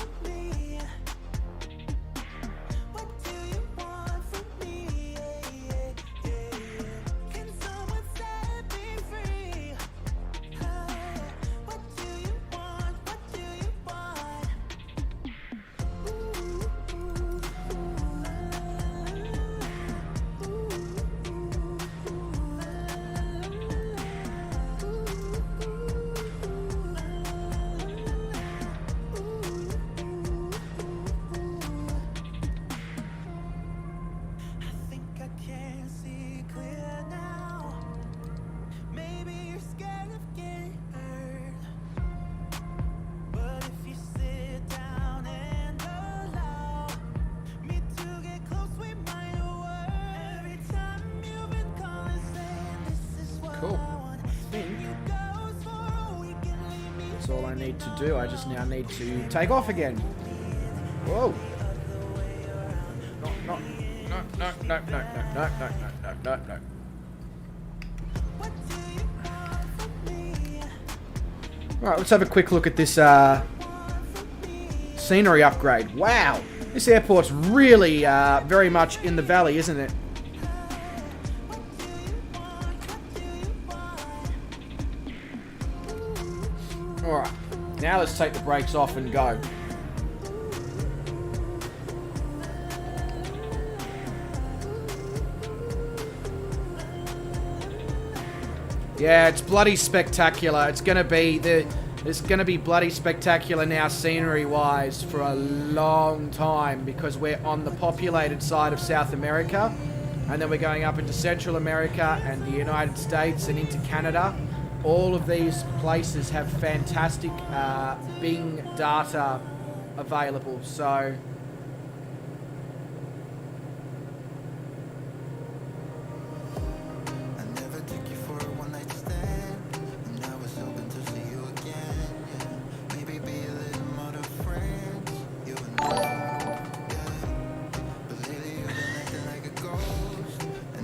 Cool. I think that's all I need to do. I just now need to take off again. Whoa. No. Right, let's have a quick look at this scenery upgrade. Wow, this airport's really very much in the valley, isn't it? Alright, now let's take the brakes off and go. Yeah, it's bloody spectacular. It's gonna be bloody spectacular now, scenery-wise, for a long time, because we're on the populated side of South America, and then we're going up into Central America and the United States and into Canada. All of these places have fantastic Bing data available, so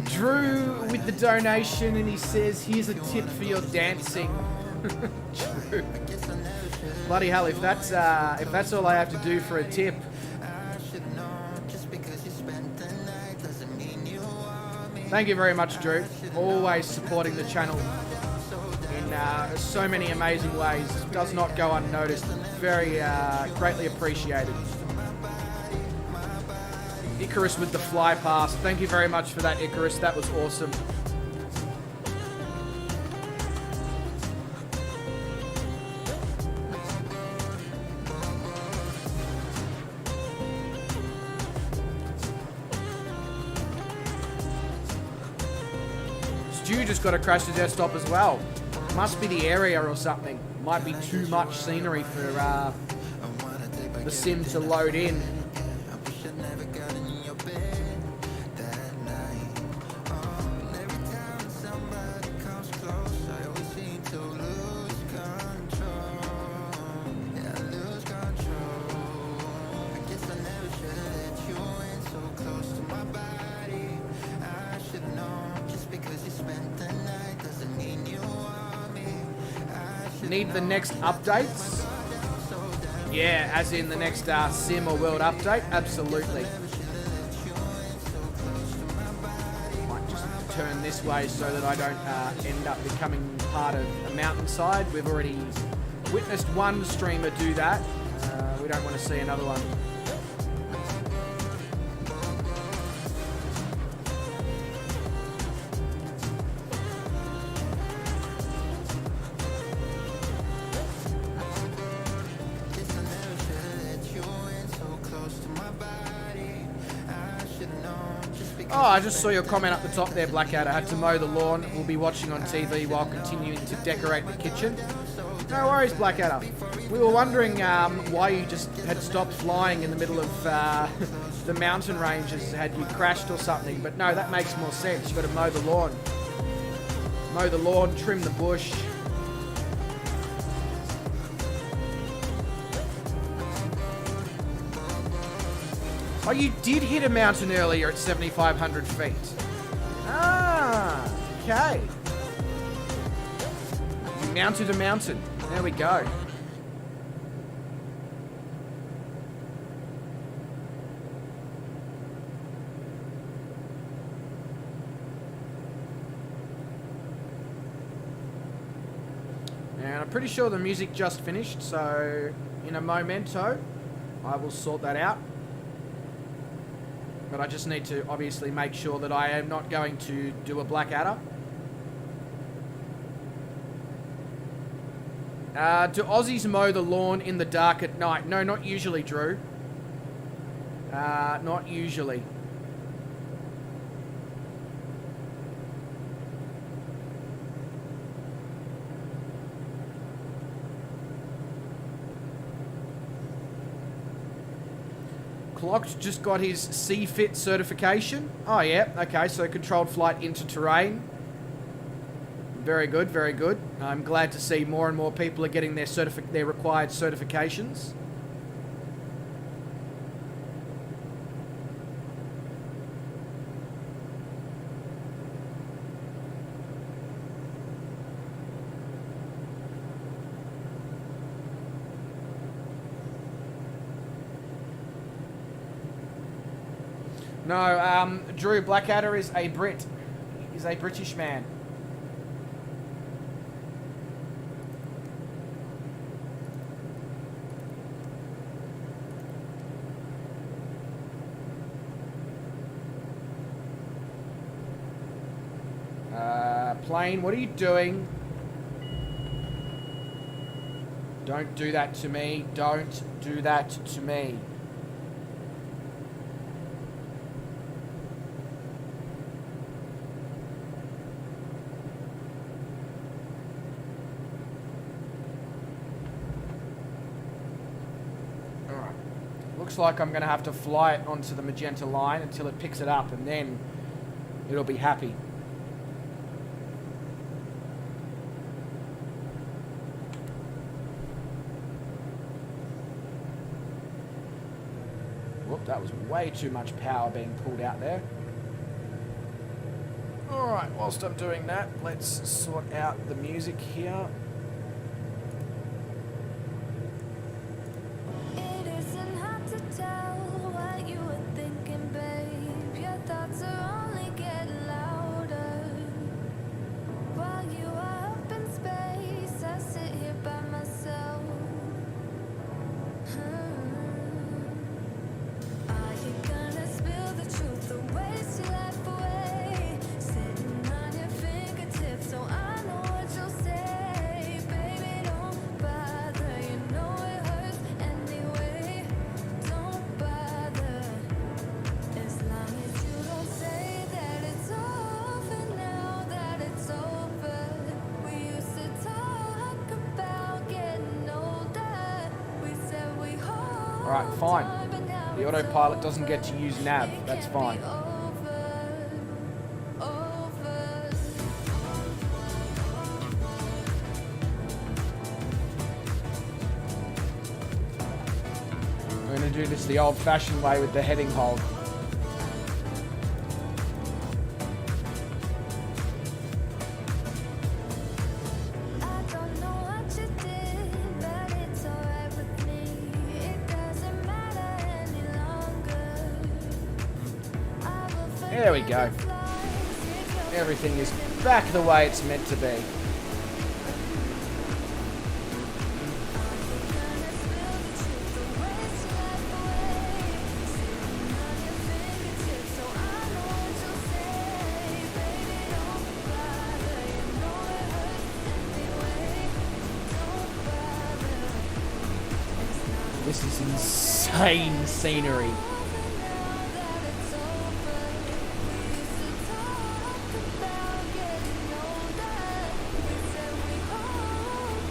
Drew with the donation, and he says, here's a tip for your dancing. Drew. Bloody hell, if that's all I have to do for a tip. Thank you very much, Drew. Always supporting the channel in so many amazing ways. Does not go unnoticed. Very greatly appreciated. Icarus with the fly past. Thank you very much for that, Icarus. That was awesome. Stu just got to crash the desktop as well. Must be the area or something. Might be too much scenery for the sim to load in. No need the next updates? Yeah, as in the next sim or world update? Absolutely. Might just turn this way so that I don't end up becoming part of a mountainside. We've already witnessed one streamer do that. We don't want to see another one. Oh, I just saw your comment up the top there, Blackadder. I had to mow the lawn. We'll be watching on TV while continuing to decorate the kitchen. No worries, Blackadder. We were wondering why you just had stopped flying in the middle of the mountain ranges. Had you crashed or something? But no, that makes more sense. You've got to mow the lawn. Mow the lawn, trim the bush. Oh, you did hit a mountain earlier at 7,500 feet. Ah, okay. You mounted a mountain. There we go. And I'm pretty sure the music just finished, so in a momento, I will sort that out. But I just need to obviously make sure that I am not going to do a Blackadder. Do Aussies mow the lawn in the dark at night? No, not usually, Drew. Not usually. Clocked just got his C-Fit certification. Oh, yeah. Okay, so controlled flight into terrain. Very good, very good. I'm glad to see more and more people are getting their required certifications. No, Drew, Blackadder is a Brit. He's a British man. Plane, what are you doing? Don't do that to me. Don't do that to me. Looks like I'm going to have to fly it onto the magenta line until it picks it up, and then it'll be happy. Whoop, that was way too much power being pulled out there. Alright, whilst I'm doing that, let's sort out the music here. Alright, fine. The autopilot doesn't get to use nav. That's fine. We're going to do this the old-fashioned way with the heading hold. There we go. Everything is back the way it's meant to be. This is insane scenery.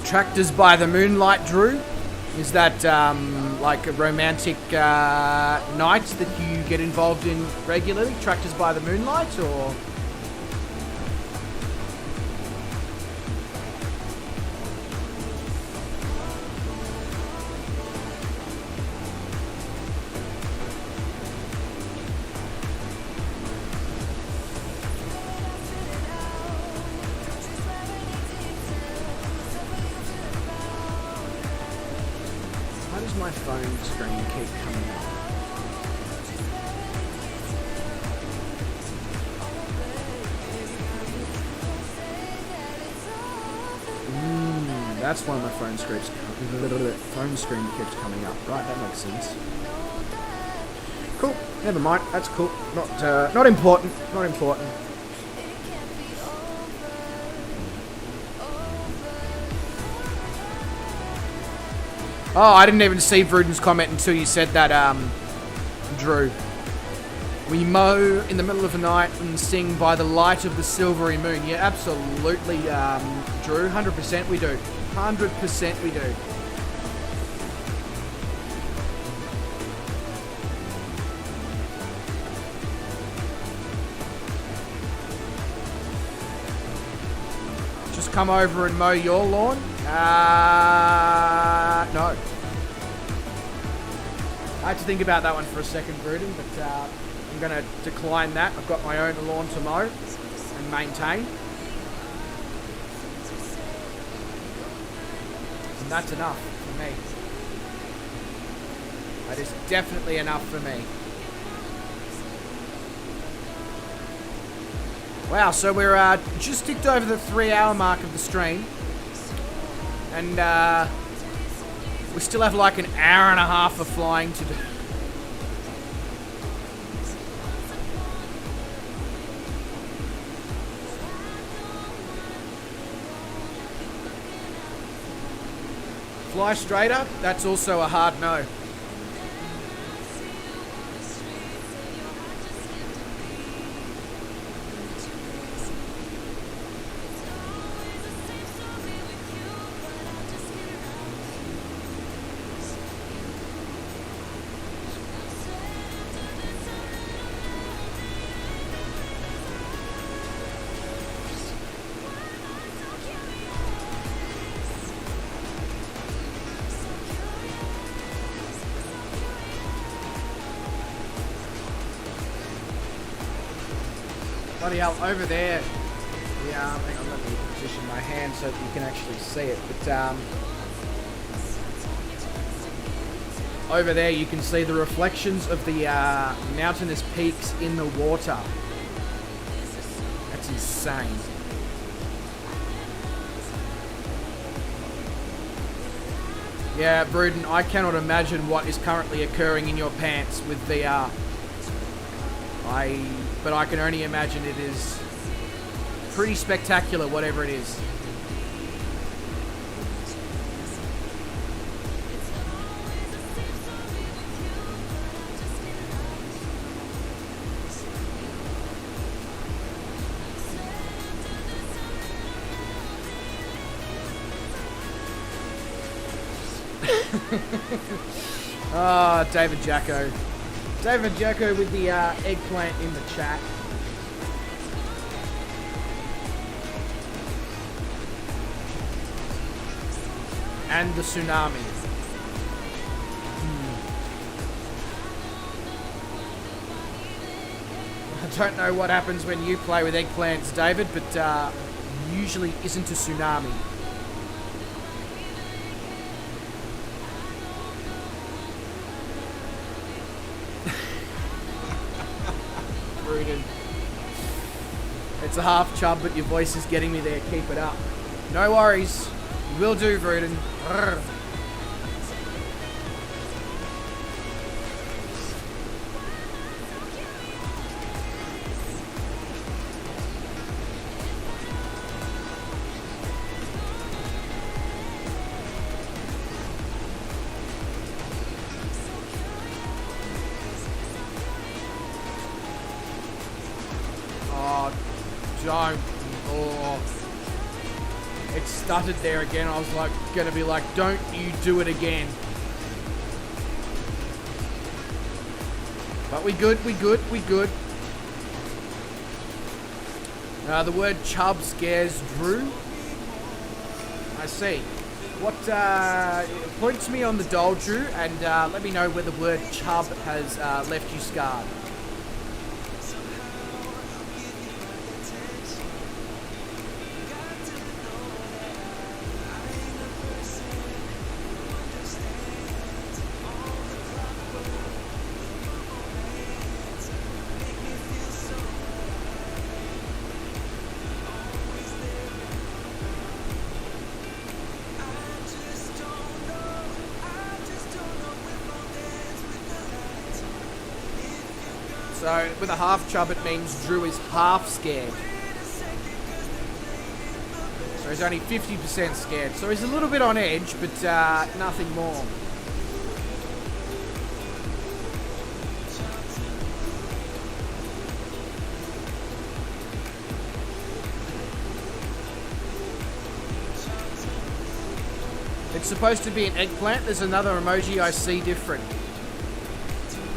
Tractors by the Moonlight, Drew? Is that like a romantic night that you get involved in regularly? Tractors by the Moonlight, or...? My phone screen keep coming up. That's why my phone screen keeps coming up. Right, that makes sense. Cool. Never mind. That's cool. Not important. Not important. Oh, I didn't even see Bruden's comment until you said that, Drew. We mow in the middle of the night and sing by the light of the silvery moon. Yeah, absolutely, Drew. 100% we do. 100% we do. Just come over and mow your lawn? No. I had to think about that one for a second, Bruden, but I'm going to decline that. I've got my own lawn to mow and maintain. And that's enough for me. That is definitely enough for me. Wow, so we're just ticked over the 3-hour mark of the stream. And we still have like an hour and a half of flying to do. Fly straight up, that's also a hard no. Bloody hell, over there. Yeah, hang on, let me position my hand so that you can actually see it. But over there you can see the reflections of the mountainous peaks in the water. That's insane. Yeah, Bruden, I cannot imagine what is currently occurring in your pants with VR. But I can only imagine it is pretty spectacular, whatever it is. Ah, David Jacko. David Jacko with the eggplant in the chat. And the tsunami. I don't know what happens when you play with eggplants, David, but usually isn't a tsunami. Bruden. It's a half chub, but your voice is getting me there. Keep it up. No worries. Will do, Vruden. Don't. Oh. It stuttered there again. I was like, gonna be like, don't you do it again. But we good. The word chub scares Drew. I see. What, point to me on the doll, Drew, and let me know where the word chub has left you scarred. So, with a half chub, it means Drew is half scared. So he's only 50% scared. So he's a little bit on edge, but nothing more. It's supposed to be an eggplant. There's another emoji I see different.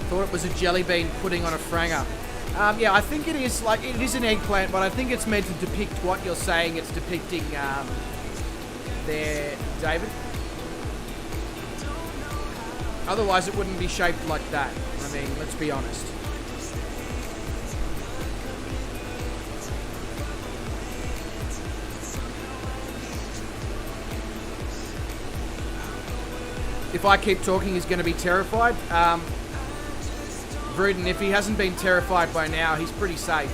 Thought it was a jelly bean pudding on a franger. Yeah, I think it is an eggplant, but I think it's meant to depict what you're saying it's depicting there, David. Otherwise, it wouldn't be shaped like that. I mean, let's be honest. If I keep talking, he's going to be terrified. Vruden, if he hasn't been terrified by now, he's pretty safe.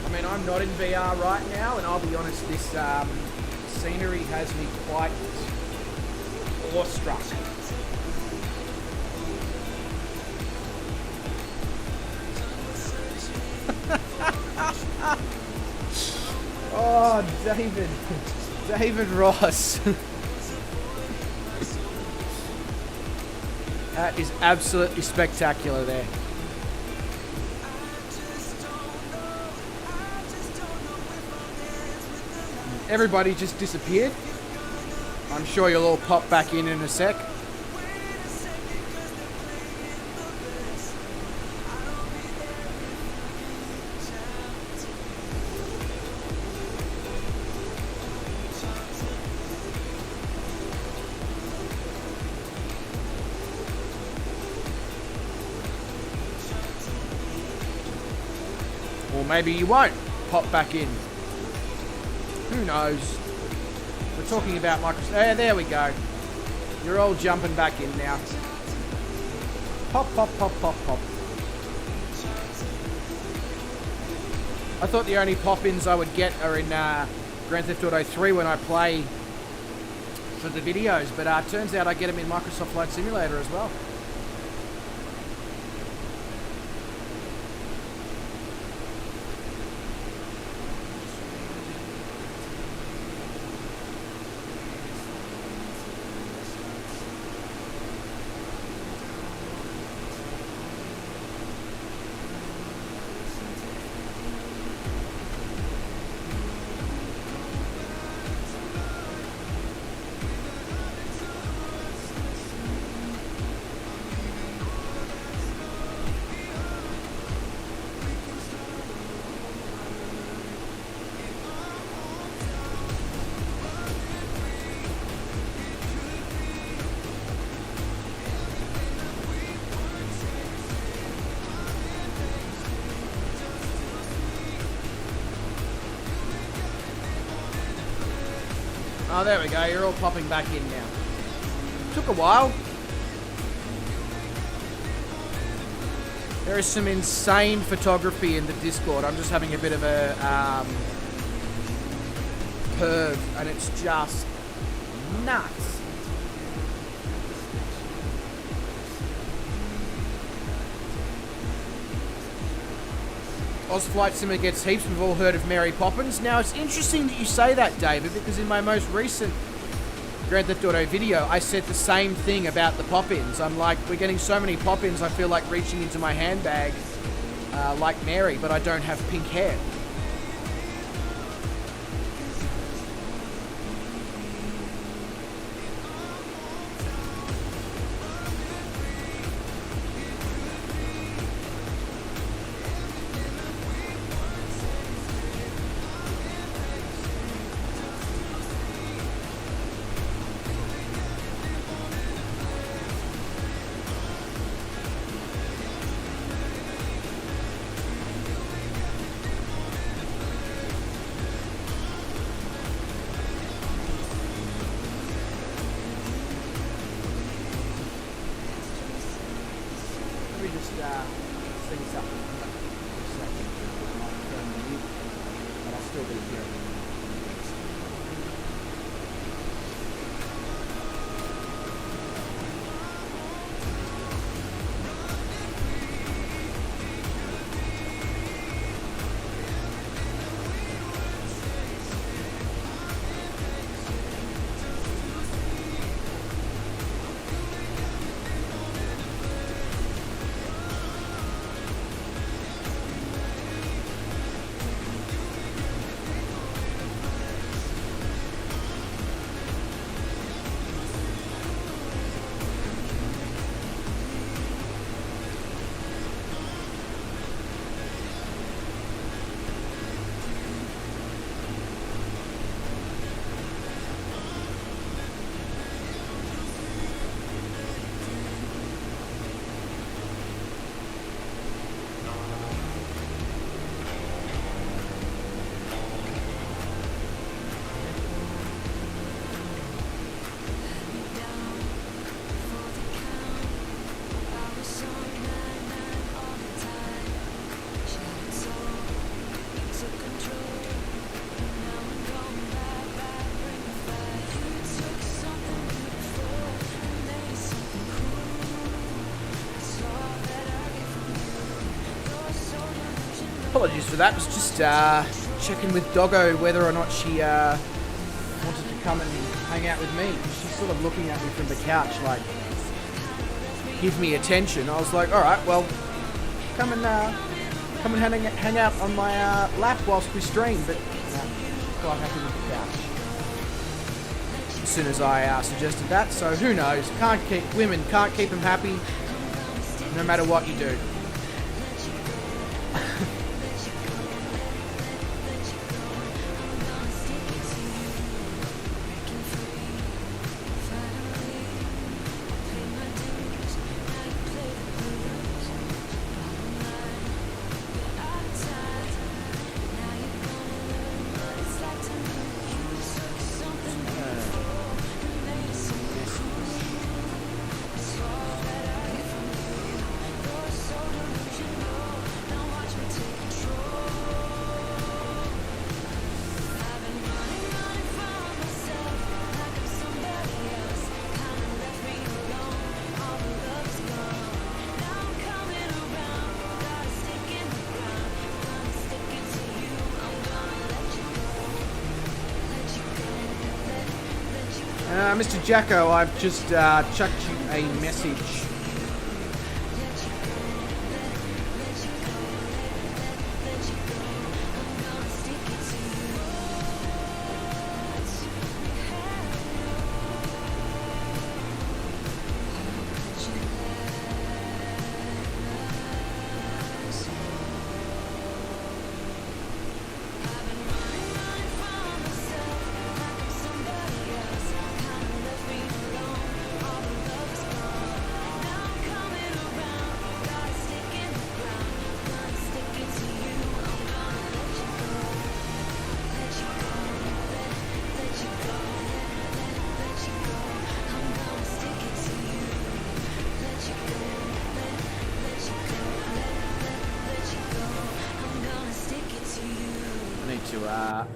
I mean, I'm not in VR right now, and I'll be honest, this scenery has me quite awestruck. Oh, David Ross. That is absolutely spectacular there. Everybody just disappeared. I'm sure you'll all pop back in a sec. Or maybe you won't pop back in. Who knows? We're talking about Microsoft. There we go. You're all jumping back in now. Pop, pop, pop, pop, pop. I thought the only pop-ins I would get are in Grand Theft Auto 3 when I play for the videos, but turns out I get them in Microsoft Flight Simulator as well. Oh, there we go. You're all popping back in now. Took a while. There is some insane photography in the Discord. I'm just having a bit of a perv, and it's just nuts. Oz Flight Simmer gets heaps. We've all heard of Mary Poppins. Now, it's interesting that you say that, David, because in my most recent Grand Theft Auto video, I said the same thing about the pop-ins. I'm like, we're getting so many pop-ins, I feel like reaching into my handbag like Mary, but I don't have pink hair. Sing something. But I'll still be here. Apologies for that. Was just checking with Doggo whether or not she wanted to come and hang out with me. She's sort of looking at me from the couch like, give me attention. I was like, all right, well, come and hang out on my lap whilst we stream. But quite happy with the couch as soon as I suggested that. So who knows? Women can't keep them happy no matter what you do. Mr. Jacko, I've just chucked you a message.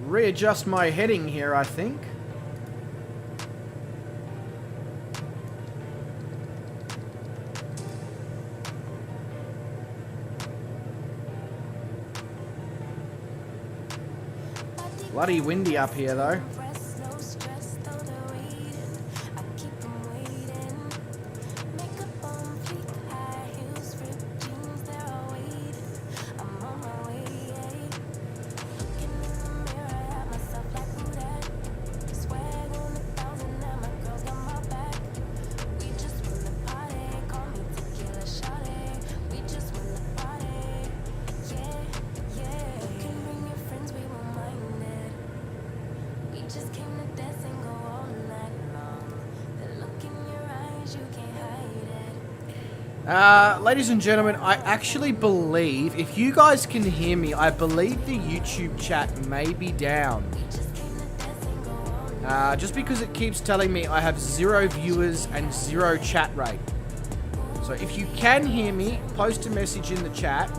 readjust my heading here, I think. Bloody windy up here, though. Ladies and gentlemen, I actually believe, if you guys can hear me, I believe the YouTube chat may be down. Just because it keeps telling me I have 0 viewers and 0 chat rate. So if you can hear me, post a message in the chat.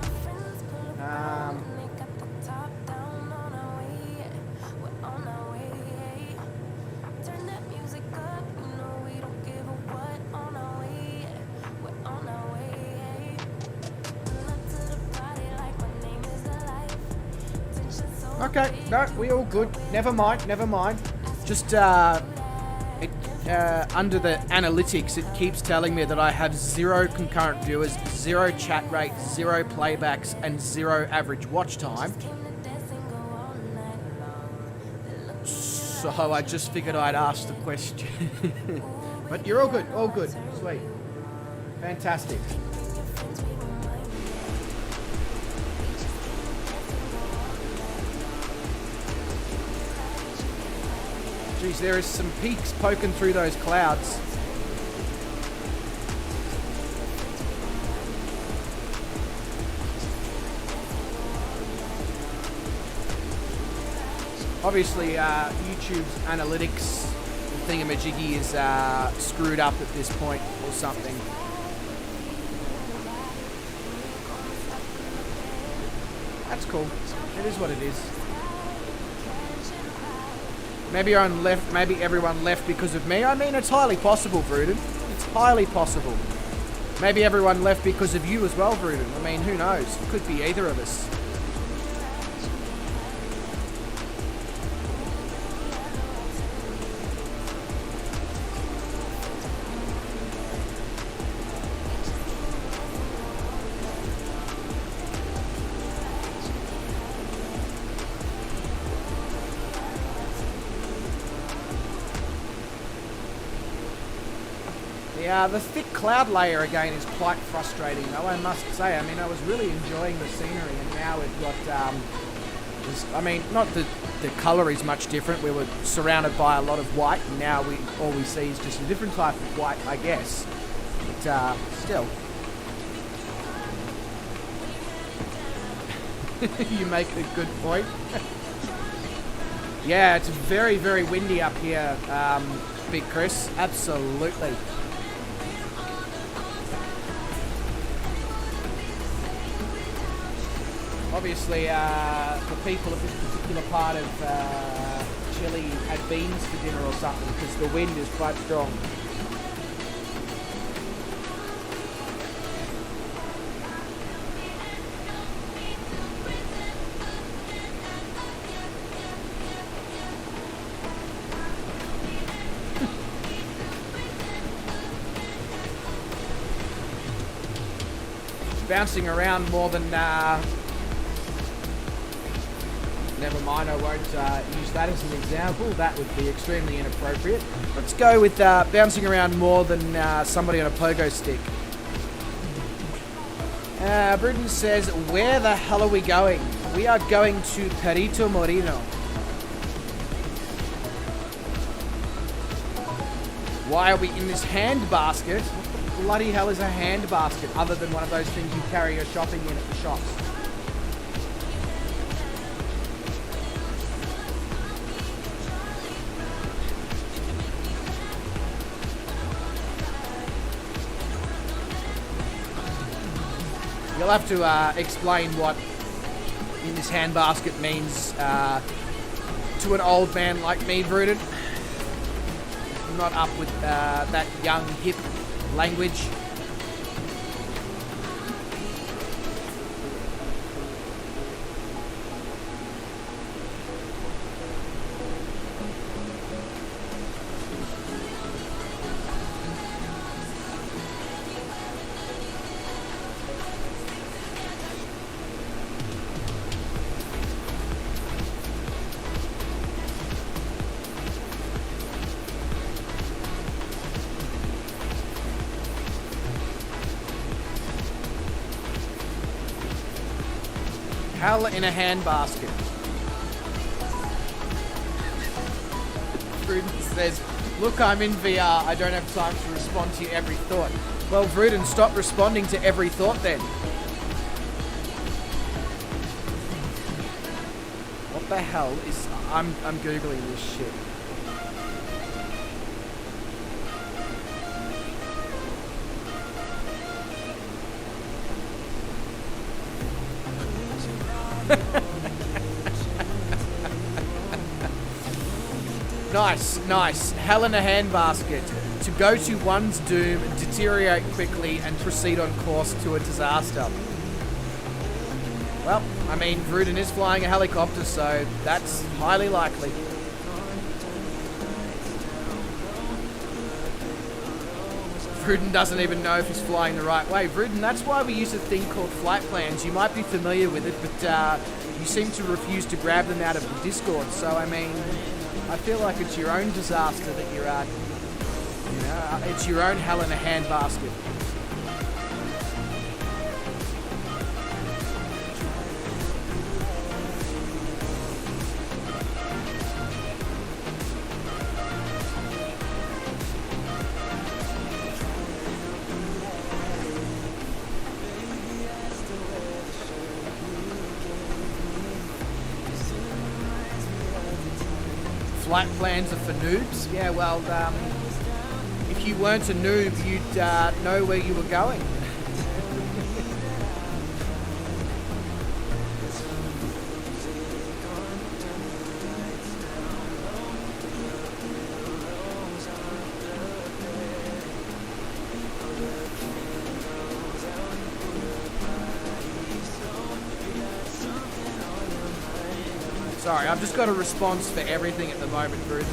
Okay, no, we all good. Never mind, never mind. Just, under the analytics, it keeps telling me that I have 0 concurrent viewers, 0 chat rate, 0 playbacks, and 0 average watch time. So I just figured I'd ask the question. But you're all good, all good. Sweet. Fantastic. Geez, there is some peaks poking through those clouds. Obviously, YouTube's analytics thingamajiggy is screwed up at this point or something. That's cool. It is what it is. Maybe everyone left because of me. I mean, it's highly possible, Vruden. It's highly possible. Maybe everyone left because of you as well, Vruden. I mean, who knows? It could be either of us. The thick cloud layer again is quite frustrating though, I must say. I mean, I was really enjoying the scenery, and now we've got, I mean, not that the colour is much different. We were surrounded by a lot of white, and now all we see is just a different type of white, I guess. But still. You make a good point. Yeah, it's very, very windy up here, Big Chris. Absolutely. Obviously, the people of this particular part of Chile had beans for dinner or something because the wind is quite strong. Bouncing around more than... Never mind, I won't use that as an example. That would be extremely inappropriate. Let's go with bouncing around more than somebody on a pogo stick. Britain says, where the hell are we going? We are going to Perito Moreno. Why are we in this hand basket? What the bloody hell is a hand basket other than one of those things you carry your shopping in at the shops? You'll have to explain what in this handbasket means to an old man like me, Bruden. I'm not up with that young, hip language. Hell in a handbasket. Vruden says, look, I'm in VR. I don't have time to respond to every thought. Well, Vruden, stop responding to every thought then. What the hell is... I'm Googling this shit. Nice. Hell in a handbasket. To go to one's doom, deteriorate quickly, and proceed on course to a disaster. Well, I mean, Vruden is flying a helicopter, so that's highly likely. Vruden doesn't even know if he's flying the right way. Vruden, that's why we use a thing called flight plans. You might be familiar with it, but you seem to refuse to grab them out of the Discord. So, I mean, I feel like it's your own disaster that you're at. It's your own hell in a handbasket. Flight plans are for noobs? Yeah, well, if you weren't a noob, you'd know where you were going. Sorry, I've just got a response for everything at the moment, Bruce.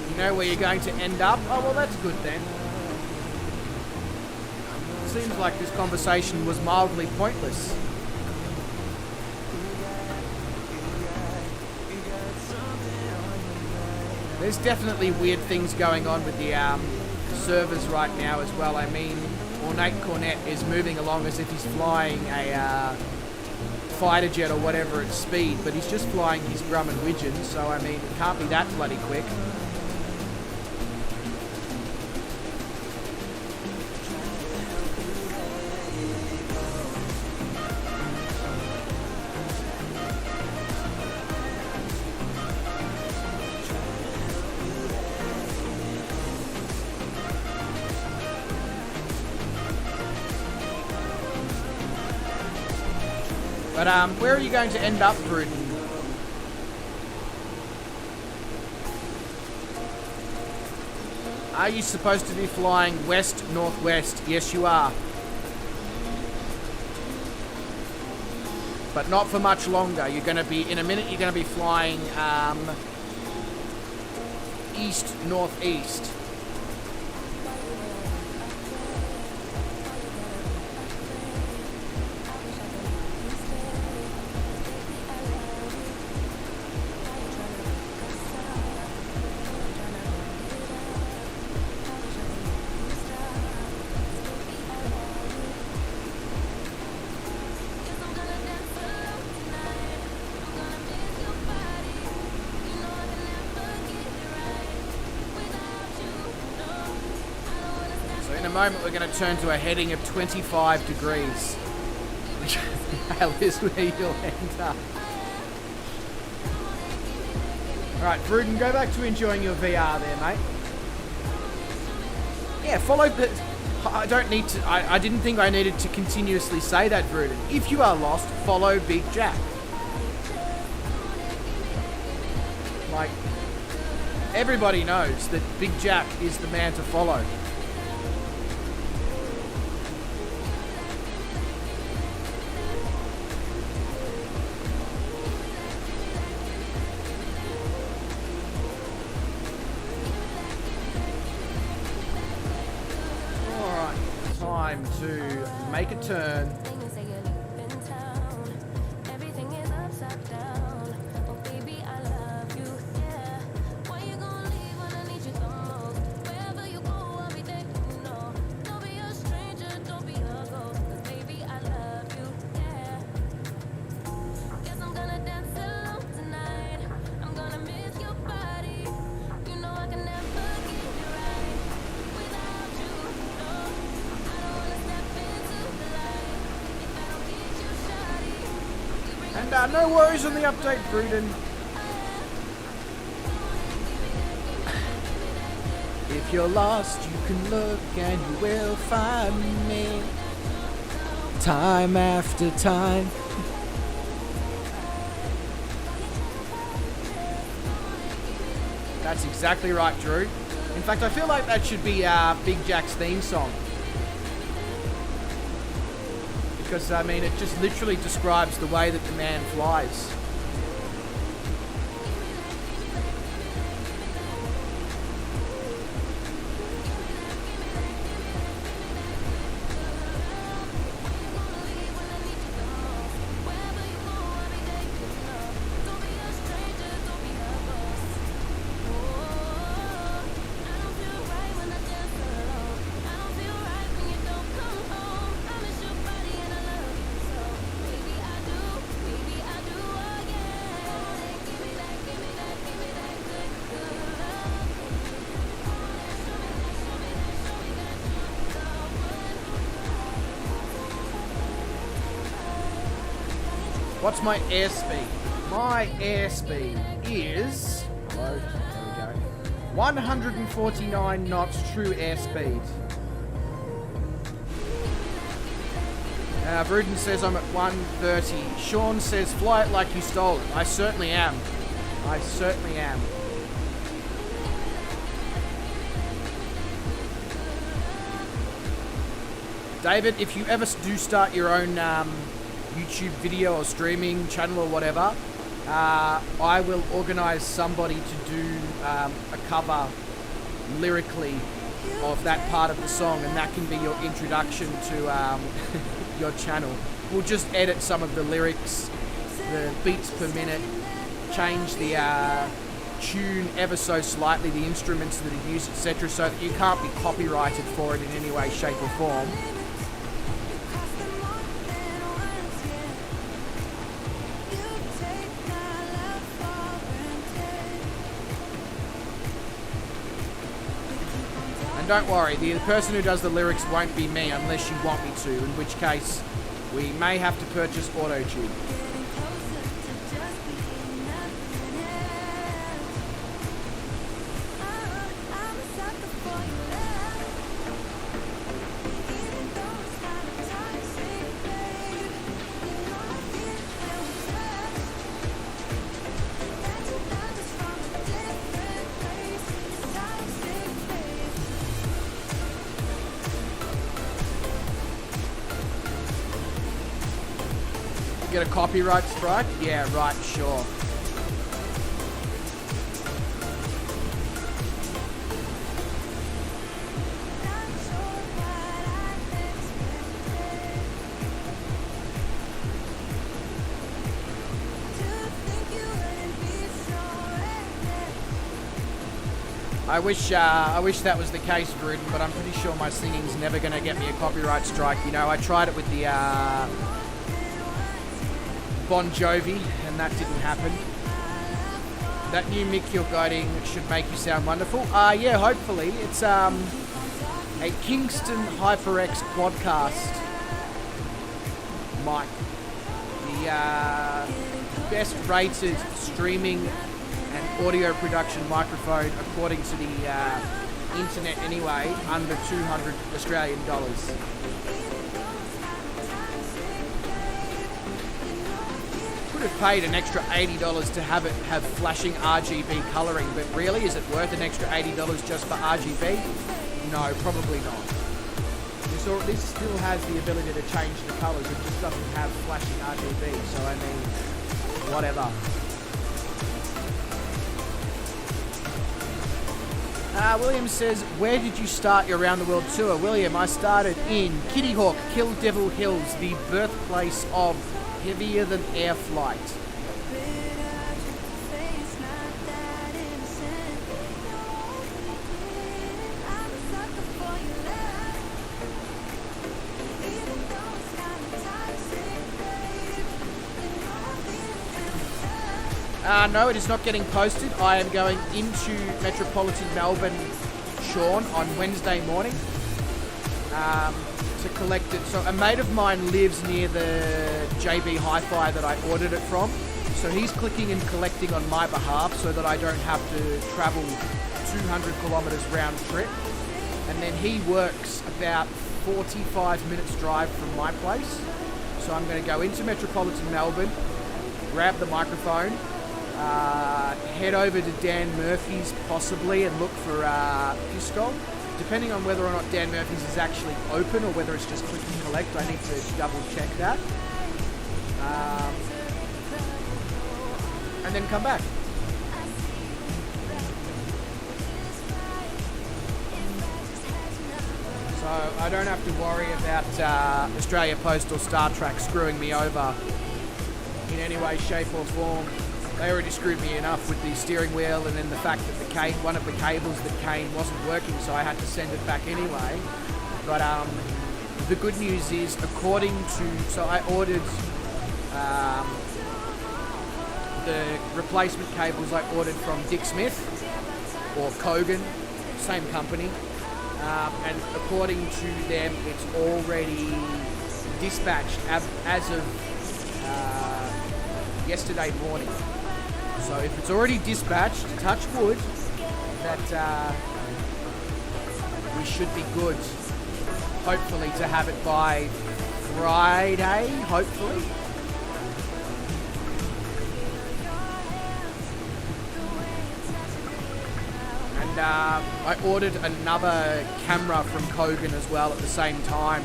You know where you're going to end up? Oh, well, that's good then. Seems like this conversation was mildly pointless. There's definitely weird things going on with the servers right now as well. I mean, Ornate Cornet is moving along as if he's flying a fighter jet or whatever at speed, but he's just flying his Grumman Widgeon, so I mean, it can't be that bloody quick. But where are you going to end up, Bruden? Are you supposed to be flying west-northwest? Yes, you are. But not for much longer. You're going to be, in a minute, you're going to be flying east-northeast. In a moment we're going to turn to a heading of 25 degrees. Hell is where you'll end up. Alright, Bruden, go back to enjoying your VR there, mate. Yeah, follow the... I don't need to... I didn't think I needed to continuously say that, Bruden. If you are lost, follow Big Jack. Like, everybody knows that Big Jack is the man to follow. Time to make a turn. And no worries on the update, Bruden. If you're lost, you can look and you will find me. Time after time. That's exactly right, Drew. In fact, I feel like that should be Big Jack's theme song. Because, I mean, it just literally describes the way that the man flies. What's my airspeed? My airspeed is... Hello, there we go. 149 knots true airspeed. Bruden says I'm at 130. Sean says fly it like you stole it. I certainly am. I certainly am. David, if you ever do start your own YouTube video or streaming channel or whatever, I will organise somebody to do a cover lyrically of that part of the song, and that can be your introduction to your channel. We'll just edit some of the lyrics, the beats per minute, change the tune ever so slightly, the instruments that are used, etc., so that you can't be copyrighted for it in any way, shape or form. And don't worry, the person who does the lyrics won't be me unless you want me to, in which case we may have to purchase auto-tune. Get a copyright strike? Yeah, right, sure. I wish that was the case, Bruden, but I'm pretty sure my singing's never going to get me a copyright strike. You know, I tried it with the Bon Jovi, and that didn't happen. That new mic you're guiding should make you sound wonderful. Yeah, hopefully. It's a Kingston HyperX Quadcast mic. the best rated streaming and audio production microphone according to the internet anyway, under 200 Australian dollars. Could have paid an extra $80 to have it have flashing RGB colouring, but really, is it worth an extra $80 just for RGB? No, probably not. This still has the ability to change the colours, it just doesn't have flashing RGB, so I mean, whatever. William says, where did you start your Around the World tour? William, I started in Kitty Hawk, Kill Devil Hills, the birthplace of heavier than air flight. No, it is not getting posted. I am going into Metropolitan Melbourne, Sean, on Wednesday morning to collect it. So a mate of mine lives near the JB Hi-Fi that I ordered it from. So he's clicking and collecting on my behalf so that I don't have to travel 200 kilometres round trip. And then he works about 45 minutes drive from my place. So I'm going to go into Metropolitan Melbourne, grab the microphone, head over to Dan Murphy's possibly and look for Piscol. Depending on whether or not Dan Murphy's is actually open or whether it's just click and collect, I need to double check that. And then come back. So I don't have to worry about Australia Post or Star Trek screwing me over in any way, shape or form. They already screwed me enough with the steering wheel and then the fact that one of the cables that came wasn't working, so I had to send it back anyway. But the good news is, so I ordered the replacement cables I ordered from Dick Smith or Kogan, same company, and according to them it's already dispatched as of yesterday morning. So if it's already dispatched, touch wood, that we should be good, hopefully, to have it by Friday, hopefully. And I ordered another camera from Kogan as well at the same time.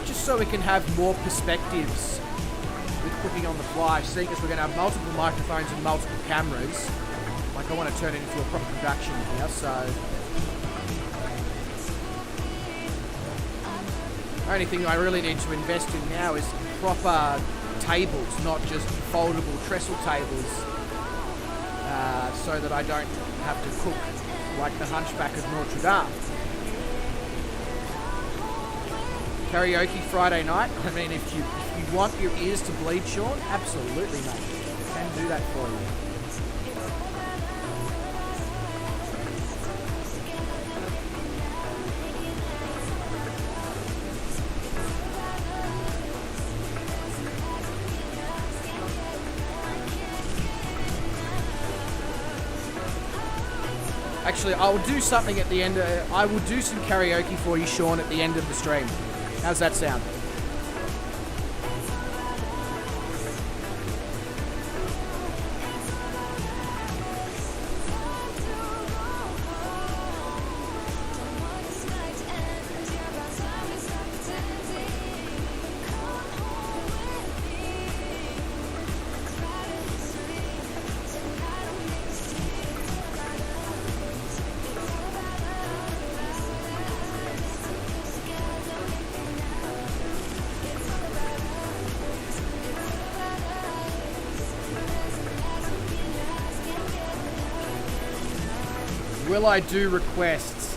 Just so we can have more perspectives with cooking on the fly, seeing as we're going to have multiple microphones and multiple cameras. Like, I want to turn it into a proper production here, so the only thing I really need to invest in now is proper tables, not just foldable trestle tables, so that I don't have to cook like the Hunchback of Notre Dame. Karaoke Friday night. I mean, if you want your ears to bleed, Sean, absolutely, mate. I can do that for you. Actually, I will do something at the end. I will do some karaoke for you, Sean, at the end of the stream. How's that sound? Will I do requests?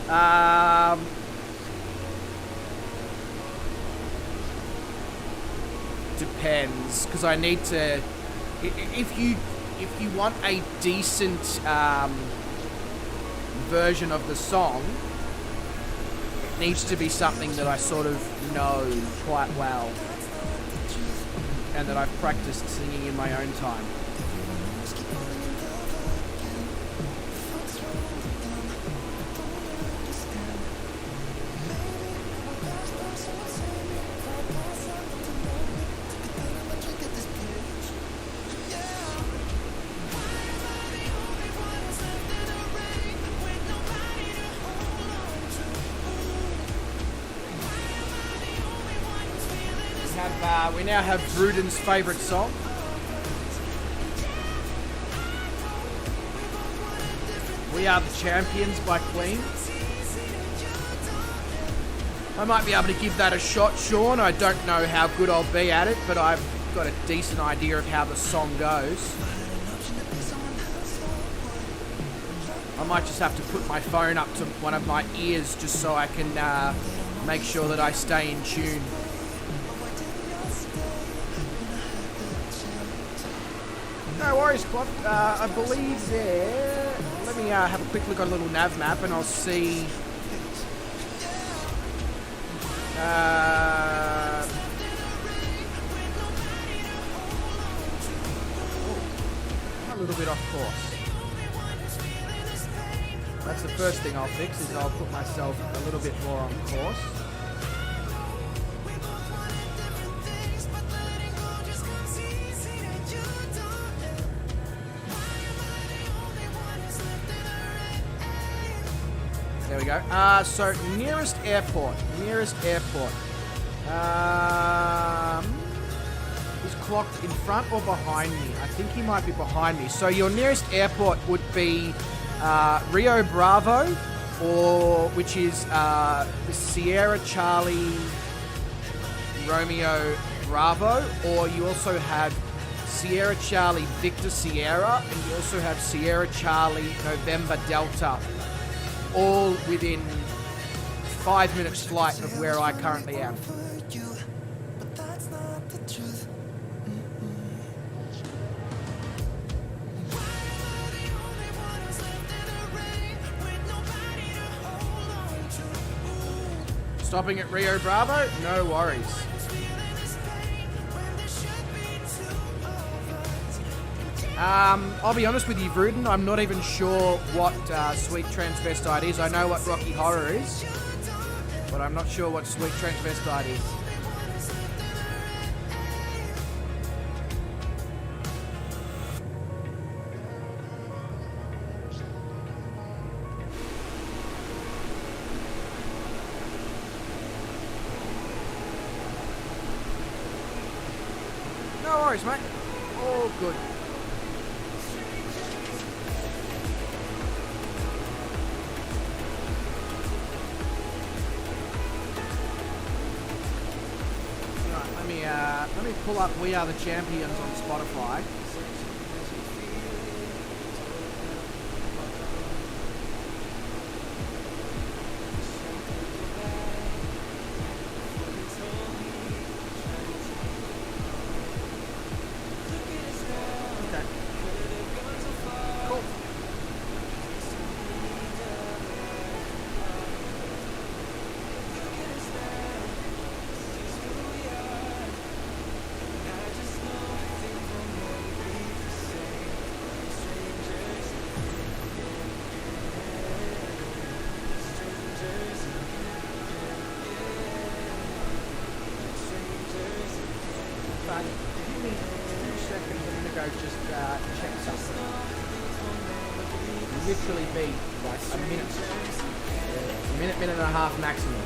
Depends, because I need to. If you want a decent version of the song, it needs to be something that I sort of know quite well and that I've practiced singing in my own time. We now have Bruden's favourite song. We Are the Champions by Queen. I might be able to give that a shot, Sean. I don't know how good I'll be at it, but I've got a decent idea of how the song goes. I might just have to put my phone up to one of my ears just so I can make sure that I stay in tune. No worries, Cloth. I believe there... Let me have a quick look on a little nav map and I'll see... a little bit off course. That's the first thing I'll fix, is I'll put myself a little bit more on course. There we go. So nearest airport. Is clocked in front or behind me? I think he might be behind me. So your nearest airport would be Rio Bravo, or which is Sierra Charlie Romeo Bravo, or you also have Sierra Charlie Victor Sierra, and you also have Sierra Charlie November Delta, all within 5 minutes flight of where I currently am. Stopping at Rio Bravo? No worries. I'll be honest with you, Bruden, I'm not even sure what Sweet Transvestite is. I know what Rocky Horror is, but I'm not sure what Sweet Transvestite is. No worries, mate. All good. Let me pull up We Are the Champions on Spotify. Okay. Cool. Give me 2 seconds, I'm going to go just check something. It'll literally be like a minute and a half maximum.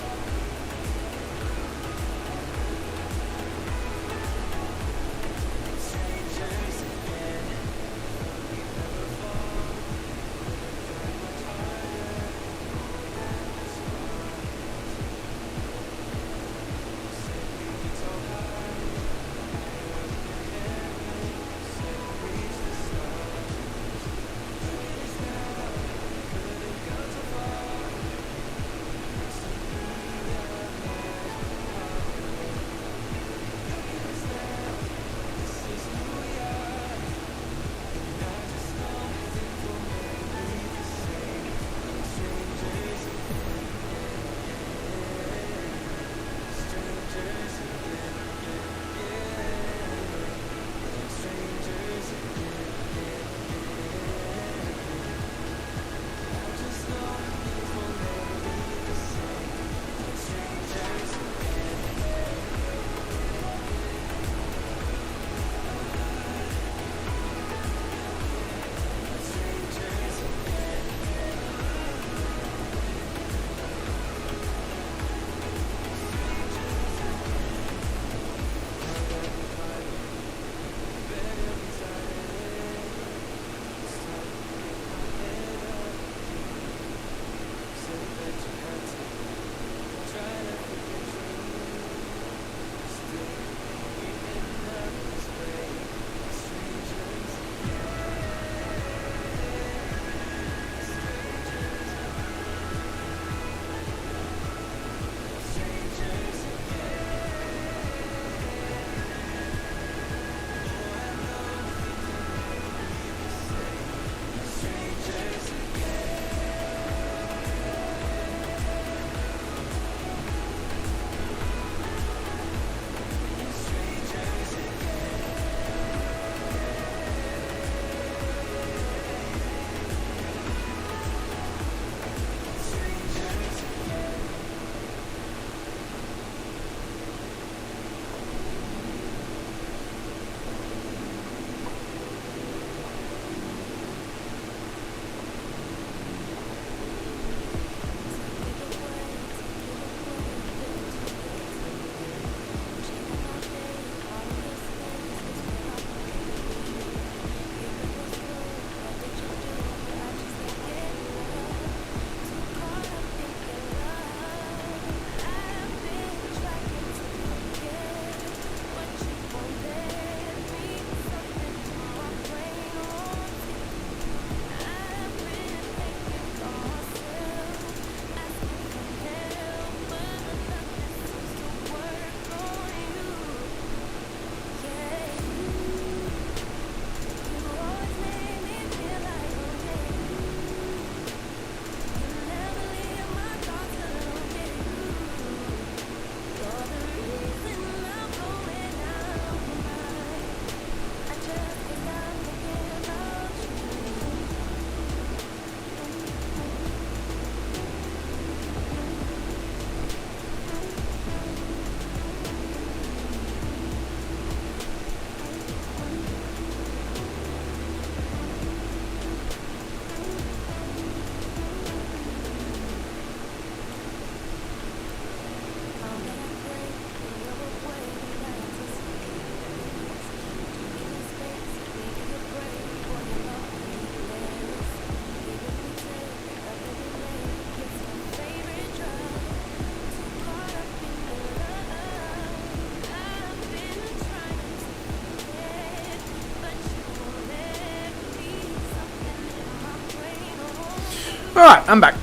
Alright, I'm back.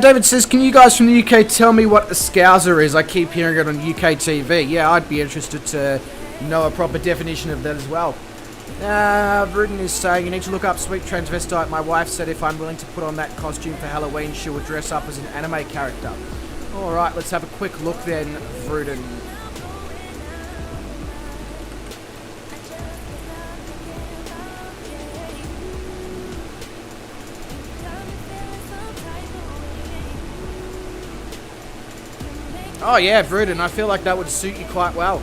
David says, can you guys from the UK tell me what a scouser is? I keep hearing it on UK TV. Yeah, I'd be interested to know a proper definition of that as well. Rudin is saying, you need to look up Sweet Transvestite. My wife said if I'm willing to put on that costume for Halloween, she will dress up as an anime character. Alright, let's have a quick look then, Rudin. Oh yeah, Vruden, I feel like that would suit you quite well.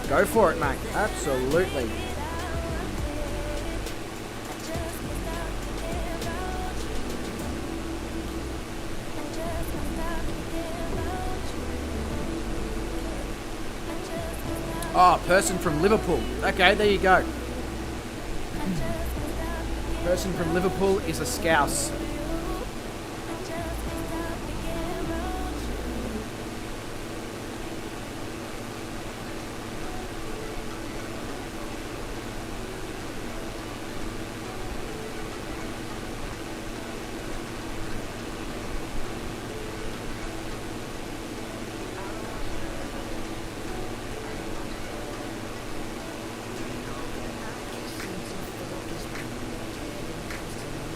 Go for it, mate. Absolutely. Oh, person from Liverpool. Okay, there you go. Person from Liverpool is a scouse.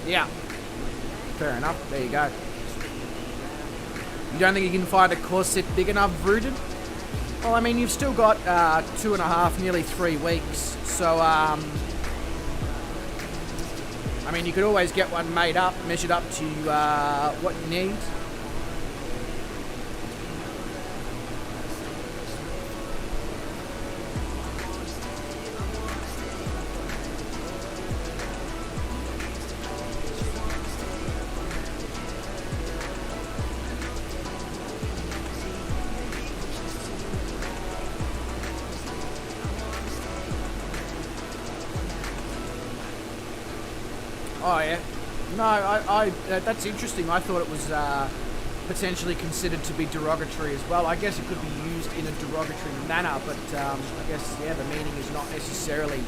Yeah. Fair enough. There you go. You don't think you can find a corset big enough, Vruden? Well, I mean, you've still got 2.5, nearly 3 weeks. So, I mean, you could always get one made up, measured up to what you need. Oh yeah, no, that's interesting. I thought it was potentially considered to be derogatory as well. I guess it could be used in a derogatory manner, but I guess yeah, the meaning is not necessarily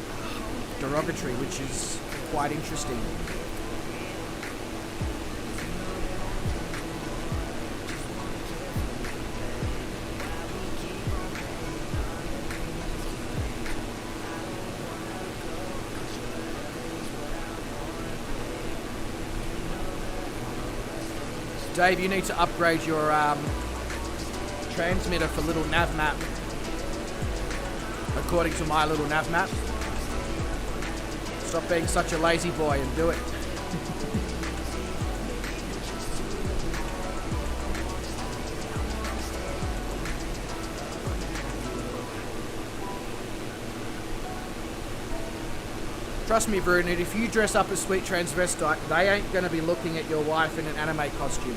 derogatory, which is quite interesting. Dave, you need to upgrade your transmitter for little nav map. According to my little nav map. Stop being such a lazy boy and do it. Trust me, Bruni, if you dress up as Sweet Transvestite, they ain't going to be looking at your wife in an anime costume.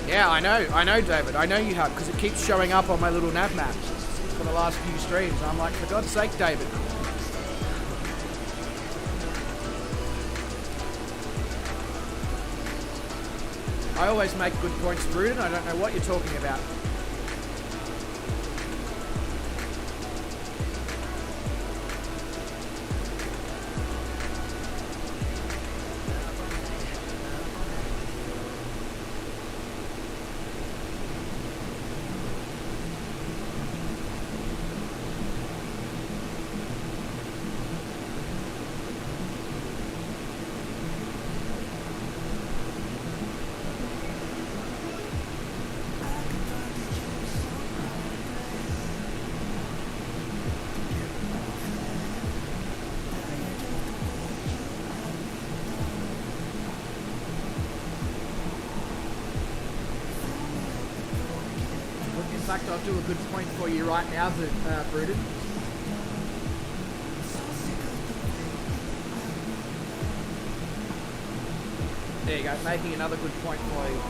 Yeah, I know, David. I know you have, because it keeps showing up on my little nav map for the last few streams. I'm like, for God's sake, David. I always make good points, Bruden. I don't know what you're talking about. In fact, I'll do a good point for you right now, Bruden. There you go, making another good point for you.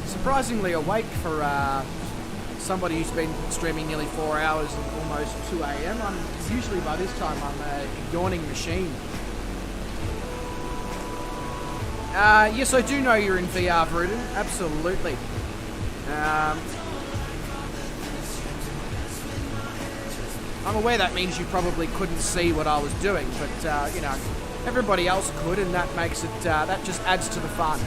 Surprisingly awake for somebody who's been streaming nearly 4 hours and almost 2 a.m. Usually by this time I'm a yawning machine. Yes, I do know you're in VR, Vruden. Absolutely. I'm aware that means you probably couldn't see what I was doing, but you know, everybody else could, and that makes it that just adds to the fun.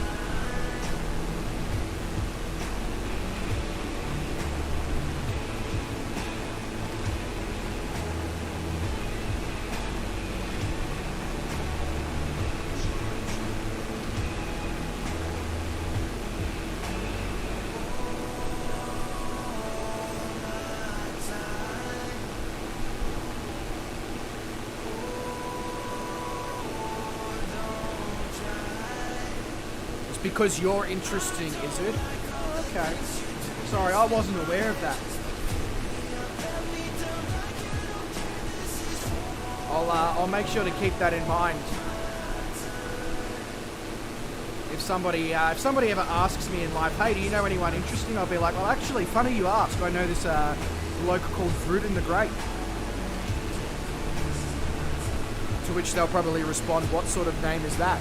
Because you're interesting, is it? Oh, okay. Sorry, I wasn't aware of that. I'll make sure to keep that in mind. If somebody ever asks me in life, hey, do you know anyone interesting? I'll be like, well, actually, funny you ask. I know this bloke called Vruden the Great. To which they'll probably respond, what sort of name is that?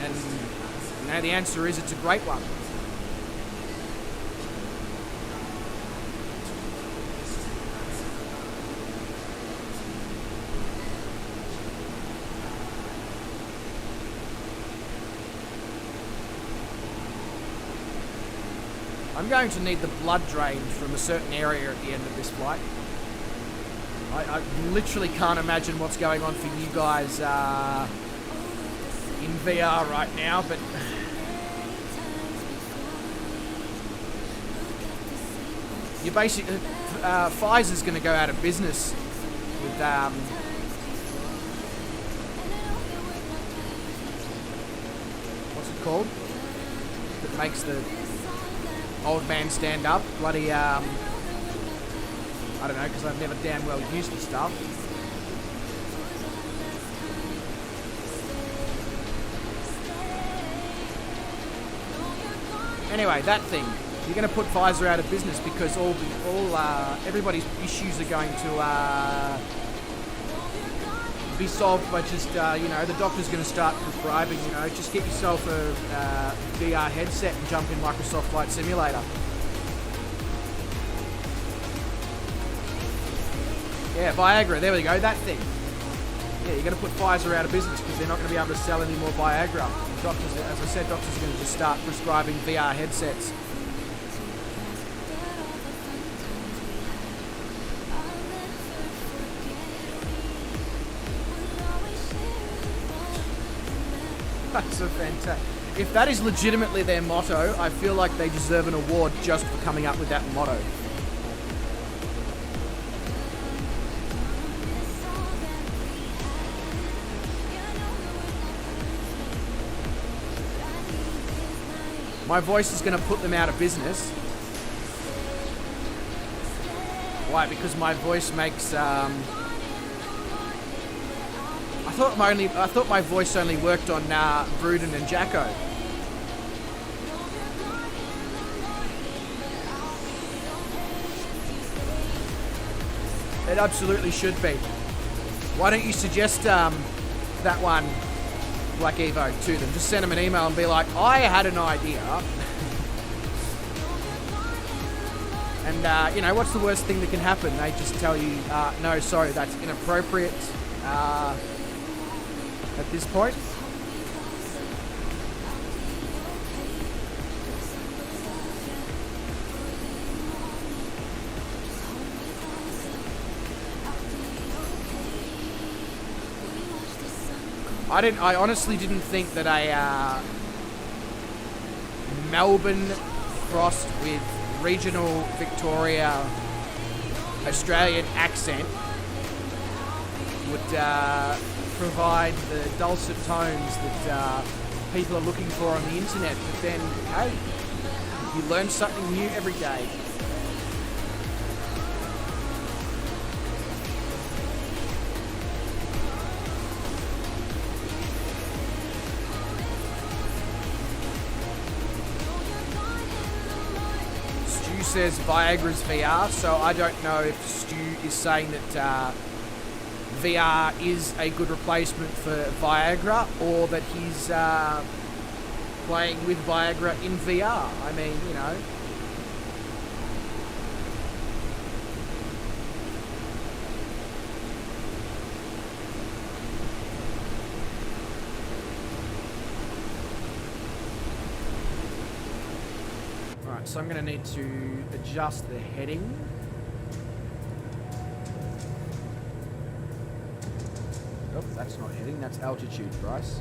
And you know, the answer is it's a great one. I'm going to need the blood drained from a certain area at the end of this flight. I literally can't imagine what's going on for you guys in VR right now, but you basically Pfizer's going to go out of business with what's it called? That makes the old man stand up. Bloody I don't know, because I've never damn well used the stuff. Anyway, that thing. You're going to put Pfizer out of business because everybody's issues are going to be solved by just, you know, the doctor's going to start prescribing, you know, just get yourself a VR headset and jump in Microsoft Flight Simulator. Yeah, Viagra, there we go, that thing. Yeah, you're going to put Pfizer out of business because they're not going to be able to sell any more Viagra. Doctors, as I said, doctors are going to just start prescribing VR headsets. That's so fantastic. If that is legitimately their motto, I feel like they deserve an award just for coming up with that motto. My voice is going to put them out of business. Why? Because my voice makes. I thought my voice only worked on Vruden and Jacko. It absolutely should be. Why don't you suggest that one, Black Evo, to them? Just send them an email and be like, I had an idea. And, you know, what's the worst thing that can happen? They just tell you, no, sorry, that's inappropriate at this point. I honestly didn't think that a Melbourne crossed with regional Victoria Australian accent would provide the dulcet tones that people are looking for on the internet. But then, hey, you learn something new every day. Says Viagra's VR, so I don't know if Stu is saying that VR is a good replacement for Viagra, or that he's playing with Viagra in VR. I mean, you know. So I'm going to need to adjust the heading. Oh, that's not heading, that's altitude, Bryce.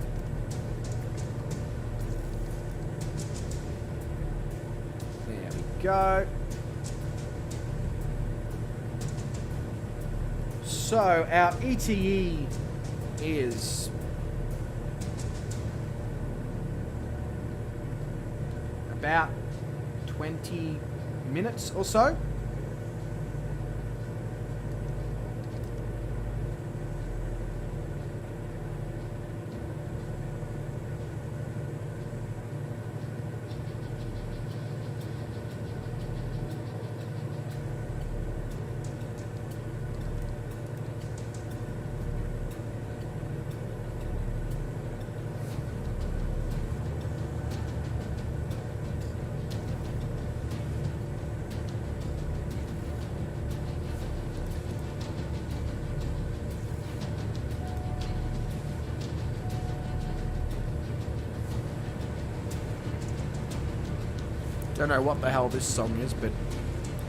There we go. So our ETE is about 20 minutes or so. Don't know what the hell this song is, but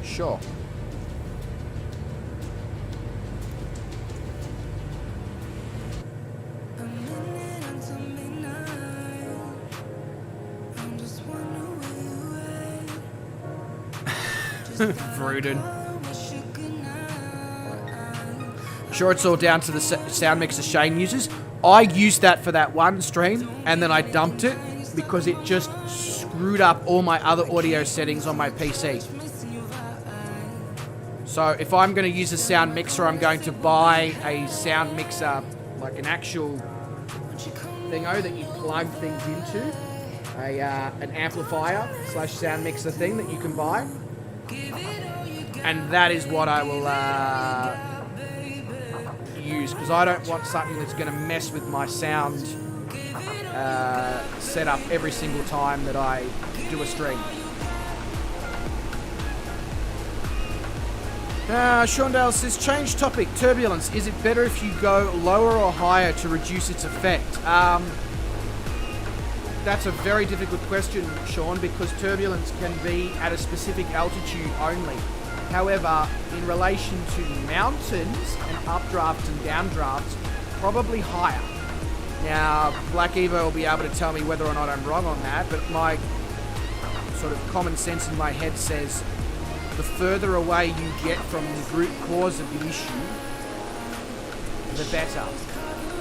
sure. Vruden. Sure, it's all down to the sound mixer Shane uses. I used that for that one stream, and then I dumped it because it just screwed up all my other audio settings on my PC. So if I'm going to use a sound mixer, I'm going to buy a sound mixer, like an actual thingo that you plug things into, an amplifier / sound mixer thing that you can buy, and that is what I will use, because I don't want something that's going to mess with my sound set up every single time that I do a stream. Shondale says, change topic, turbulence. Is it better if you go lower or higher to reduce its effect? That's a very difficult question, Sean, because turbulence can be at a specific altitude only. However, in relation to mountains and updrafts and downdrafts, probably higher. Now, Black Evo will be able to tell me whether or not I'm wrong on that, but my sort of common sense in my head says the further away you get from the root cause of the issue, the better.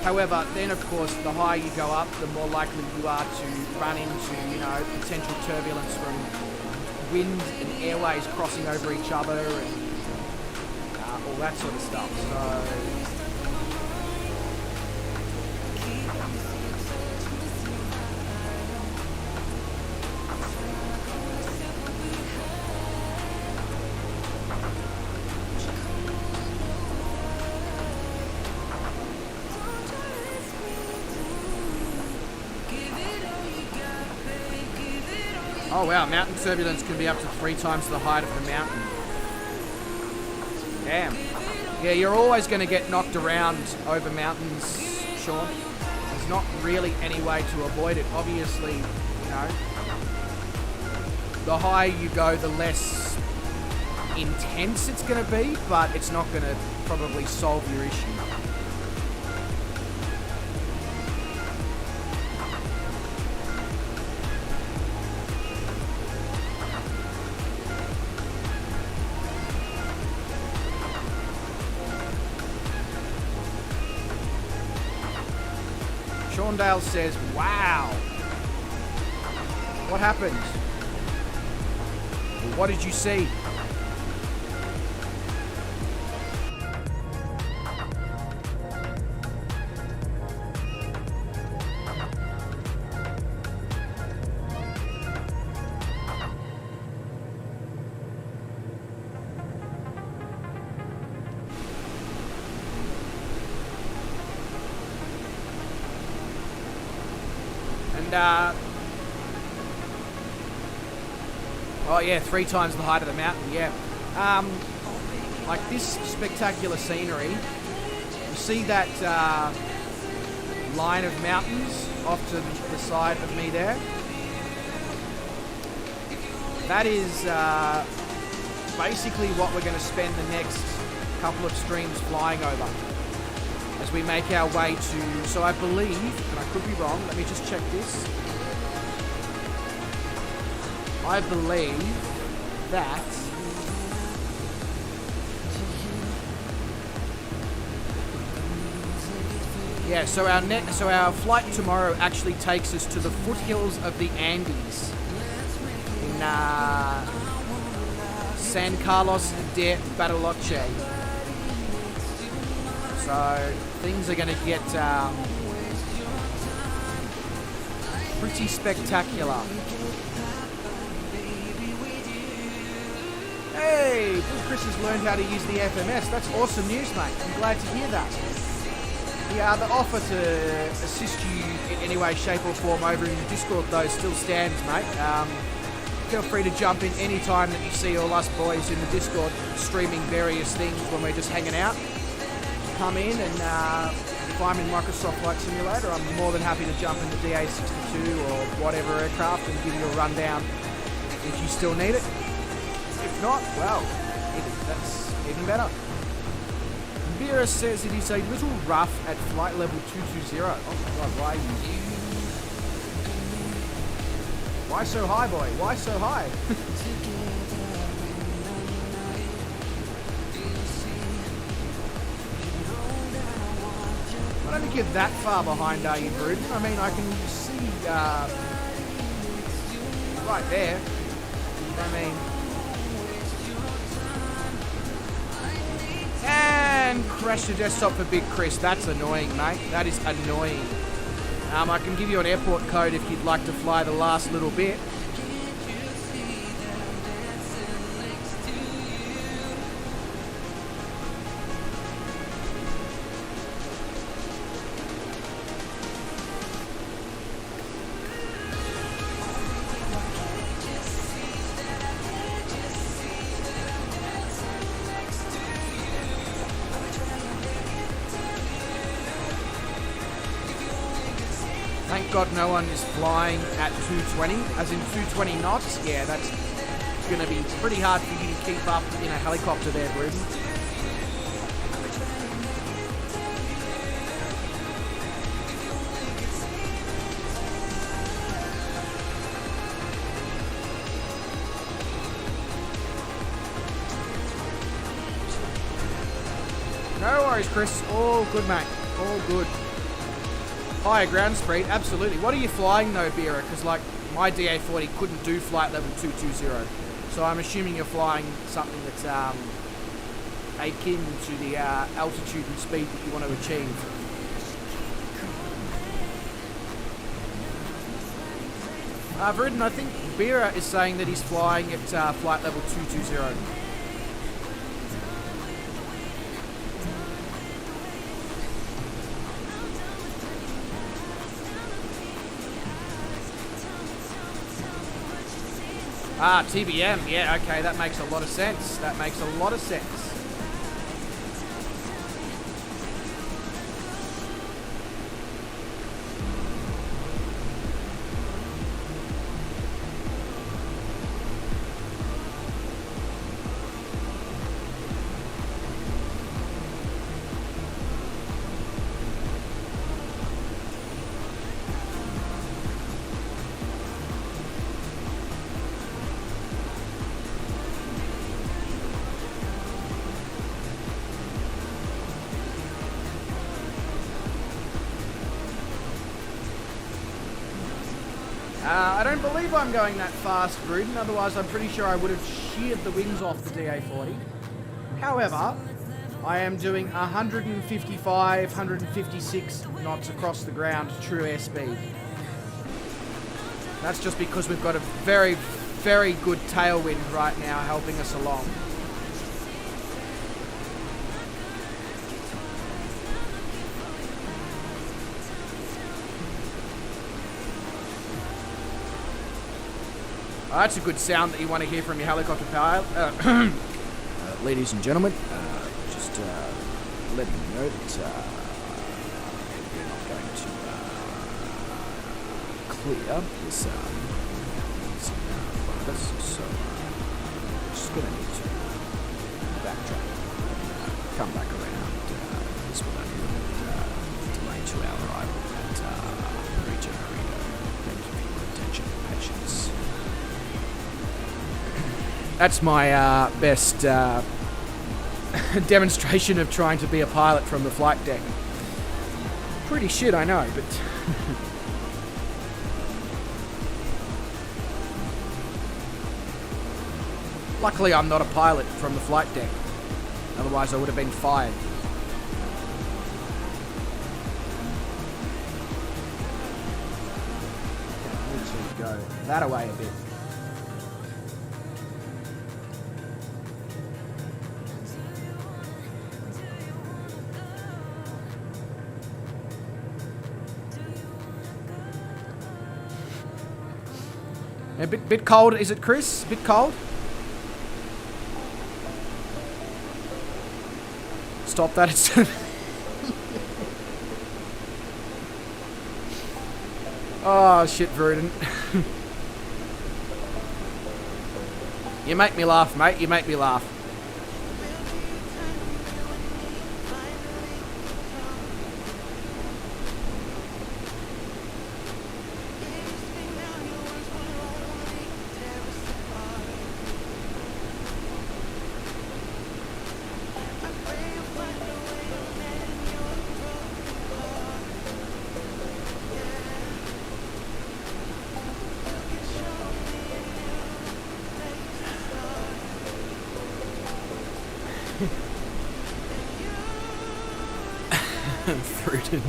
However, then of course, the higher you go up, the more likely you are to run into, you know, potential turbulence from wind and airways crossing over each other and all that sort of stuff. So oh wow, mountain turbulence can be up to 3 times the height of the mountain. Damn. Yeah, you're always going to get knocked around over mountains, Sean. There's not really any way to avoid it. Obviously, you know, the higher you go, the less intense it's going to be, but it's not going to probably solve your issue. Dale says, wow. What happened? What did you see? Oh yeah, 3 times the height of the mountain, yeah. Like this spectacular scenery, you see that line of mountains off to the side of me there? That is basically what we're going to spend the next couple of streams flying over as we make our way to, so I believe, and I could be wrong, let me just check this. I believe that yeah, so our flight tomorrow actually takes us to the foothills of the Andes in San Carlos de Bariloche. So things are going to get pretty spectacular. Hey, Chris has learned how to use the FMS. That's awesome news, mate. I'm glad to hear that. Yeah, the offer to assist you in any way, shape or form over in the Discord, though, still stands, mate. Feel free to jump in any time that you see all us boys in the Discord streaming various things when we're just hanging out. Come in and if I'm in Microsoft Flight Simulator, I'm more than happy to jump into DA62 or whatever aircraft and give you a rundown if you still need it. If not, well, that's even better. Vera says it is a little rough at flight level 220. Oh my god, why so high, boy? Why so high? I don't think you're that far behind, are you, Bruden? I mean, I can see right there. I mean, and crash the desktop for Big Chris. That's annoying, mate. That is annoying. I can give you an airport code if you'd like to fly the last little bit. Thank God no one is flying at 220, as in 220 knots. Yeah, that's going to be pretty hard for you to keep up in a helicopter there, Bruden. No worries, Chris. All good, mate. All good. Higher ground speed, absolutely. What are you flying though, Bera? Because like my DA40 couldn't do flight level 220, so I'm assuming you're flying something that's akin to the altitude and speed that you want to achieve. Vruden, I think Bera is saying that he's flying at flight level 220. TBM, yeah, okay, that makes a lot of sense. That makes a lot of sense. I don't believe I'm going that fast, Rudin, otherwise I'm pretty sure I would have sheared the wings off the DA40. However, I am doing 155, 156 knots across the ground, true airspeed. That's just because we've got a very, very good tailwind right now helping us along. Oh, that's a good sound that you want to hear from your helicopter pilot. Ladies and gentlemen, just letting you know that we're not going to clear this virus, so we're just going to need to backtrack and come back around. This will only delay to our arrival at Perito Moreno. Thank you for your attention and patience. That's my best demonstration of trying to be a pilot from the flight deck. Pretty shit, I know, but... Luckily, I'm not a pilot from the flight deck. Otherwise, I would have been fired. I need to go that away a bit. A bit cold, is it, Chris? Bit cold? Stop that. It's oh, shit, Verdant. You make me laugh, mate. You make me laugh. Fruited.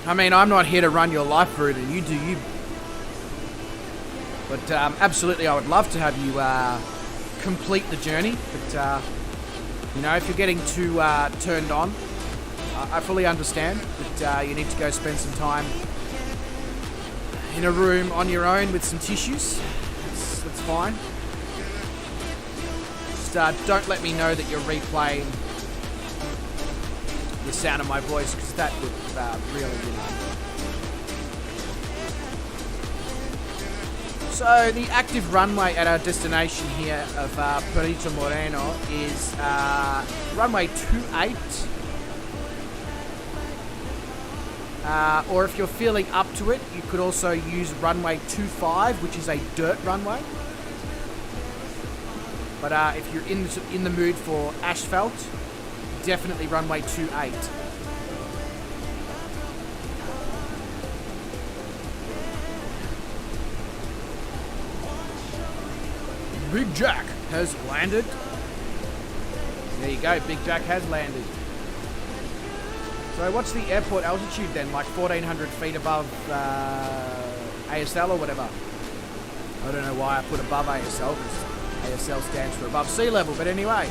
I mean, I'm not here to run your life, Fruited. You do you. But absolutely, I would love to have you complete the journey. But you know, if you're getting too turned on, I fully understand that you need to go spend some time in a room on your own with some tissues. That's fine. Don't let me know that you're replaying the sound of my voice, because that would really be nice. So the active runway at our destination here of Perito Moreno is runway 28. Or if you're feeling up to it, you could also use runway 25, which is a dirt runway. But if you're in the mood for asphalt, definitely runway 28. Big Jack has landed. There you go, Big Jack has landed. So what's the airport altitude then? Like 1,400 feet above ASL or whatever? I don't know why I put above ASL, because ASL stands for above sea level, but anyway.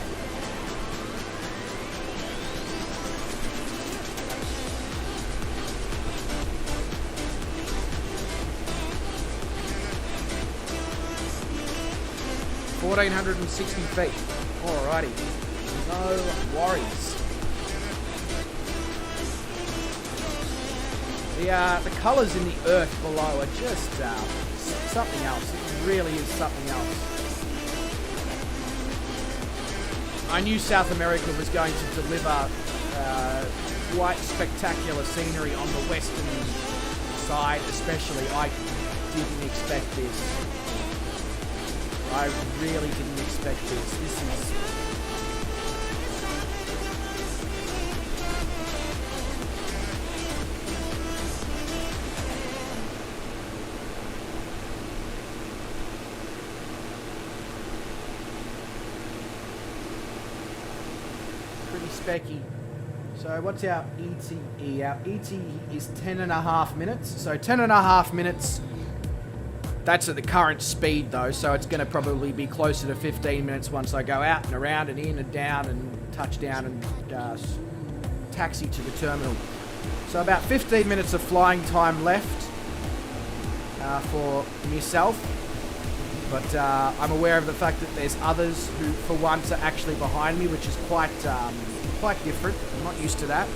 $1,460 feet. Alrighty. No worries. The colours in the earth below are just something else. It really is something else. I knew South America was going to deliver quite spectacular scenery on the western side, especially. I didn't expect this. I really didn't expect this. This is... Specky. So what's our ETE? Our ETE is 10.5 minutes. So 10.5 minutes. That's at the current speed though, so it's going to probably be closer to 15 minutes once I go out and around and in and down and touch down and taxi to the terminal. So about 15 minutes of flying time left for myself. But I'm aware of the fact that there's others who, for once, are actually behind me, which is quite different. I'm not used to that.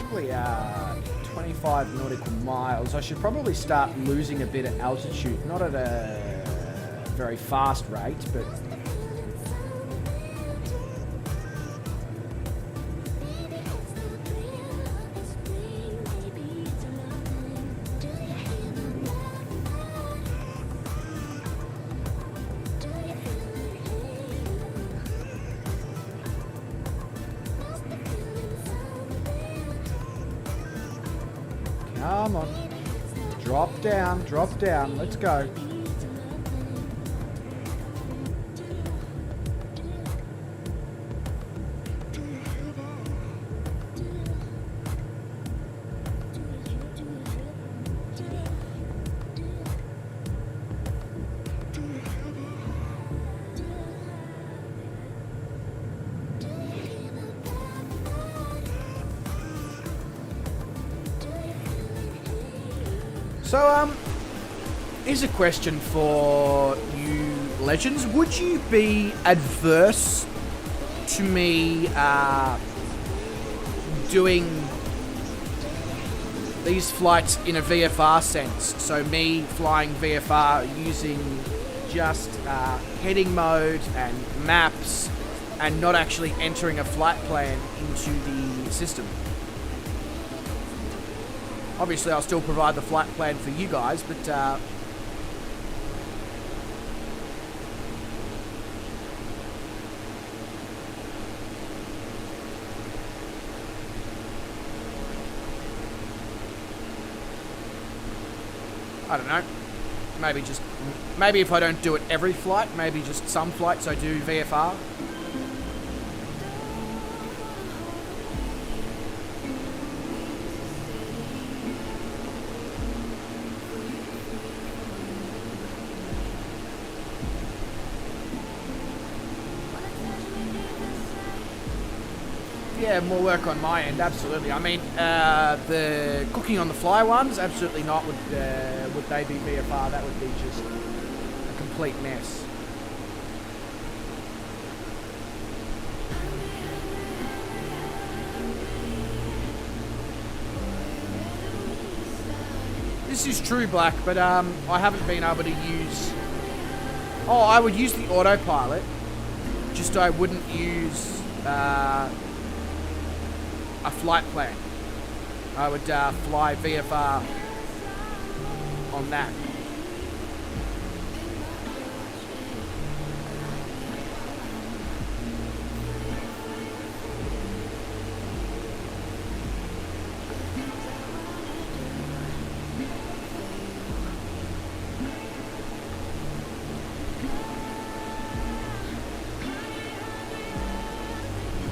Probably 25 nautical miles. I should probably start losing a bit of altitude, not at a very fast rate, but come on. Drop down, let's go. So, here's a question for you legends. Would you be adverse to me doing these flights in a VFR sense? So me flying VFR using just heading mode and maps and not actually entering a flight plan into the system. Obviously, I'll still provide the flight plan for you guys, but I don't know. Maybe if I don't do it every flight, maybe just some flights I do VFR. Yeah, more work on my end, absolutely. I mean, the cooking on the fly ones, absolutely not. Would they be VFR? That would be just a complete mess. This is true, Black, but I haven't been able to use... Oh, I would use the autopilot, just I wouldn't use... a flight plan. I would fly VFR on that.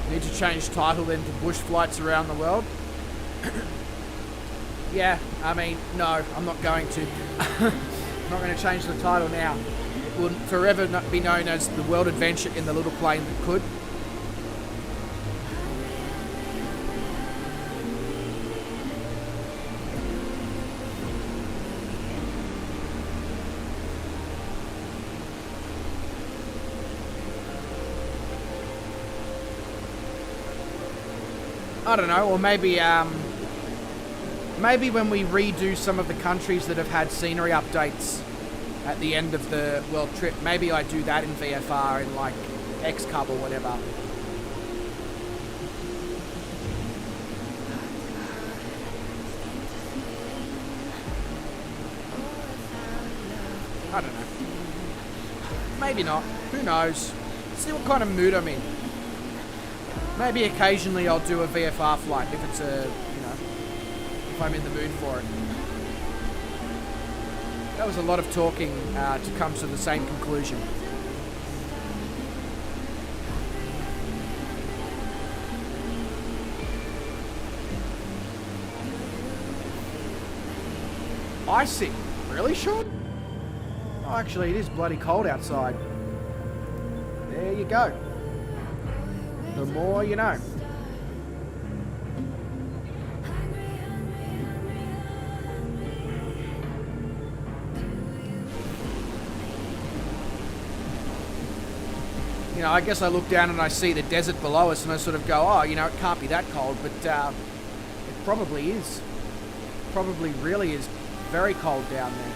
Need to change title then to bush flights around the world. Yeah, I mean, no, I'm not going to. I'm not going to change the title now. It will forever not be known as the World Adventure in the Little Plane That Could. I don't know, or maybe maybe when we redo some of the countries that have had scenery updates at the end of the world trip, maybe I do that in VFR in like X-Cub or whatever. I don't know. Maybe not. Who knows? See what kind of mood I'm in. Maybe occasionally I'll do a VFR flight if it's a, you know, if I'm in the mood for it. That was a lot of talking to come to the same conclusion. Icy? Really, Sean? Oh, actually, it is bloody cold outside. There you go. The more you know. You know, I guess I look down and I see the desert below us and I sort of go, oh, you know, it can't be that cold, but it probably is. Probably really is very cold down there.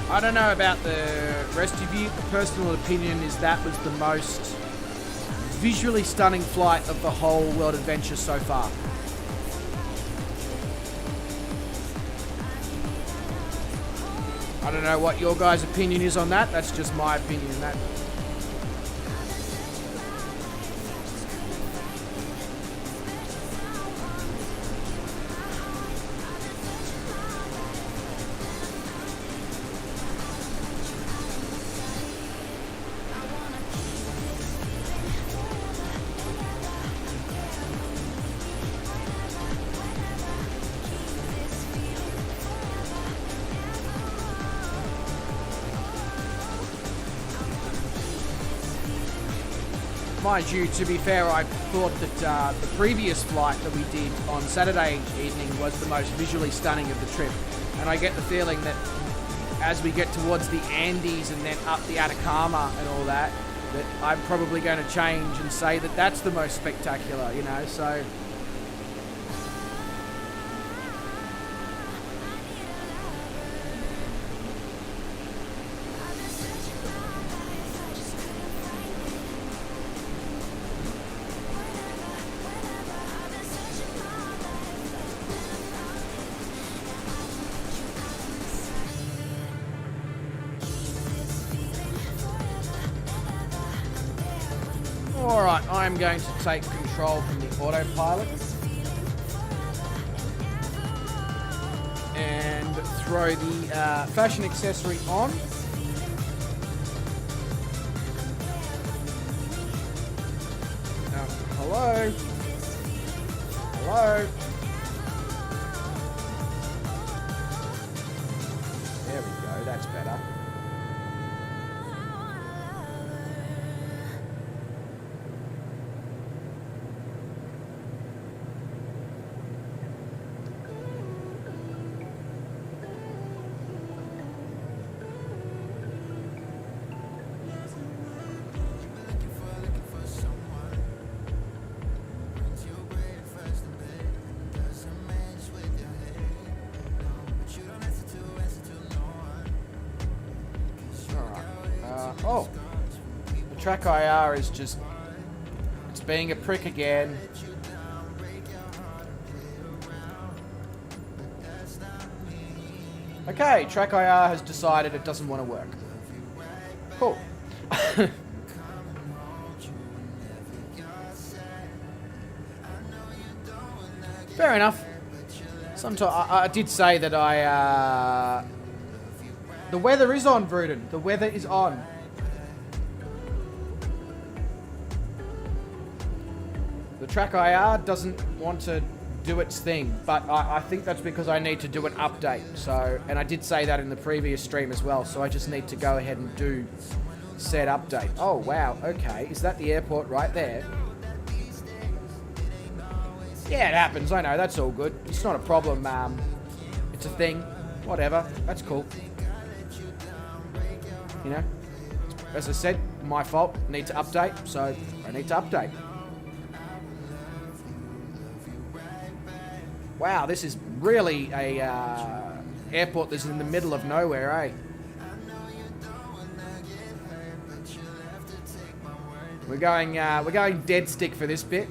I don't know about the rest of you. The personal opinion is that was the most visually stunning flight of the whole World Adventure so far. I don't know what your guys' opinion is on that. That's just my opinion. That. Mind you, to be fair, I thought that the previous flight that we did on Saturday evening was the most visually stunning of the trip. And I get the feeling that as we get towards the Andes and then up the Atacama and all that, that I'm probably going to change and say that that's the most spectacular, you know, so... Alright, I'm going to take control from the autopilot and throw the fashion accessory on. Hello? Hello? There we go, that's better. Oh. The track IR is just... It's being a prick again. Okay, track IR has decided it doesn't want to work. Cool. Fair enough. Sometimes I did say that the weather is on, Bruden. The weather is on. The track IR doesn't want to do its thing, but I think that's because I need to do an update. So, and I did say that in the previous stream as well. So I just need to go ahead and do said update. Oh wow. Okay, is that the airport right there? Yeah, it happens. I know. That's all good. It's not a problem. It's a thing. Whatever. That's cool. You know, as I said, my fault. Need to update, so I need to update. Wow, this is really a airport that's in the middle of nowhere, eh? We're going dead stick for this bit.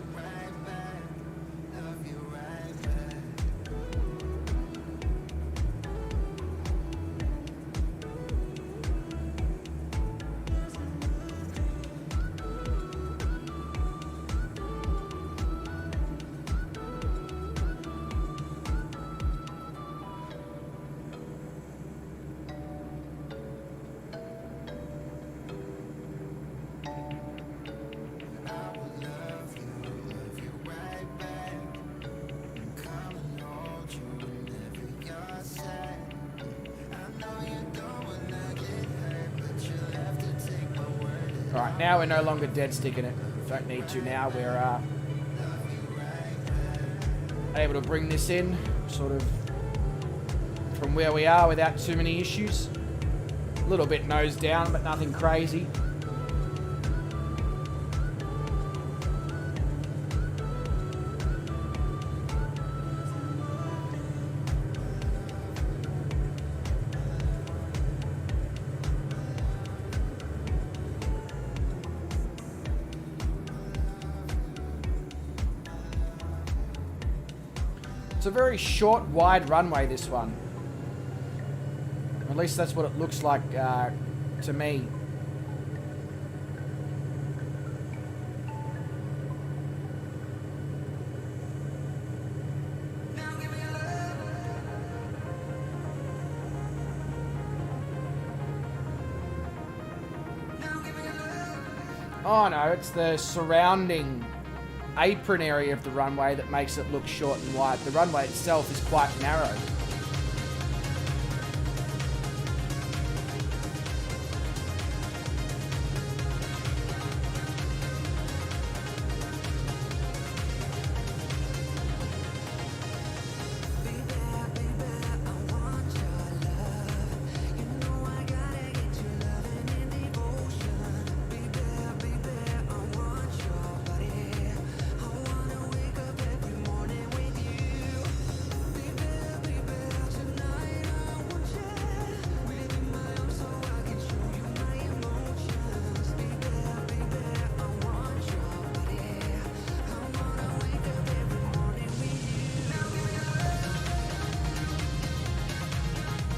Alright, now we're no longer dead sticking it. Don't need to now. We're able to bring this in sort of from where we are without too many issues. A little bit nose down, but nothing crazy. It's a very short, wide runway, this one. At least that's what it looks like to me. Oh no, it's the surrounding apron area of the runway that makes it look short and wide. The runway itself is quite narrow.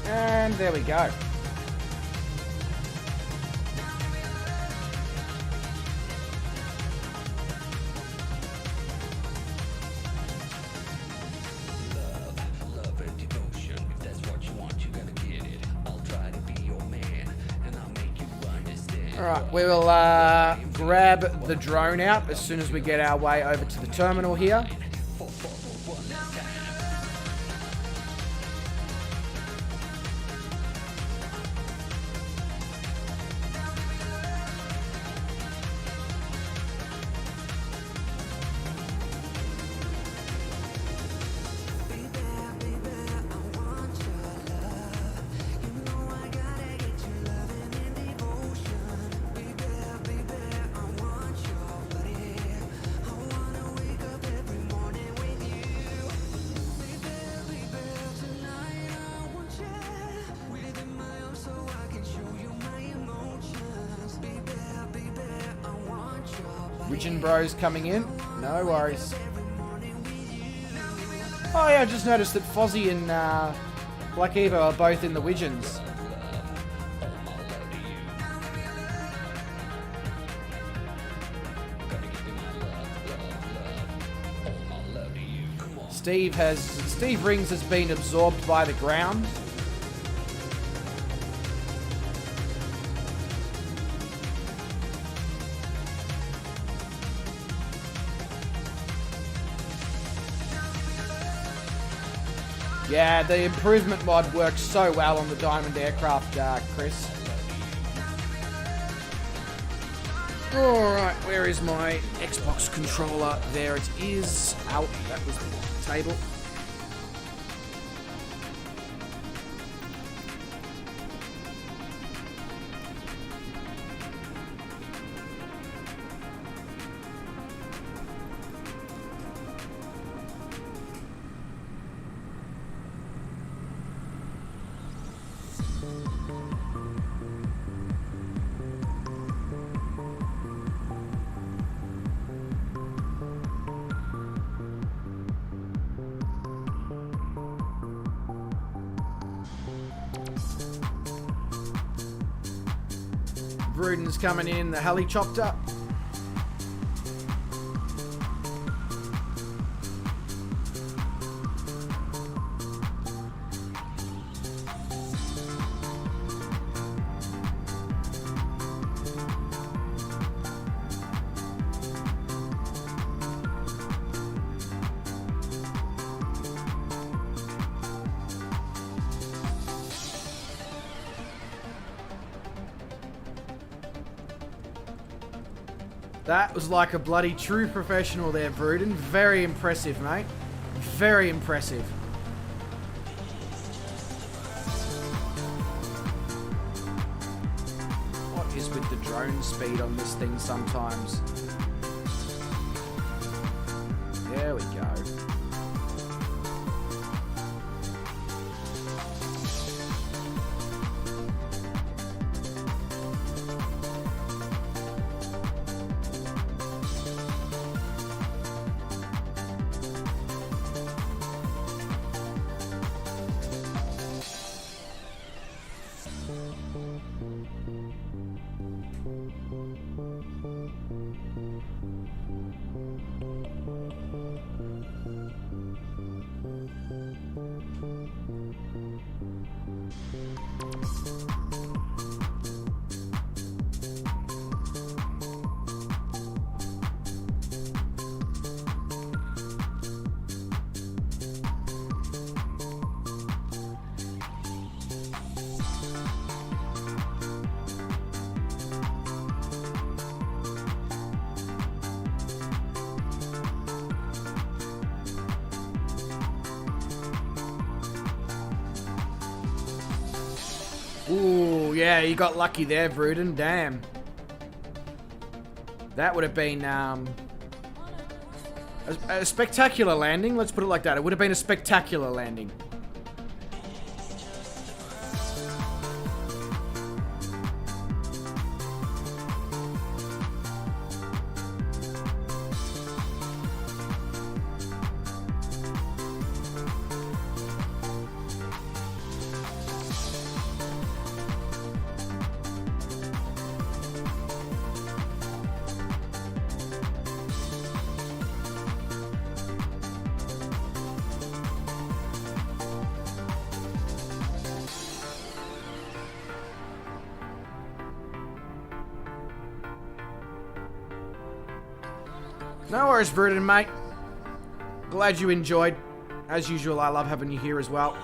And there we go. Love and devotion. If that's what you want, you gotta get it. I'll try to be your man, and I'll make you understand. Alright, we will grab the drone out as soon as we get our way over to the terminal here. Widgeon Bros coming in. No worries. Oh yeah, I just noticed that Fozzie and Black Eva are both in the Widgeons. Steve Rings has been absorbed by the ground. Yeah, the improvement mod works so well on the Diamond aircraft, Chris. Alright, where is my Xbox controller? There it is. Out, that was the table. Bruden's coming in the helicopter. That was like a bloody true professional there, Bruden. Very impressive, mate. Very impressive. What is with the drone speed on this thing sometimes? There we go. Ooh, yeah, you got lucky there, Bruden. Damn. That would have been a spectacular landing. Let's put it like that. It would have been a spectacular landing. No worries, Bruden, mate. Glad you enjoyed. As usual, I love having you here as well.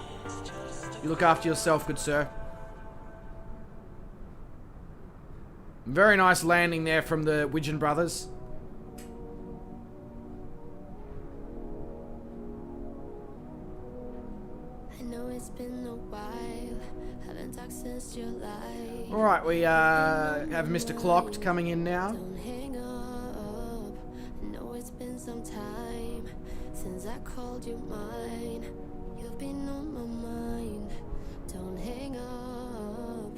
You look after yourself, good sir. Very nice landing there from the Widgeon brothers. I know it's been a while. Haven't talked since July. Alright, we have Mr. Clocked coming in now. Don't hang up. I know it's been some time since I called you mine. You've been on my mind. Don't hang up.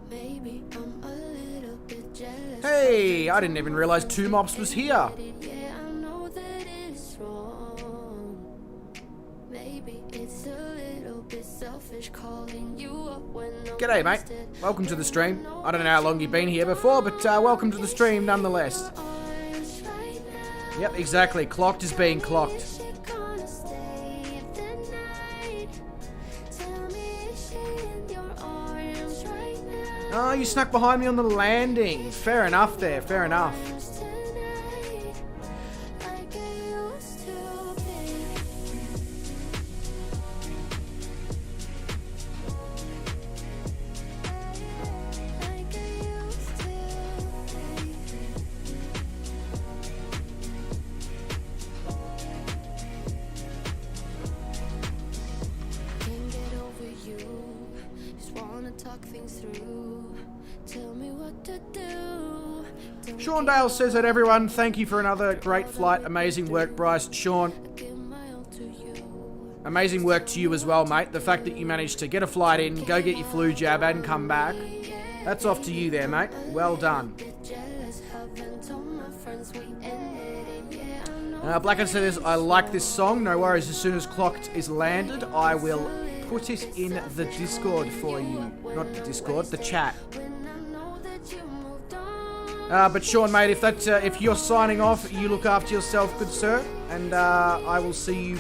Maybe I'm a little bit jealous. Hey, I didn't even realise Two Mops was here. Yeah, I know that it's wrong. Maybe it's a little bit selfish calling you up when I'm G'day, mate. wasted. Welcome to the stream. I don't know how long you've been here before, but welcome to the stream nonetheless. Arms right now. Yep, exactly. Clocked is being clocked. Is she gonna stay the night? Tell me, is she in your arms right now? Oh, you snuck behind me on the landing. Fair enough there, fair enough. Tonight, like I used to be. Like I used to be. Can't get over you. Just wanna talk things through. Tell me what to do. Don't Sean Dale says that everyone, thank you for another great flight. Amazing work, Bryce. Sean, give my all to you. amazing work to you as well, mate. The fact that you managed to get a flight in, go get your flu jab and come back. That's off to you there, mate. Well done. Bit jealous, haven't told my friends we ended it. Yeah, I know. Blackhead says, I like this song. No worries, as soon as Clocked is landed, I will put it in the Discord for you. Not the Discord, the chat. When I know that you moved on. But Sean, mate, if you're signing off, you look after yourself, good sir. And I will see you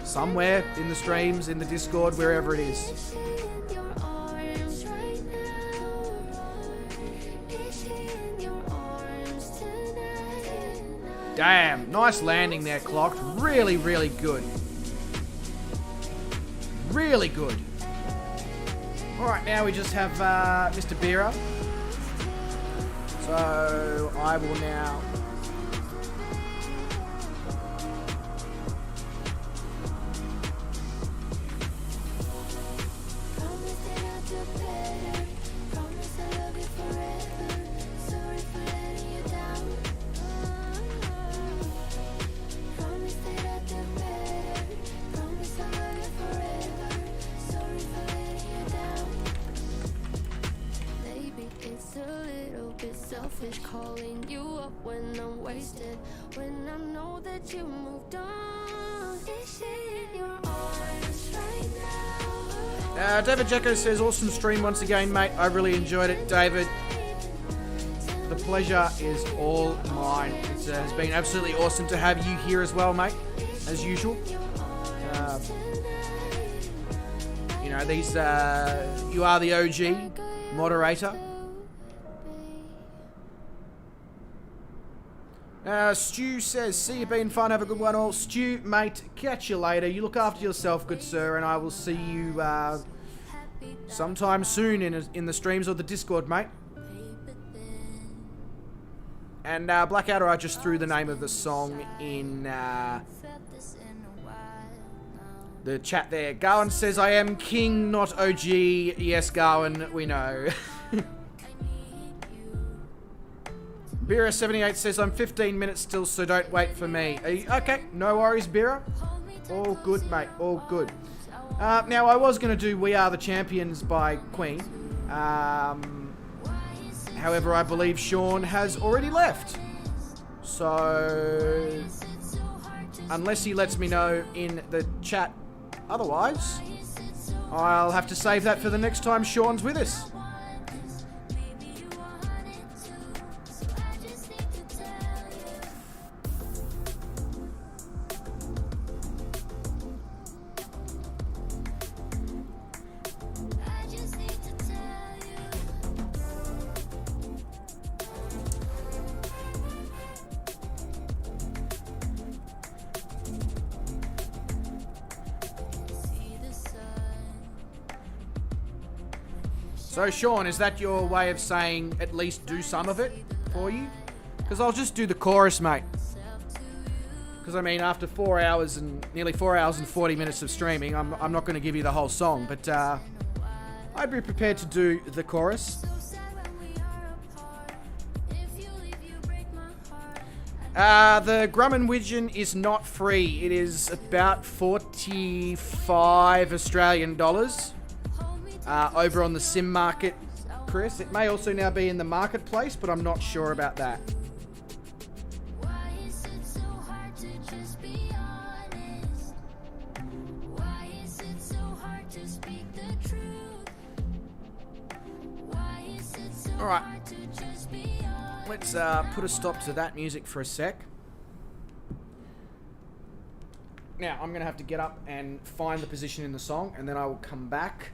somewhere in the streams, in the Discord, wherever it is. Is she in your arms right now? Is she in your arms tonight? Damn, nice landing there, Clocked. Really, really good. Really good. Alright, now we just have Mr. Beera. So I will now... Promise that I'll do better. Promise I'll love you forever. Sorry for letting you down. Promise that I'll do better. Promise I'll love you forever. Sorry for letting you down. Maybe it's a little bit selfish calling you up when I'm wasted. When I know that you moved on. Is she in your arms right now? David Jacko says, awesome stream once again, mate. I really enjoyed it, David. The pleasure is all mine. It has been absolutely awesome to have you here as well, mate, as usual. You know, these, you are the OG moderator. Stu says, see you been fun, have a good one all. Stu, mate, catch you later. You look after yourself, good sir, and I will see you sometime soon in the streams or the Discord, mate. And Blackouter, I just threw the name of the song in the chat there. Garwin says, I am king, not OG. Yes, Garwin, we know. Bira78 says, I'm 15 minutes still, so don't wait for me. Okay, no worries, Bira. All good, mate, all good. Now, I was going to do We Are the Champions by Queen. However, I believe Sean has already left. So, unless he lets me know in the chat otherwise, I'll have to save that for the next time Sean's with us. So, Sean, is that your way of saying at least do some of it for you? Because I'll just do the chorus, mate. Because, I mean, after 4 hours and nearly 4 hours and 40 minutes of streaming, I'm not going to give you the whole song. But I'd be prepared to do the chorus. The Grumman Widgeon is not free. It is about 45 Australian dollars over on the sim market Chris. It may also now be in the marketplace, but I'm not sure about that. Why is it so hard to just be honest? Why is it so hard to speak the truth? Why is it so All right. hard to just be honest? Let's put a stop to that music for a sec. Now, I'm going to have to get up and find the position in the song, and then I will come back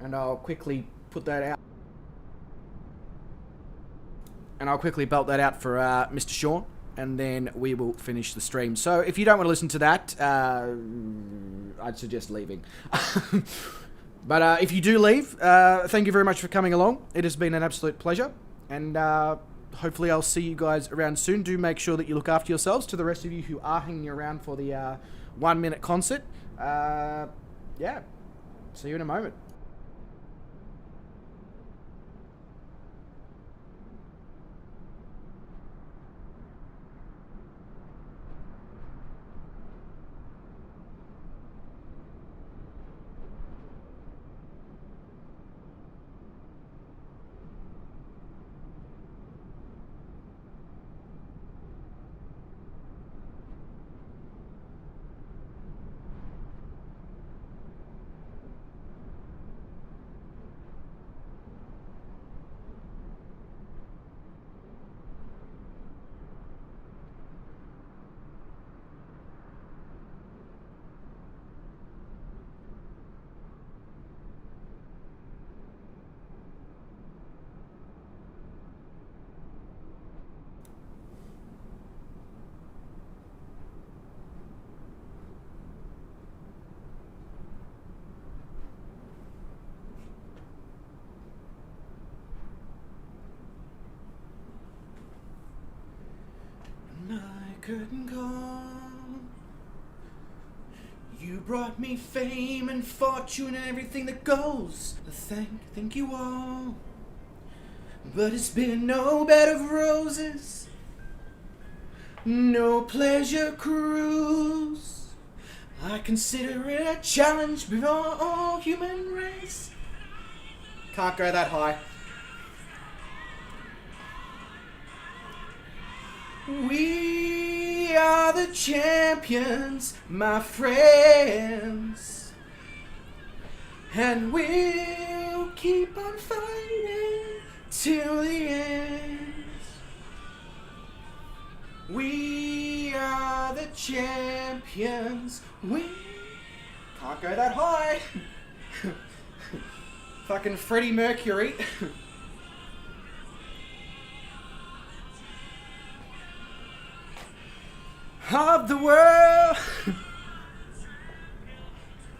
and I'll quickly put that out. And I'll quickly belt that out for Mr. Sean, and then we will finish the stream. So if you don't want to listen to that, I'd suggest leaving. But if you do leave, thank you very much for coming along. It has been an absolute pleasure, and hopefully I'll see you guys around soon. Do make sure that you look after yourselves. To the rest of you who are hanging around for the 1 minute concert, yeah, see you in a moment. I couldn't go. You brought me fame and fortune and everything that goes. Thank you all. But it's been no bed of roses, no pleasure cruise. I consider it a challenge before all human race. Can't go that high. We are the champions, my friends, and we'll keep on fighting till the end. We are the champions. We can't go that high. Fucking Freddie Mercury. Of the world,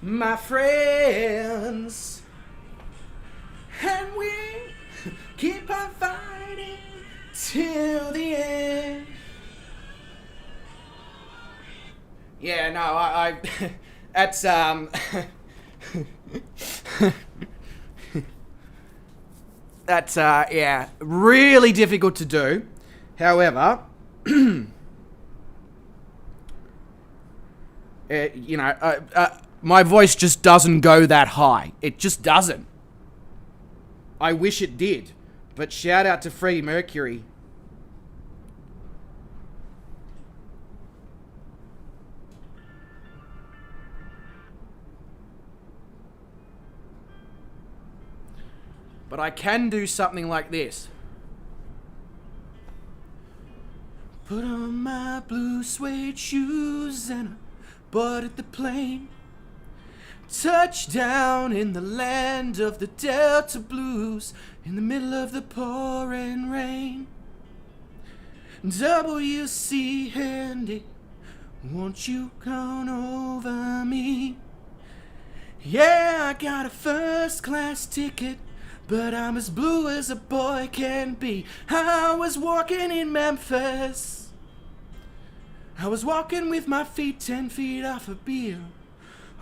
my friends, and we keep on fighting till the end. Yeah, no, I that's that's yeah, really difficult to do. However, you know, my voice just doesn't go that high. It just doesn't. I wish it did. But shout out to Freddie Mercury. But I can do something like this. Put on my blue suede shoes and boarded the plane. Touchdown in the land of the Delta Blues, in the middle of the pouring rain. WC Handy, won't you come over me? Yeah, I got a first class ticket, but I'm as blue as a boy can be. I was walking in Memphis. I was walking with my feet 10 feet off a beer.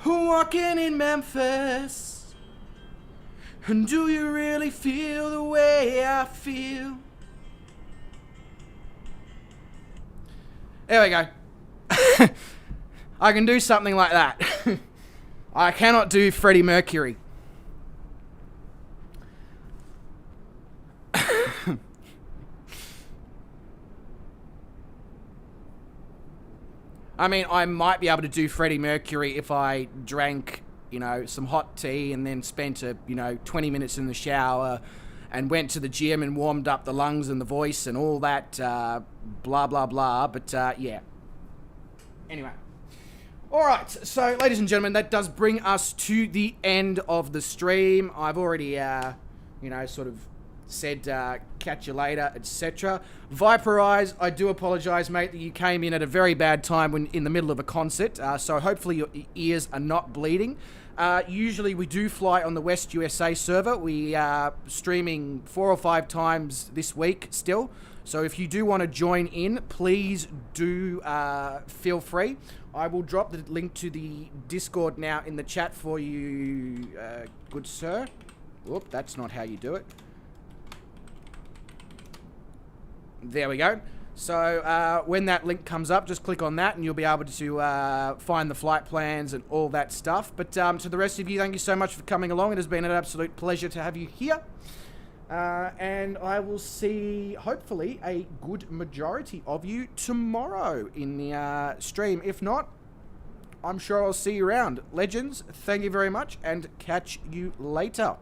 Walking in Memphis. And do you really feel the way I feel? There we go. I can do something like that. I cannot do Freddie Mercury. I mean, I might be able to do Freddie Mercury if I drank, you know, some hot tea and then spent 20 minutes in the shower and went to the gym and warmed up the lungs and the voice and all that, blah, blah, blah. But, yeah. Anyway. All right. So, ladies and gentlemen, that does bring us to the end of the stream. I've already, sort of said catch you later, etc. Viper Eyes, I do apologise, mate, that you came in at a very bad time when in the middle of a concert, so hopefully your ears are not bleeding. Usually we do fly on the West USA server. We are streaming 4 or 5 times this week still, so if you do want to join in, please do feel free. I will drop the link to the Discord now in the chat for you, good sir. Whoop, that's not how you do it. There we go. So when that link comes up, just click on that and you'll be able to find the flight plans and all that stuff. But to the rest of you, thank you so much for coming along. It has been an absolute pleasure to have you here. And I will see, hopefully, a good majority of you tomorrow in the stream. If not, I'm sure I'll see you around. Legends, thank you very much and catch you later.